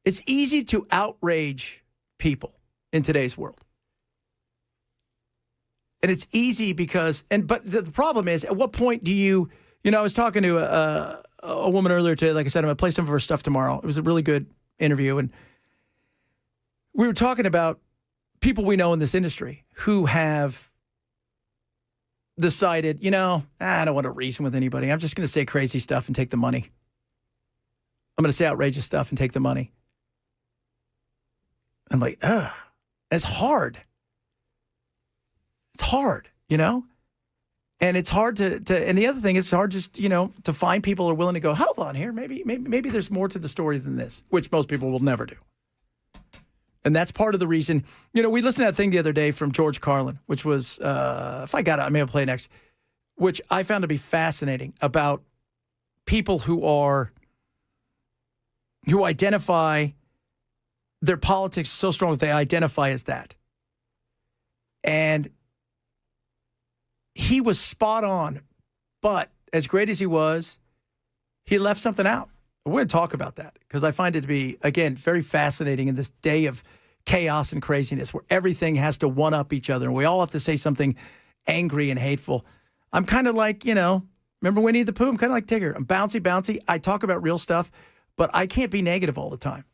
It's easy to outrage people in today's world. And it's easy but the problem is, at what point do you, I was talking to a woman earlier today, like I said, I'm going to play some of her stuff tomorrow. It was a really good interview. And we were talking about people we know in this industry who have decided, I don't want to reason with anybody. I'm just going to say crazy stuff and take the money. I'm going to say outrageous stuff and take the money. I'm like, ugh, it's hard. It's hard, And it's hard to and the other thing is it's hard just, to find people who are willing to go, hold on here. Maybe there's more to the story than this, which most people will never do. And that's part of the reason, we listened to that thing the other day from George Carlin, which was, if I got it, I may play it next, which I found to be fascinating about people who identify their politics so strong that they identify as that. And he was spot on, but as great as he was, he left something out. We're going to talk about that because I find it to be, again, very fascinating in this day of chaos and craziness where everything has to one-up each other and we all have to say something angry and hateful. I'm kind of like, remember Winnie the Pooh? I'm kind of like Tigger. I'm bouncy. I talk about real stuff, but I can't be negative all the time.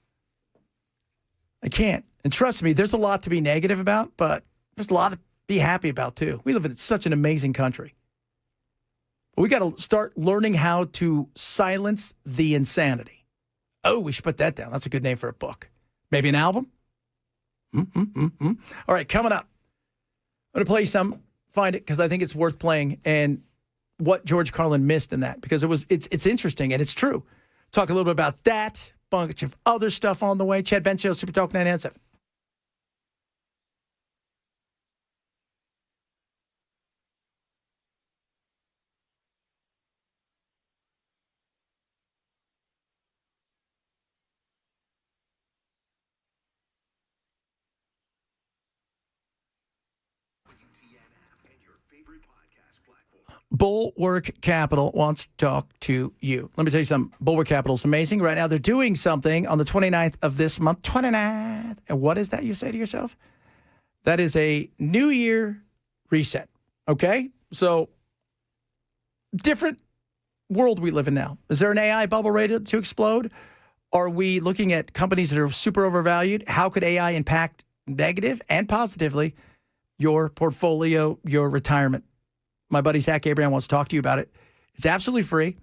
I can't. And trust me, there's a lot to be negative about, but there's a lot to be happy about too. We live in such an amazing country. But we got to start learning how to silence the insanity. Oh, we should put that down. That's a good name for a book. Maybe an album? All right, coming up. I'm going to play you some. Find it because I think it's worth playing and what George Carlin missed in that because it's interesting and it's true. Talk a little bit about that. Bunch of other stuff on the way. Chad Bench Show, Super Talk 997. Bulwark Capital wants to talk to you. Let me tell you something. Bulwark Capital is amazing. Right now, they're doing something on the 29th of this month. 29th. And what is that you say to yourself? That is a New Year reset. Okay? So, different world we live in now. Is there an AI bubble ready to explode? Are we looking at companies that are super overvalued? How could AI impact negative and positively your portfolio, your retirement? My buddy Zach Abraham wants to talk to you about it. It's absolutely free.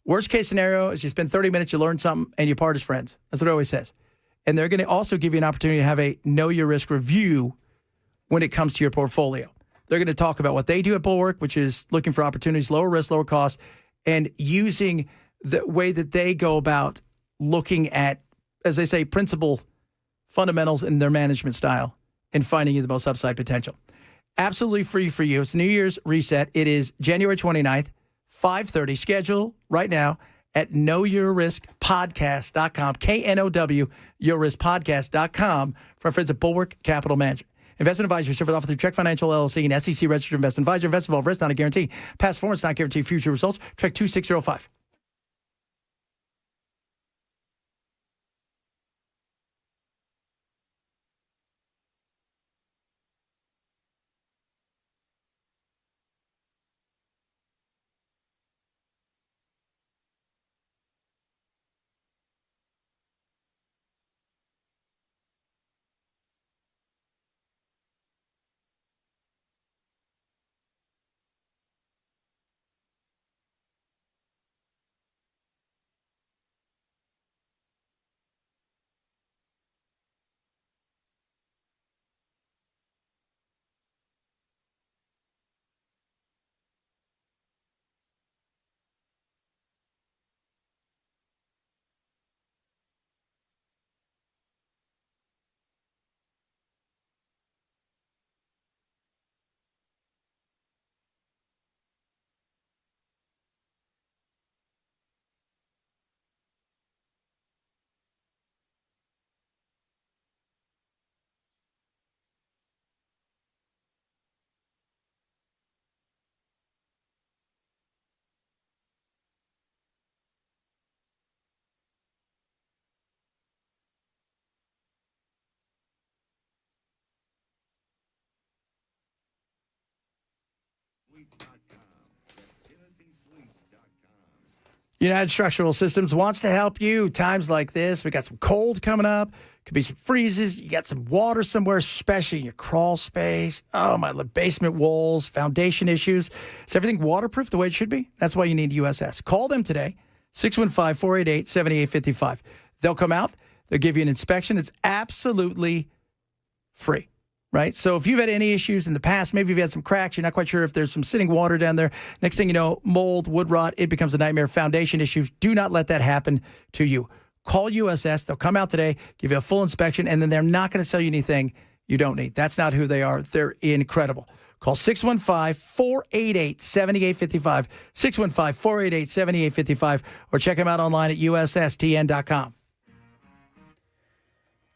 Worst case scenario is you spend 30 minutes, you learn something, and you part as friends. That's what it always says. And they're going to also give you an opportunity to have a know your risk review when it comes to your portfolio. They're going to talk about what they do at Bulwark, which is looking for opportunities, lower risk, lower cost, and using the way that they go about looking at, as they say, principal fundamentals in their management style and finding you the most upside potential. Absolutely free for you. It's New Year's reset. It is January 29th, 5:30. Schedule right now at knowyourriskpodcast.com, KNOW, yourriskpodcast.com, from our friends at Bulwark Capital Management. Investment advisory service offered through Trek Financial LLC, an SEC registered investment advisor. Investment involved risk, not a guarantee. Past performance not guarantee future results. Trek 2605. United Structural Systems wants to help you. Times like this, we got some cold coming up. Could be some freezes. You got some water somewhere, especially in your crawl space. Oh, my basement walls, foundation issues. Is everything waterproof the way it should be? That's why you need USS. Call them today, 615-488-7855. They'll come out. They'll give you an inspection. It's absolutely free. Right? So if you've had any issues in the past, maybe you've had some cracks, you're not quite sure if there's some sitting water down there. Next thing you know, mold, wood rot, it becomes a nightmare. Foundation issues. Do not let that happen to you. Call USS. They'll come out today, give you a full inspection, and then they're not going to sell you anything you don't need. That's not who they are. They're incredible. Call 615-488-7855, 615-488-7855, or check them out online at USSTN.com.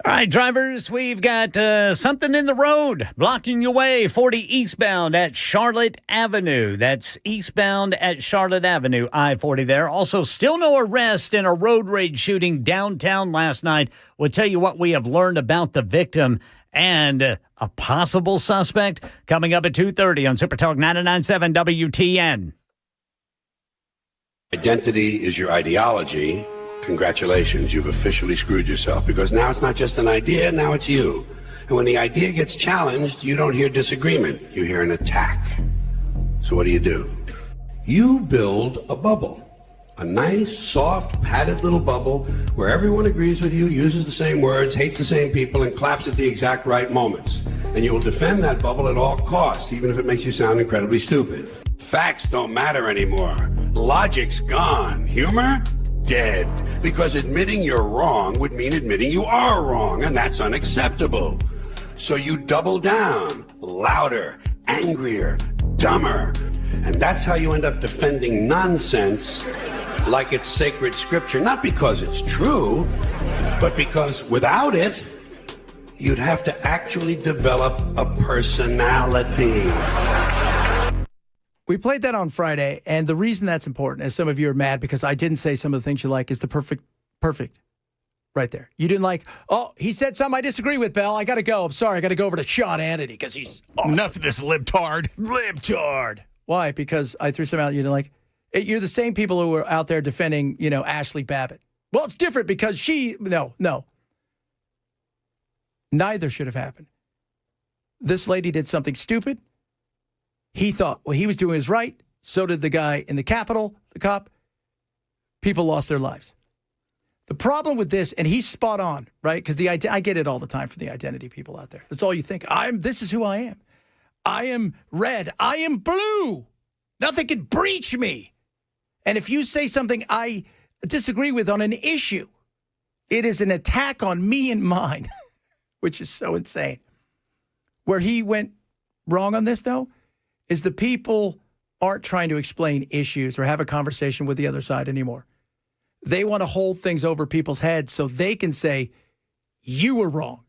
All right, drivers, we've got something in the road blocking your way. 40 eastbound at Charlotte Avenue. That's eastbound at Charlotte Avenue, I-40 there. Also, still no arrest in a road rage shooting downtown last night. We'll tell you what we have learned about the victim and a possible suspect coming up at 2:30 on Super Talk 99.7 WTN. Identity is your ideology. Congratulations, you've officially screwed yourself, because now it's not just an idea, now it's you. And when the idea gets challenged, you don't hear disagreement, you hear an attack. So what do? You build a bubble. A nice, soft, padded little bubble where everyone agrees with you, uses the same words, hates the same people, and claps at the exact right moments. And you will defend that bubble at all costs, even if it makes you sound incredibly stupid. Facts don't matter anymore. Logic's gone. Humor? Dead. Because admitting you're wrong would mean admitting you are wrong, and that's unacceptable. So you double down, louder, angrier, dumber. And that's how you end up defending nonsense like it's sacred scripture. Not because it's true, but because without it, you'd have to actually develop a personality. We played that on Friday, and the reason that's important is some of you are mad because I didn't say some of the things you like is the perfect right there. You didn't like, oh, he said something I disagree with, Bell. I got to go. I'm sorry. I got to go over to Sean Hannity because he's awesome. Enough of this libtard. Libtard. Why? Because I threw some out you didn't like. You're the same people who were out there defending, Ashley Babbitt. Well, it's different because no. Neither should have happened. This lady did something stupid. He thought what he was doing is right. So did the guy in the Capitol, the cop. People lost their lives. The problem with this, and he's spot on, right? Because I get it all the time from the identity people out there. That's all you think. This is who I am. I am red. I am blue. Nothing can breach me. And if you say something I disagree with on an issue, it is an attack on me and mine, which is so insane. Where he went wrong on this, though, is the people aren't trying to explain issues or have a conversation with the other side anymore. They want to hold things over people's heads so they can say, you were wrong.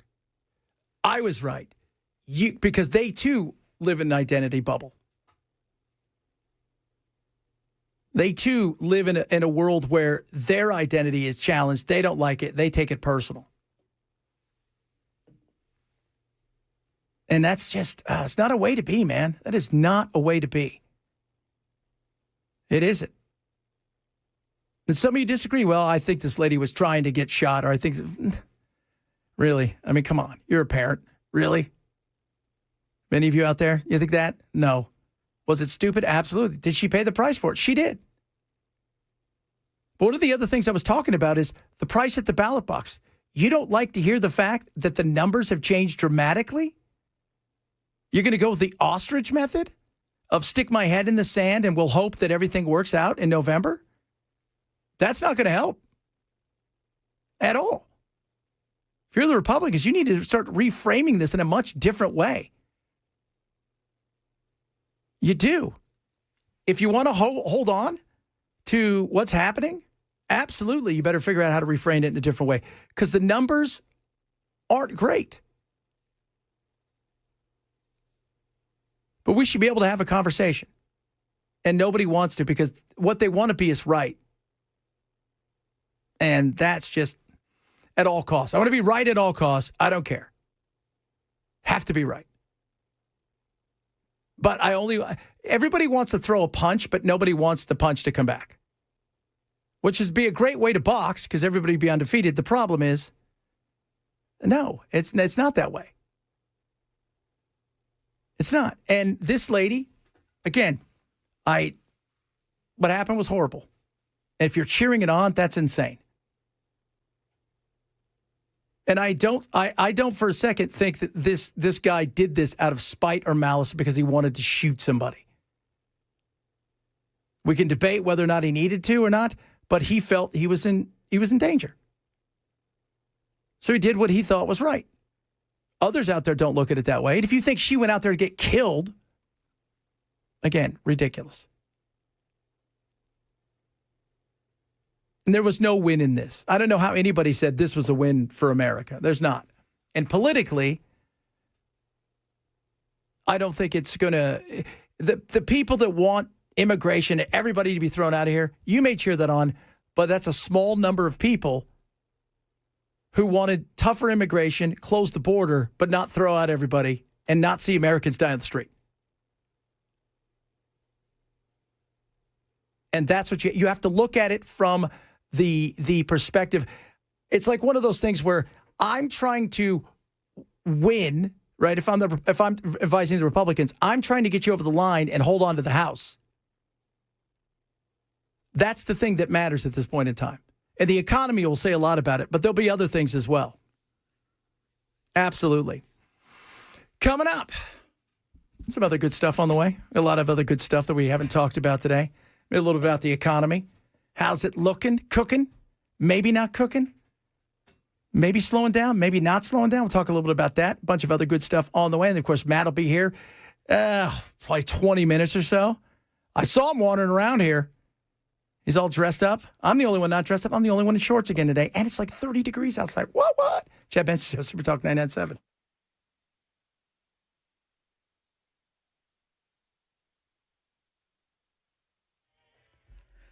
I was right. Because they, too, live in an identity bubble. They, too, live in a world where their identity is challenged. They don't like it. They take it personal. And that's just, it's not a way to be, man. That is not a way to be. It isn't. And some of you disagree. Well, I think this lady was trying to get shot, or I think, really? I mean, come on. You're a parent. Really? Many of you out there, you think that? No. Was it stupid? Absolutely. Did she pay the price for it? She did. But one of the other things I was talking about is the price at the ballot box. You don't like to hear the fact that the numbers have changed dramatically? You're going to go with the ostrich method of stick my head in the sand and we'll hope that everything works out in November? That's not going to help at all. If you're the Republicans, you need to start reframing this in a much different way. You do. If you want to hold on to what's happening, absolutely, you better figure out how to reframe it in a different way because the numbers aren't great. But we should be able to have a conversation. And nobody wants to because what they want to be is right. And that's just at all costs. I want to be right at all costs. I don't care. Have to be right. But everybody wants to throw a punch, but nobody wants the punch to come back. Which is be a great way to box because everybody be undefeated. The problem is, no, it's not that way. It's not. And this lady, again, what happened was horrible. And if you're cheering it on, that's insane. And I don't for a second think that this guy did this out of spite or malice because he wanted to shoot somebody. We can debate whether or not he needed to or not, but he felt he was in danger. So he did what he thought was right. Others out there don't look at it that way. And if you think she went out there to get killed, again, ridiculous. And there was no win in this. I don't know how anybody said this was a win for America. There's not. And politically, I don't think it's going to... The people that want immigration, everybody to be thrown out of here, you may cheer that on, but that's a small number of people who wanted tougher immigration, close the border, but not throw out everybody and not see Americans die on the street. And that's what you have to look at it from the perspective. It's like one of those things where I'm trying to win, right? If I'm advising the Republicans, I'm trying to get you over the line and hold on to the House. That's the thing that matters at this point in time. And the economy will say a lot about it, but there'll be other things as well. Absolutely. Coming up, some other good stuff on the way. A lot of other good stuff that we haven't talked about today. Maybe a little bit about the economy. How's it looking? Cooking? Maybe not cooking? Maybe slowing down? Maybe not slowing down? We'll talk a little bit about that. A bunch of other good stuff on the way. And, of course, Matt will be here probably 20 minutes or so. I saw him wandering around here. He's all dressed up. I'm the only one not dressed up. I'm the only one in shorts again today. And it's like 30 degrees outside. What? Chad Benson, Super Talk 997.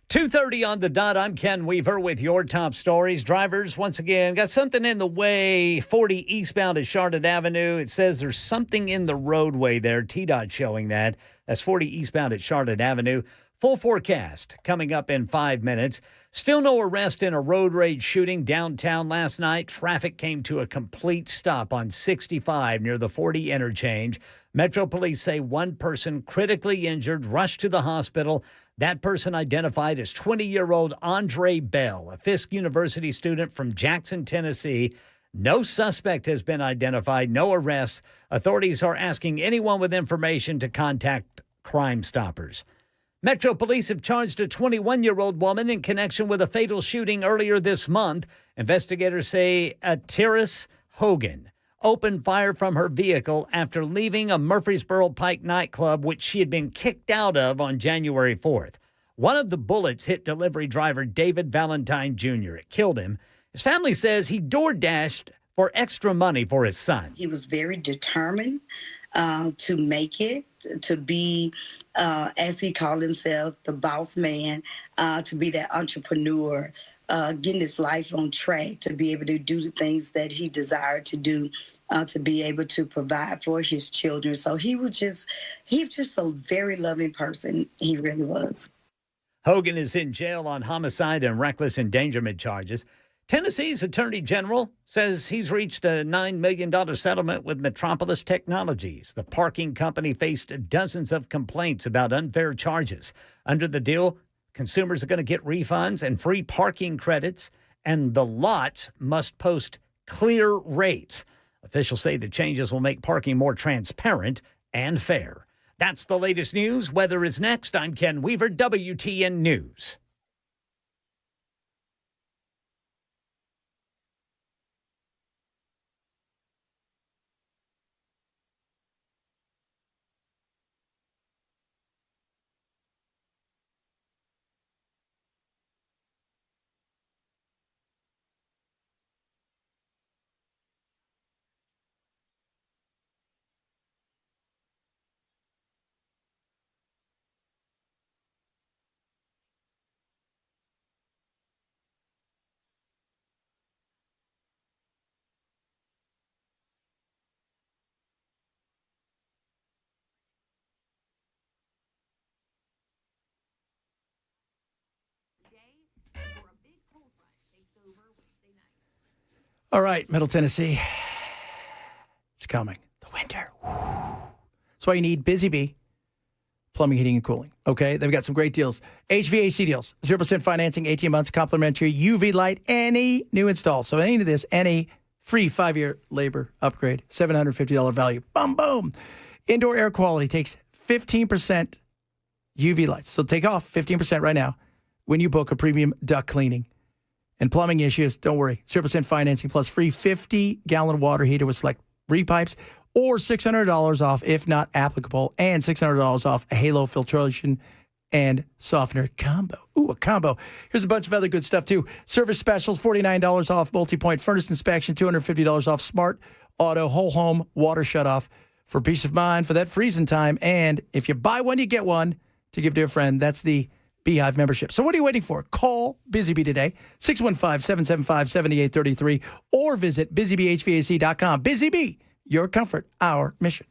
.2:30 on the dot. I'm Ken Weaver with your top stories. Drivers, once again, got something in the way. 40 eastbound at Charlotte Avenue. It says there's something in the roadway there. TDOT showing that. That's 40 eastbound at Charlotte Avenue. Full forecast coming up in 5 minutes. Still no arrest in a road rage shooting downtown last night. Traffic came to a complete stop on 65 near the 40 interchange. Metro Police say one person critically injured rushed to the hospital. That person identified as 20-year-old Andre Bell, a Fisk University student from Jackson, Tennessee. No suspect has been identified, no arrests. Authorities are asking anyone with information to contact Crime Stoppers. Metro Police have charged a 21-year-old woman in connection with a fatal shooting earlier this month. Investigators say Atiris Hogan opened fire from her vehicle after leaving a Murfreesboro Pike nightclub, which she had been kicked out of on January 4th. One of the bullets hit delivery driver David Valentine Jr. It killed him. His family says he door dashed for extra money for his son. He was very determined to make it, to be, as he called himself, the boss man, to be that entrepreneur, getting his life on track, to be able to do the things that he desired to do, to be able to provide for his children. So he was just a very loving person. He really was. Hogan is in jail on homicide and reckless endangerment charges. Tennessee's Attorney General says he's reached a $9 million settlement with Metropolis Technologies. The parking company faced dozens of complaints about unfair charges. Under the deal, consumers are going to get refunds and free parking credits, and the lots must post clear rates. Officials say the changes will make parking more transparent and fair. That's the latest news. Weather is next. I'm Ken Weaver, WTN News. All right, Middle Tennessee. It's coming. The winter. That's why you need Busy Bee Plumbing, Heating, and Cooling. Okay? They've got some great deals. HVAC deals. 0% financing, 18 months, complimentary UV light, any new install. So any of this, any free 5-year labor upgrade, $750 value. Boom, boom. Indoor air quality takes 15% UV lights. So take off 15% right now when you book a premium duct cleaning. And plumbing issues, don't worry. 0% financing plus free 50-gallon water heater with select repipes or $600 off if not applicable, and $600 off a Halo filtration and softener combo. Ooh, a combo. Here's a bunch of other good stuff, too. Service specials, $49 off multi-point furnace inspection, $250 off smart auto whole home water shutoff for peace of mind for that freezing time. And if you buy one, you get one to give to a friend. That's the Beehive membership. So what are you waiting for? Call Busy Bee today, 615-775-7833, or visit busybeehvac.com. Busy Bee, your comfort, our mission.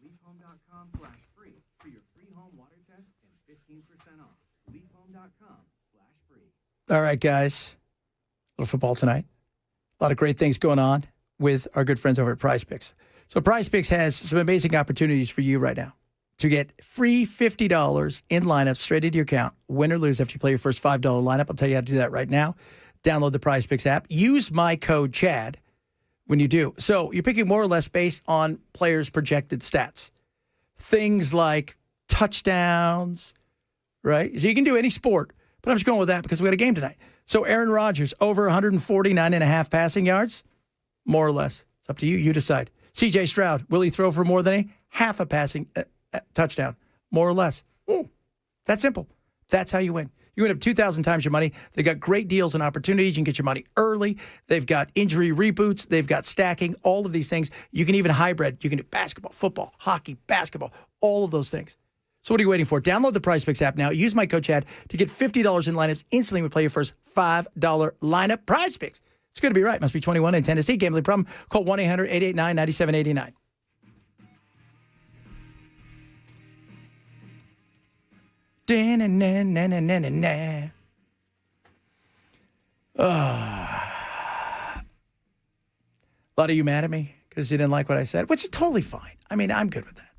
leafhome.com/free for your free home water test and 15% off. leafhome.com/free. All right, guys. little football tonight. A lot of great things going on with our good friends over at Prize Picks. So Prize Picks has some amazing opportunities for you right now to get free $50 in lineups straight into your account, win or lose after you play your first $5 lineup. I'll tell you how to do that right now. Download the Prize Picks app. Use my code CHAD when you do. So you're picking more or less based on players' projected stats. Things like touchdowns, right? So you can do any sport, but I'm just going with that because we got a game tonight. So Aaron Rodgers, over 149.5 passing yards, more or less. It's up to you. You decide. C.J. Stroud, will he throw for more than a half a passing touchdown, more or less? That's simple. That's how you win. You win up 2,000 times your money. They've got great deals and opportunities. You can get your money early. They've got injury reboots. They've got stacking, all of these things. You can even hybrid. You can do basketball, football, hockey, basketball, all of those things. So what are you waiting for? Download the Prize Picks app now. Use my code CHAD to get $50 in lineups instantly when we play your first $5 lineup. Prize Picks. It's good to be right. Must be 21 in Tennessee. Gambling problem? Call 1-800-889-9789. A lot of you mad at me because you didn't like what I said, which is totally fine. I mean, I'm good with that.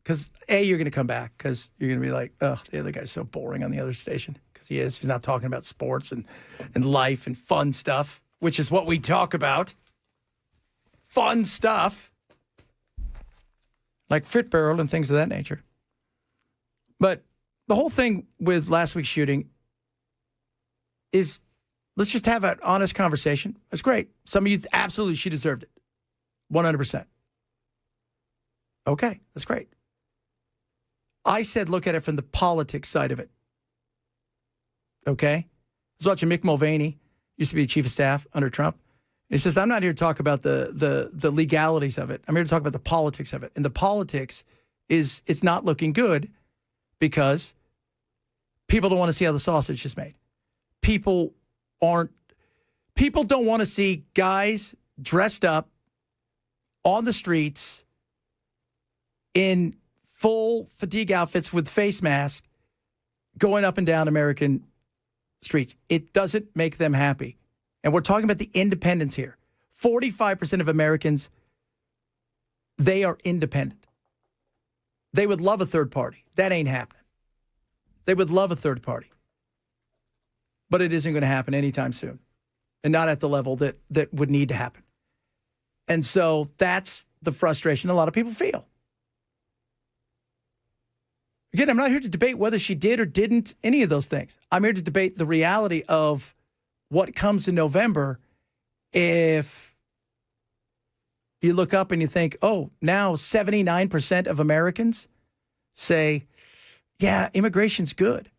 Because, A, you're going to come back because you're going to be like, ugh, the other guy's so boring on the other station. Because he is. He's not talking about sports and life and fun stuff, which is what we talk about. Fun stuff. Like Fit Barrel and things of that nature. But the whole thing with last week's shooting is let's just have an honest conversation. That's great. Some of you absolutely, she deserved it. 100%. Okay, that's great. I said look at it from the politics side of it. Okay? I was watching Mick Mulvaney, used to be the chief of staff under Trump. He says, I'm not here to talk about the legalities of it. I'm here to talk about the politics of it. And the politics is it's not looking good because people don't want to see how the sausage is made. People don't want to see guys dressed up on the streets in full fatigue outfits with face masks going up and down American streets. It doesn't make them happy. And we're talking about the independents here. 45% of Americans, they are independent. They would love a third party. That ain't happening. They would love a third party. But it isn't going to happen anytime soon. And not at the level that would need to happen. And so that's the frustration a lot of people feel. Again, I'm not here to debate whether she did or didn't any of those things. I'm here to debate the reality of what comes in November if you look up and you think, oh, now 79% of Americans say, yeah, immigration's good.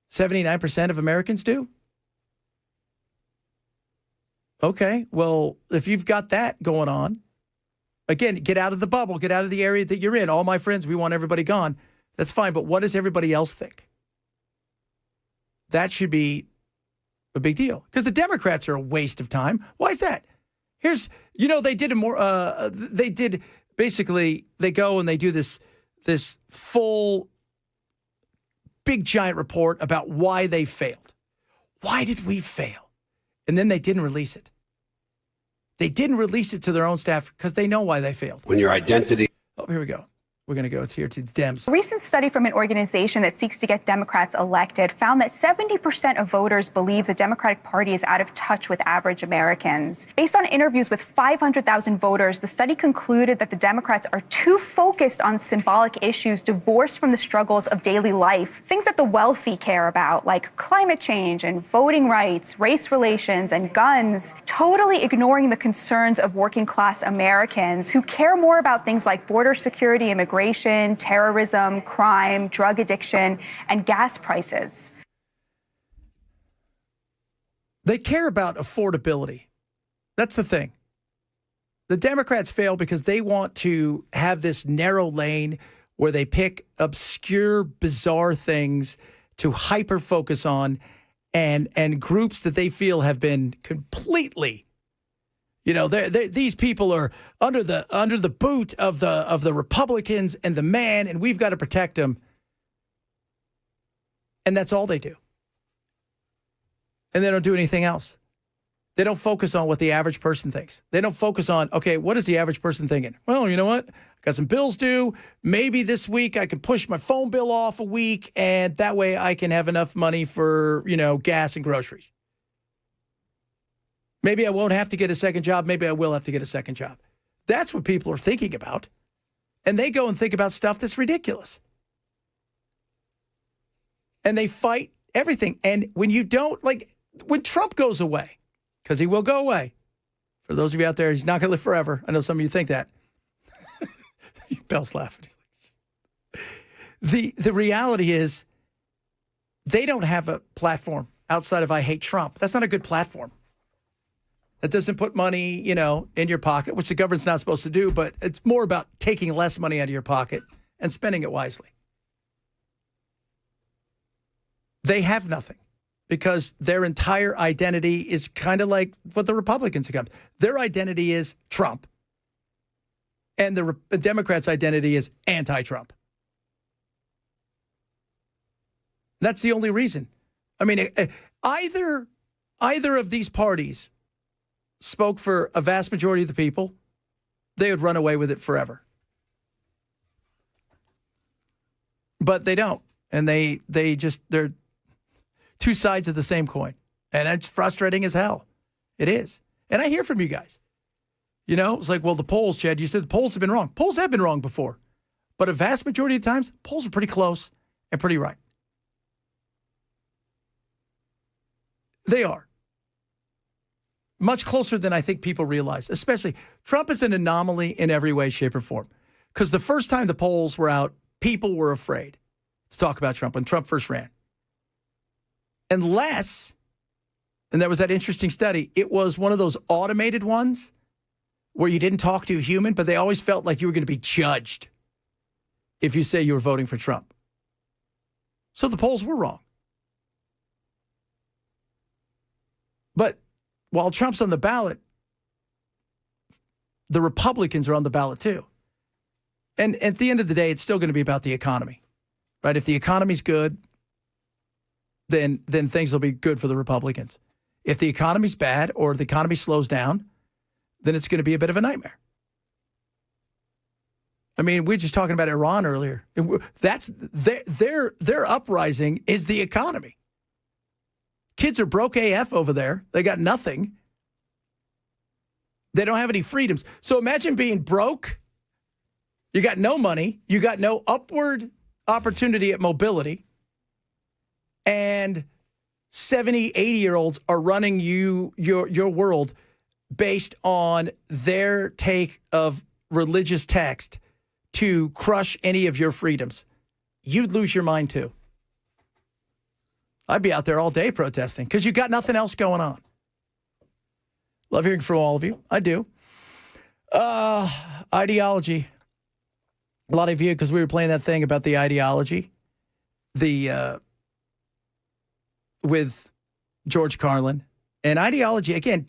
79% of Americans do? Okay, well, if you've got that going on, again, get out of the bubble, get out of the area that you're in. All my friends, we want everybody gone. That's fine, but what does everybody else think? That should be a big deal because the Democrats are a waste of time. Why is that? They did they go and they do this full big giant report about why they failed. Why did we fail? And then they didn't release it. They didn't release it to their own staff because they know why they failed. When your identity... Oh, here we go. We're going to go here to the Dems. A recent study from an organization that seeks to get Democrats elected found that 70% of voters believe the Democratic Party is out of touch with average Americans. Based on interviews with 500,000 voters, the study concluded that the Democrats are too focused on symbolic issues divorced from the struggles of daily life, things that the wealthy care about, like climate change and voting rights, race relations, and guns, totally ignoring the concerns of working-class Americans who care more about things like border security, immigration, terrorism, crime, drug addiction, and gas prices. They care about affordability. That's the thing. The Democrats fail because they want to have this narrow lane where they pick obscure, bizarre things to hyper-focus on and groups that they feel have been completely these people are under the boot of the Republicans and the man, and we've got to protect them. And that's all they do. And they don't do anything else. They don't focus on what the average person thinks. They don't focus on, okay, what is the average person thinking? Well, you know what? I got some bills due. Maybe this week I can push my phone bill off a week, and that way I can have enough money for, gas and groceries. Maybe I won't have to get a second job. Maybe I will have to get a second job. That's what people are thinking about. And they go and think about stuff that's ridiculous. And they fight everything. And when you don't, when Trump goes away, because he will go away. For those of you out there, he's not going to live forever. I know some of you think that. Bell's laughing. The reality is they don't have a platform outside of I hate Trump. That's not a good platform. That doesn't put money, in your pocket, which the government's not supposed to do, but it's more about taking less money out of your pocket and spending it wisely. They have nothing. Because their entire identity is kind of like what the Republicans have got. Their identity is Trump. And the Democrats' identity is anti-Trump. That's the only reason. I mean, either of these parties spoke for a vast majority of the people, they would run away with it forever. But they don't. And they're two sides of the same coin. And it's frustrating as hell. It is. And I hear from you guys. It's like, well, the polls, Chad, you said the polls have been wrong. Polls have been wrong before. But a vast majority of times, polls are pretty close and pretty right. They are. Much closer than I think people realize. Especially, Trump is an anomaly in every way, shape, or form. Because the first time the polls were out, people were afraid to talk about Trump when Trump first ran. Unless, and there was that interesting study, it was one of those automated ones where you didn't talk to a human, but they always felt like you were going to be judged if you say you were voting for Trump. So the polls were wrong. But while Trump's on the ballot, the Republicans are on the ballot too. And at the end of the day, it's still going to be about the economy, right? If the economy's good, then things will be good for the Republicans. If the economy's bad or the economy slows down, then it's going to be a bit of a nightmare. I mean, we were just talking about Iran earlier. That's their uprising is the economy. Kids are broke AF over there. They got nothing. They don't have any freedoms. So imagine being broke. You got no money. You got no upward opportunity at mobility. And 70, 80-year-olds are running your world based on their take of religious text to crush any of your freedoms. You'd lose your mind too. I'd be out there all day protesting because you got nothing else going on. Love hearing from all of you. I do. Ideology. A lot of you, because we were playing that thing about the ideology. With George Carlin. And ideology, again,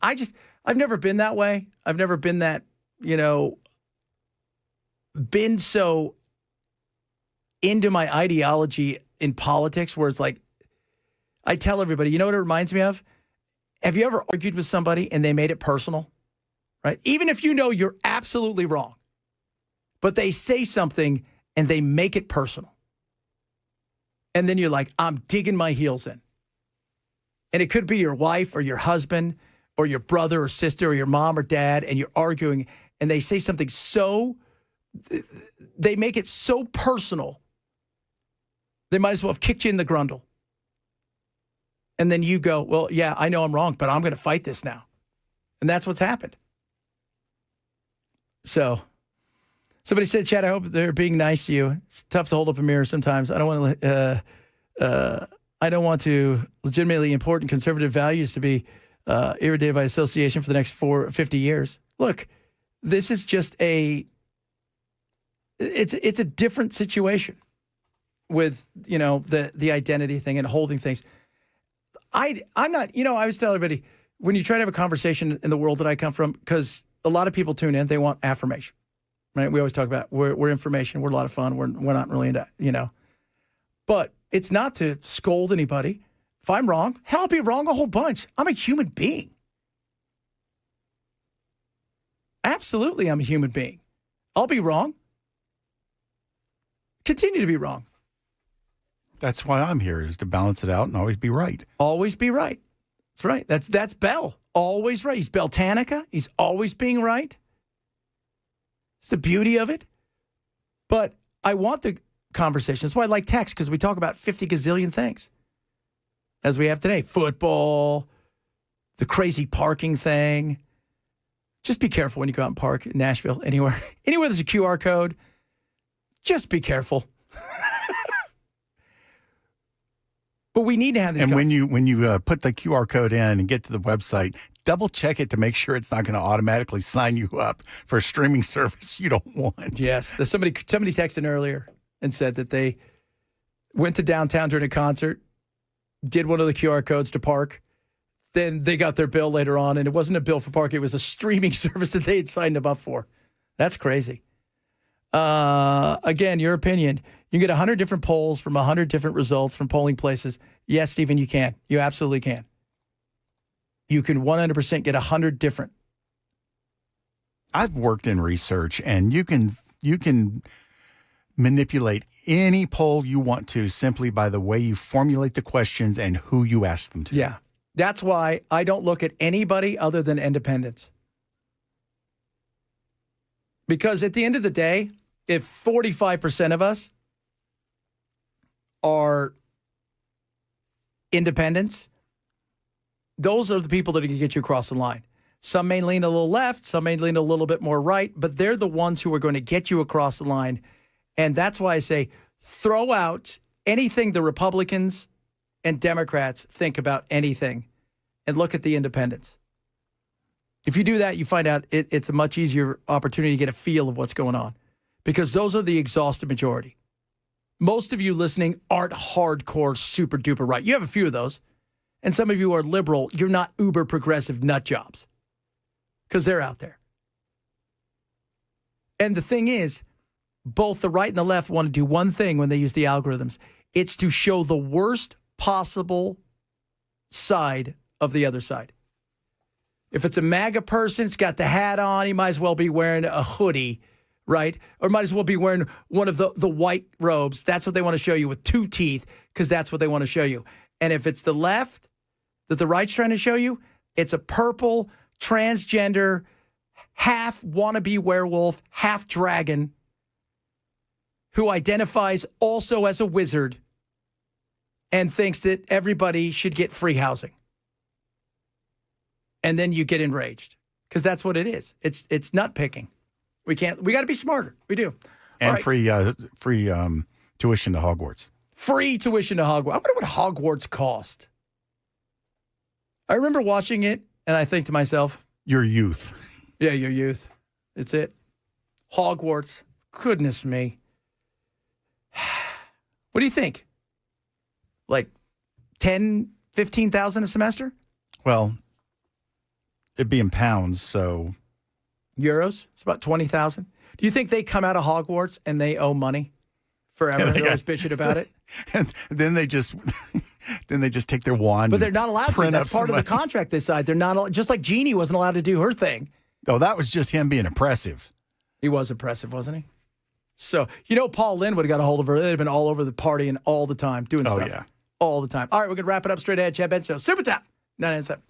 I've never been that way. I've never been that, been so into my ideology in politics where it's like, I tell everybody, you know what it reminds me of? Have you ever argued with somebody and they made it personal? Right? Even if you know you're absolutely wrong, but they say something and they make it personal. And then you're like, I'm digging my heels in. And it could be your wife or your husband or your brother or sister or your mom or dad, and you're arguing, and they say something they make it so personal, they might as well have kicked you in the grundle. And then you go, well, yeah, I know I'm wrong, but I'm going to fight this now. And that's what's happened. So somebody said, Chad, I hope they're being nice to you. It's tough to hold up a mirror sometimes. I don't want to legitimately important conservative values to be irritated by association for the next 50 years. Look, this is just it's a different situation with, the identity thing and holding things. I'm not, I always tell everybody, when you try to have a conversation in the world that I come from, because a lot of people tune in, they want affirmation, right? We always talk about we're information, we're a lot of fun, we're not really into, but it's not to scold anybody If I'm wrong, hell, I'll be wrong a whole bunch. I'm a human being. Absolutely, I'm a human being. I'll be wrong. Continue to be wrong. That's why I'm here, is to balance it out and always be right. Always be right. That's right. That's Bell. Always right. He's Beltanica. He's always being right. It's the beauty of it. But I want the conversation. That's why I like text, because we talk about 50 gazillion things. As we have today. Football, the crazy parking thing. Just be careful when you go out and park in Nashville, anywhere. Anywhere there's a QR code, just be careful. But we need to have this. And when you put the QR code in and get to the website, double check it to make sure it's not going to automatically sign you up for a streaming service you don't want. Yes. Somebody texted earlier and said that they went to downtown during a concert, did one of the QR codes to park. Then they got their bill later on, and it wasn't a bill for parking. It was a streaming service that they had signed them up for. That's crazy. Again, your opinion. You can get 100 different polls from 100 different results from polling places. Yes, Stephen, you can. You absolutely can. You can 100% get 100 different. I've worked in research, and you can manipulate any poll you want to simply by the way you formulate the questions and who you ask them to. Yeah. That's why I don't look at anybody other than independents. Because at the end of the day, if 45% of us are independents, those are the people that are going to get you across the line. Some may lean a little left, some may lean a little bit more right, but they're the ones who are going to get you across the line. And that's why I say throw out anything the Republicans and Democrats think about anything and look at the independents. If you do that, you find out it's a much easier opportunity to get a feel of what's going on, because those are the exhausted majority. Most of you listening aren't hardcore, super duper right. You have a few of those. And some of you are liberal. You're not uber progressive nut jobs, because they're out there. And the thing is, both the right and the left want to do one thing when they use the algorithms. It's to show the worst possible side of the other side. If it's a MAGA person, it's got the hat on, he might as well be wearing a hoodie, right? Or might as well be wearing one of the white robes. That's what they want to show you, with two teeth, because that's what they want to show you. And if it's the left that the right's trying to show you, it's a purple, transgender, half wannabe werewolf, half dragon, who identifies also as a wizard and thinks that everybody should get free housing. And then you get enraged, because that's what it is. It's nut picking. We got to be smarter. We do. And right. free tuition to Hogwarts. Free tuition to Hogwarts. I wonder what Hogwarts cost. I remember watching it, and I think to myself, your youth. Yeah, your youth. It's it. Hogwarts. Goodness me. What do you think? Like 10, 15,000 a semester? Well, it'd be in pounds, so. Euros? It's about 20,000. Do you think they come out of Hogwarts and they owe money forever? They're always bitching about it. And then they just take their wand. But they're not allowed to. That's part of the money. contract they signed. They're not, just like Jeannie wasn't allowed to do her thing. Oh, that was just him being oppressive. He was oppressive, wasn't he? So, Paul Lynn would have got a hold of her. They'd have been all over the party and all the time doing stuff. Oh, yeah. All the time. All right, we're going to wrap it up straight ahead. Chad Benson Show. Super Top 997.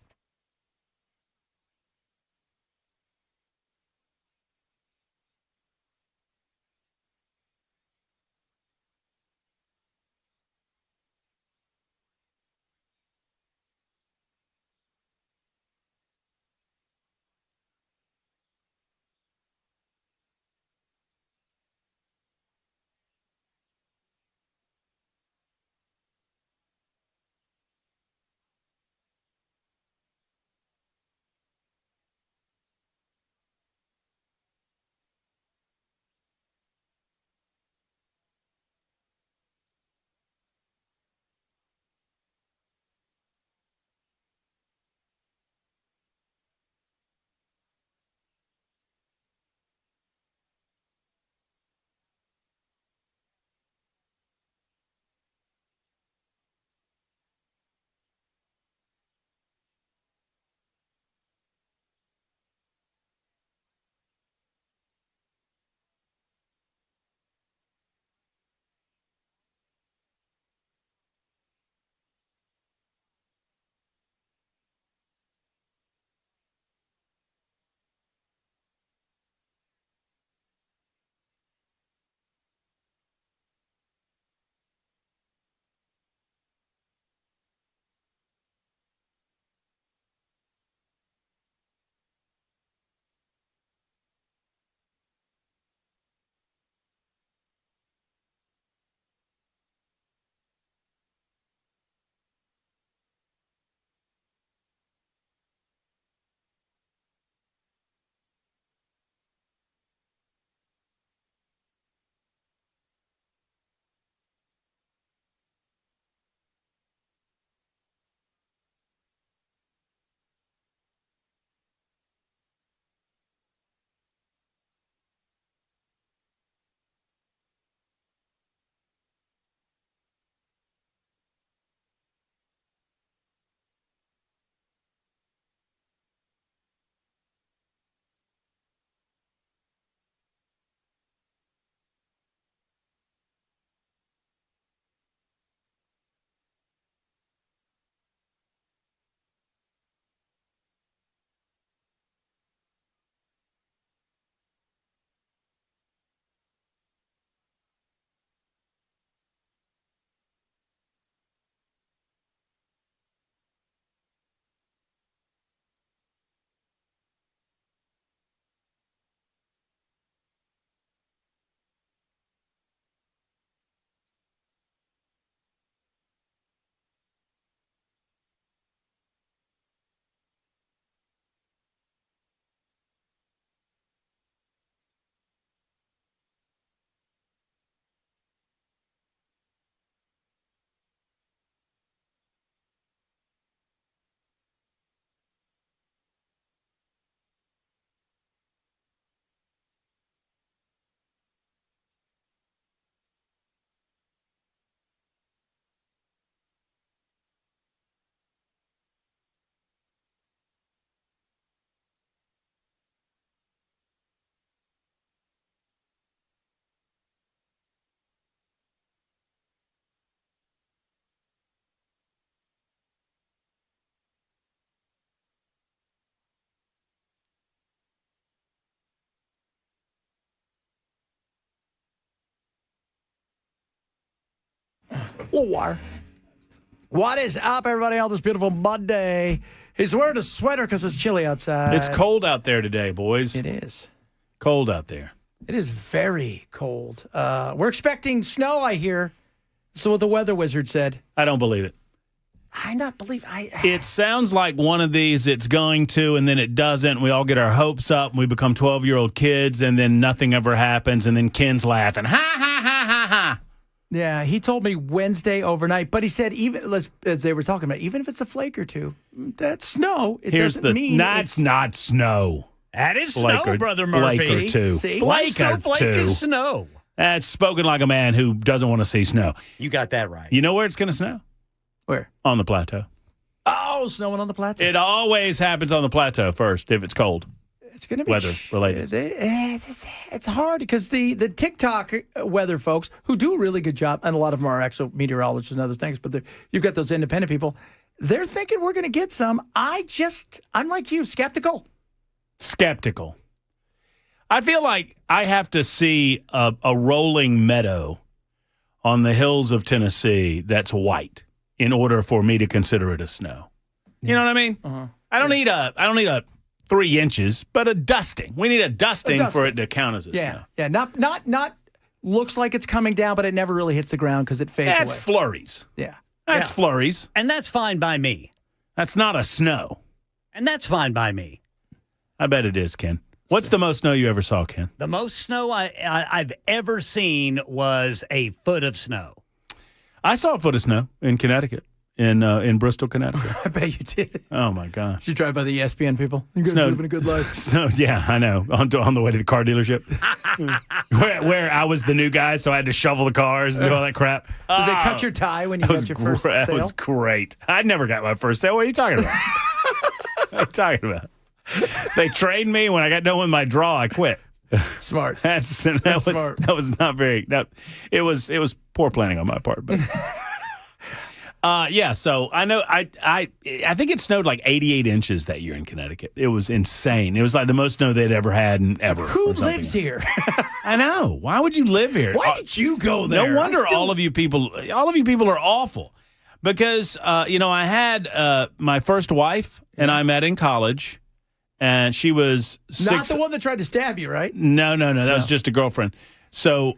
little wire. What is up, everybody, on this beautiful Monday? He's wearing a sweater because it's chilly outside. It's cold out there today, boys. It is. Cold out there. It is very cold. We're expecting snow, I hear. So what the weather wizard said. I don't believe it. It sounds like one of these it's going to, and then it doesn't. We all get our hopes up, and we become 12-year-old kids, and then nothing ever happens, and then Ken's laughing. Ha, ha, ha, ha, ha. Yeah, he told me Wednesday overnight, but he said as they were talking about, even if it's a flake or two, that's snow. It doesn't mean that's not snow. That is snow, Brother Murphy. Flake or two. See? One Flake or snowflake two. is snow. That's spoken like a man who doesn't want to see snow. You got that right. You know where it's going to snow? Where? On the plateau. Oh, snowing on the plateau. It always happens on the plateau first if it's cold. It's going to be weather related. It's hard because the TikTok weather folks who do a really good job, and a lot of them are actual meteorologists and other things, but you've got those independent people. They're thinking we're going to get some. I'm like you, skeptical. Skeptical. I feel like I have to see a rolling meadow on the hills of Tennessee that's white in order for me to consider it a snow. You know what I mean? Uh-huh. I don't need a 3 inches, but a dusting. We need a dusting for it to count as a snow. Yeah, not looks like it's coming down, but it never really hits the ground because it fades away. That's flurries. Yeah. That's flurries. And that's fine by me. That's not a snow. And that's fine by me. I bet it is, Ken. What's the most snow you ever saw, Ken? The most snow I've ever seen was a foot of snow. I saw a foot of snow in Connecticut, in Bristol, Connecticut. I bet you did. Oh, my gosh. Did you drive by the ESPN people? You guys are living a good life. Snow, yeah, I know. On the way to the car dealership. where I was the new guy, so I had to shovel the cars and do all that crap. Did they cut your tie when you got your first sale? That was great. I never got my first sale. What are you talking about? What are you talking about? They trained me. When I got done with my draw, I quit. Smart. That was smart. That was not very. It was poor planning on my part, but. Yeah, so I know I think it snowed like 88 inches that year in Connecticut. It was insane. It was like the most snow they'd ever had and ever. Who lives here? I know. Why would you live here? Why did you go there? No wonder all of you people are awful. Because I had my first wife and I met in college, and she was not the one that tried to stab you, right? No. That was just a girlfriend. So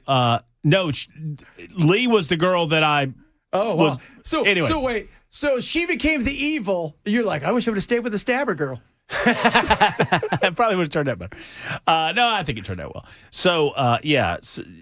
no, Lee was the girl that I. Oh, wow. Anyway. So wait. So she became the evil. You're like, I wish I would have stayed with the stabber girl. It probably would have turned out better. No, I think it turned out well. So,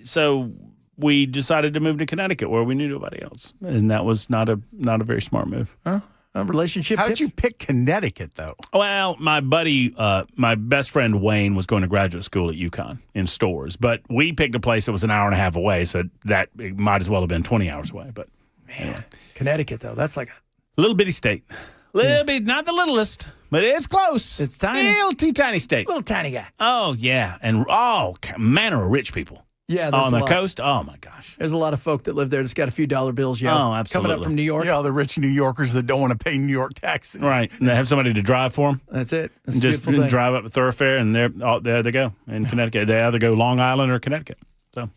so we decided to move to Connecticut where we knew nobody else. And that was not a very smart move. Huh? A relationship How tips? did you pick Connecticut, though? Well, my buddy, my best friend Wayne was going to graduate school at UConn in stores. But we picked a place that was an hour and a half away, so that it might as well have been 20 hours away. But man, Connecticut, though, that's like a little bitty state. Little bit, not the littlest, but it's close. It's tiny. Little tiny state. Little tiny guy. Oh, yeah. And manner of rich people. Yeah, on the coast. Oh, my gosh. There's a lot of folk that live there that's got a few dollar bills, Oh, absolutely. coming up from New York. Yeah, all the rich New Yorkers that don't want to pay New York taxes. Right. And they have somebody to drive for them. That's it. That's Just drive up the thoroughfare, and there they go in Connecticut. They either go Long Island or Connecticut. So,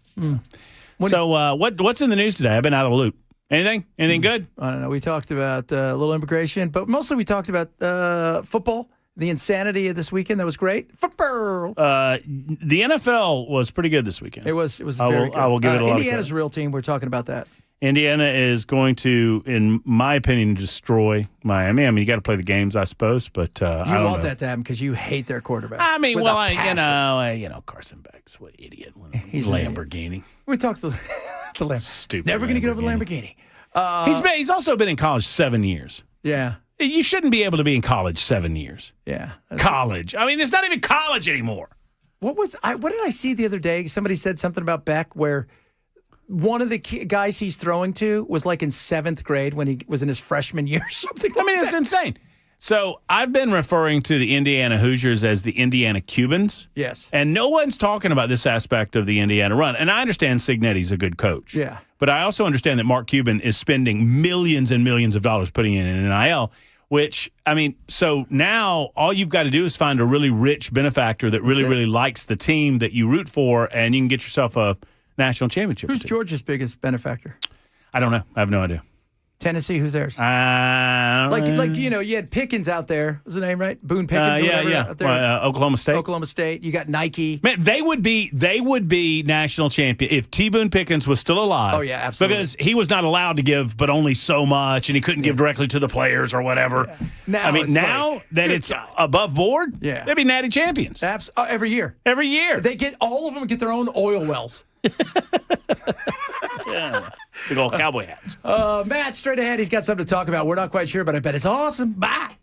what's in the news today? I've been out of the loop. Anything good? I don't know. We talked about a little immigration, but mostly we talked about football. The insanity of this weekend, that was great. Football. The NFL was pretty good this weekend. It was very good. I will give it a lot of Indiana's credit. a real team. We're talking about that. Indiana is going to, in my opinion, destroy Miami. I mean, you got to play the games, I suppose, but I don't want know. that to happen because you hate their quarterback. I mean, with well, a passion. Carson Beck's what idiot. He's Lamborghini. We talked to the Lamborghini. Stupid. Never going to get over the Lamborghini. He's also been in college 7 years. Yeah. You shouldn't be able to be in college 7 years. Yeah. College. I mean, it's not even college anymore. What did I see the other day? Somebody said something about Beck where one of the guys he's throwing to was like in 7th grade when he was in his freshman year or something. It's insane. So I've been referring to the Indiana Hoosiers as the Indiana Cubans. Yes. And no one's talking about this aspect of the Indiana run. And I understand Signetti's a good coach. Yeah. But I also understand that Mark Cuban is spending millions and millions of dollars putting in an NIL, which, I mean, so now all you've got to do is find a really rich benefactor that really likes the team that you root for, and you can get yourself a national championship. Who's Georgia's biggest benefactor? I don't know. I have no idea. Tennessee, who's theirs? Like you had Pickens out there. Was the name right? Boone Pickens. Or whatever, out there. Oklahoma State. Oklahoma State. You got Nike. Man, they would be national champion if T. Boone Pickens was still alive. Oh yeah, absolutely. Because he was not allowed to give, but only so much, and he couldn't give directly to the players or whatever. Yeah. Now that it's above board, they'd be natty champions. Every year. Every year, all of them get their own oil wells. Yeah. Big old cowboy hats. Matt, straight ahead, he's got something to talk about. We're not quite sure, but I bet it's awesome. Bye.